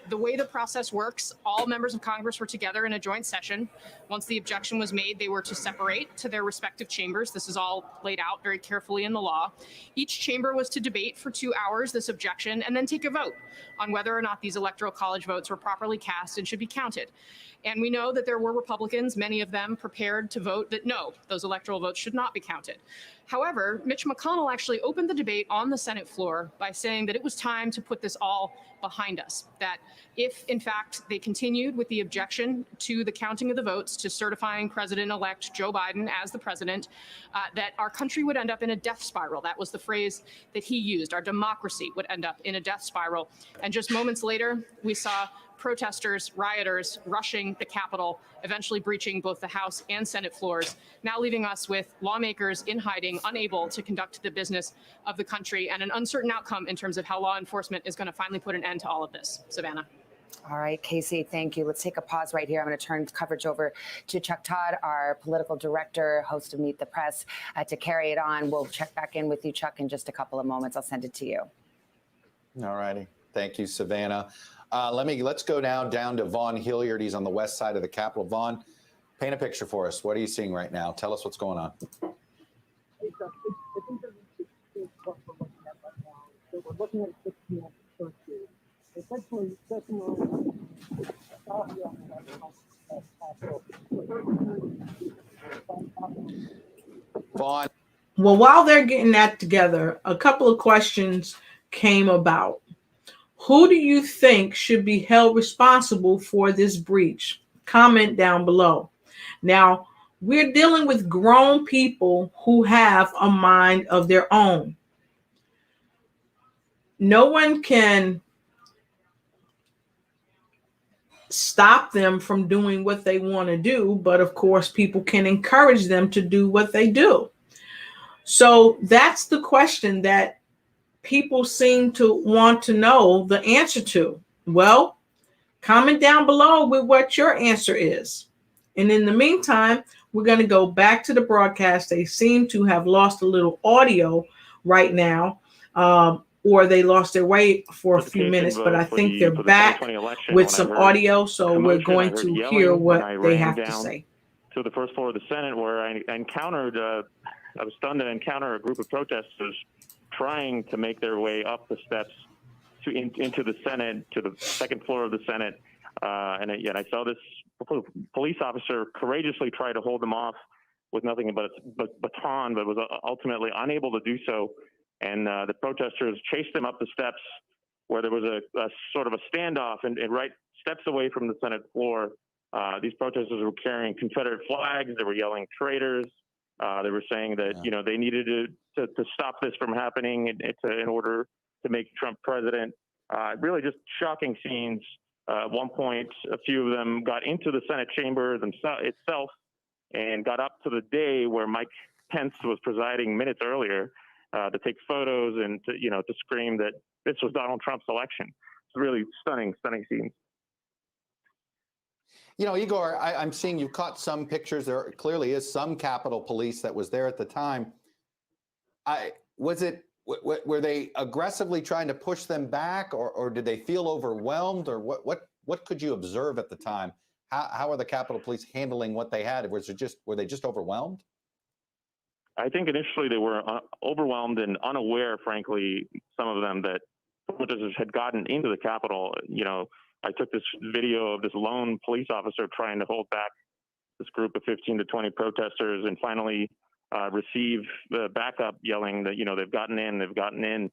The way the process works, all members of Congress were together in a joint session. Once the objection was made, they were to separate to their respective chambers. This is all laid out very carefully in the law. Each chamber was to debate for 2 hours this objection and then take a vote on whether or not these electoral college votes were properly cast and should be counted. And we know that there were Republicans, many of them prepared to vote that no, those electoral votes should not be counted. However, Mitch McConnell actually opened the debate on the Senate floor by saying that it was time to put this all behind us, that if, in fact, they continued with the objection to the counting of the votes, to certifying President-elect Joe Biden as the president, that our country would end up in a death spiral. That was the phrase that he used. Our democracy would end up in a death spiral. And just moments later, we saw protesters, rioters rushing the Capitol, eventually breaching both the House and Senate floors, now leaving us with lawmakers in hiding, unable to conduct the business of the country, and an uncertain outcome in terms of how law enforcement is going to finally put an end to all of this. Savannah. All right, Casey, thank you. Let's take a pause right here. I'm going to turn coverage over to Chuck Todd, our political director, host of Meet the Press, to carry it on. We'll check back in with you, Chuck, in just a couple of moments. I'll send it to you. All righty. Thank you, Savannah. Let's go now down to Vaughn Hilliard. He's on the west side of the Capitol. Vaughn, paint a picture for us. What are you seeing right now? Tell us what's going on. We're looking at 6 p.m. Thursday. Essentially, Vaughn. Well, while they're getting that together, a couple of questions came about. Who do you think should be held responsible for this breach? Comment down below. Now, we're dealing with grown people who have a mind of their own. No one can stop them from doing what they want to do, but of course, people can encourage them to do what they do. So that's the question that people seem to want to know the answer to. Well, comment down below with what your answer is. And in the meantime, we're going to go back to the broadcast. They seem to have lost a little audio right now, or they lost their way for a few minutes, but I think they're back with some audio, so we're going to hear what they have to say. To the first floor of the Senate, where I encountered, I was stunned to encounter a group of protesters trying to make their way up the steps into the Senate, to the second floor of the Senate. And I saw this police officer courageously try to hold them off with nothing but a baton, but was ultimately unable to do so. And the protesters chased them up the steps, where there was a sort of a standoff, and right steps away from the Senate floor. These protesters were carrying Confederate flags. They were yelling traitors. They were saying that, they needed to stop this from happening in order to make Trump president. Really just shocking scenes. At one point, a few of them got into the Senate chamber itself and got up to the day where Mike Pence was presiding minutes earlier to take photos and to scream that this was Donald Trump's election. It's really stunning scenes. Igor, I'm seeing you caught some pictures. There clearly is some Capitol Police that was there at the time. Were they aggressively trying to push them back, or did they feel overwhelmed, or what could you observe at the time? How are the Capitol Police handling what they had? Were they just overwhelmed? I think initially they were overwhelmed and unaware, frankly, some of them, that protesters had gotten into the Capitol. I took this video of this lone police officer trying to hold back this group of 15 to 20 protesters, and finally receive the backup yelling that, they've gotten in.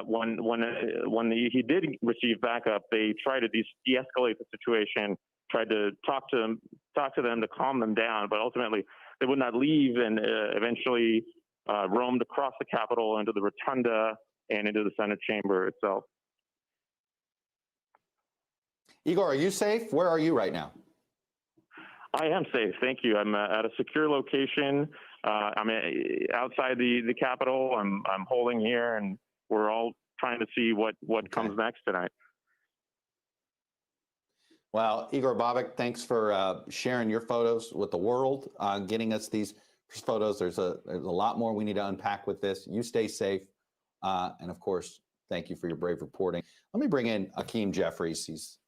When he did receive backup, they tried to de-escalate the situation, tried to talk to them to calm them down, but ultimately they would not leave, and eventually roamed across the Capitol into the rotunda and into the Senate chamber itself. Igor, are you safe? Where are you right now? I am safe, thank you. I'm at a secure location. I'm outside the Capitol. I'm holding here, and we're all trying to see what comes next tonight. Well, Igor Bobek, thanks for sharing your photos with the world, getting us these photos. There's a lot more we need to unpack with this. You stay safe. And of course, thank you for your brave reporting. Let me bring in Akeem Jeffries. He's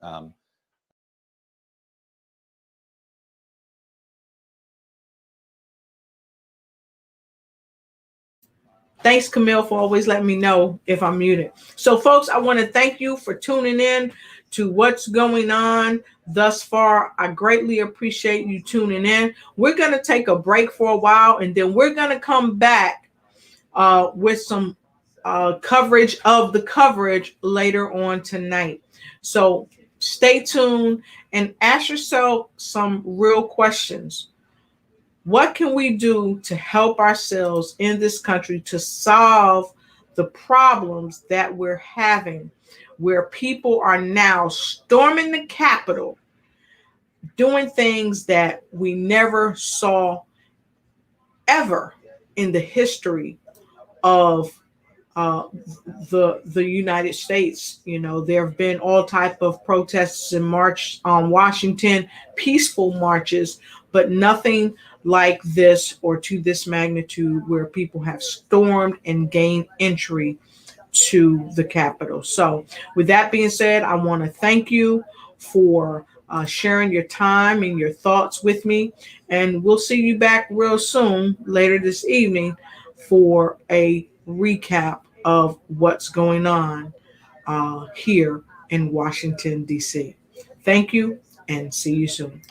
Thanks, Camille, for always letting me know if I'm muted. So, folks, I want to thank you for tuning in to what's going on thus far. I greatly appreciate you tuning in. We're going to take a break for a while, and then we're going to come back with some coverage of the coverage later on tonight. So stay tuned and ask yourself some real questions. What can we do to help ourselves in this country to solve the problems that we're having, where people are now storming the Capitol, doing things that we never saw ever in the history of the United States? You know, there have been all type of protests in March on Washington, peaceful marches, but nothing like this or to this magnitude where people have stormed and gained entry to the Capitol. So with that being said, I want to thank you for sharing your time and your thoughts with me. And we'll see you back real soon later this evening for a recap of what's going on here in Washington, D.C. Thank you and see you soon.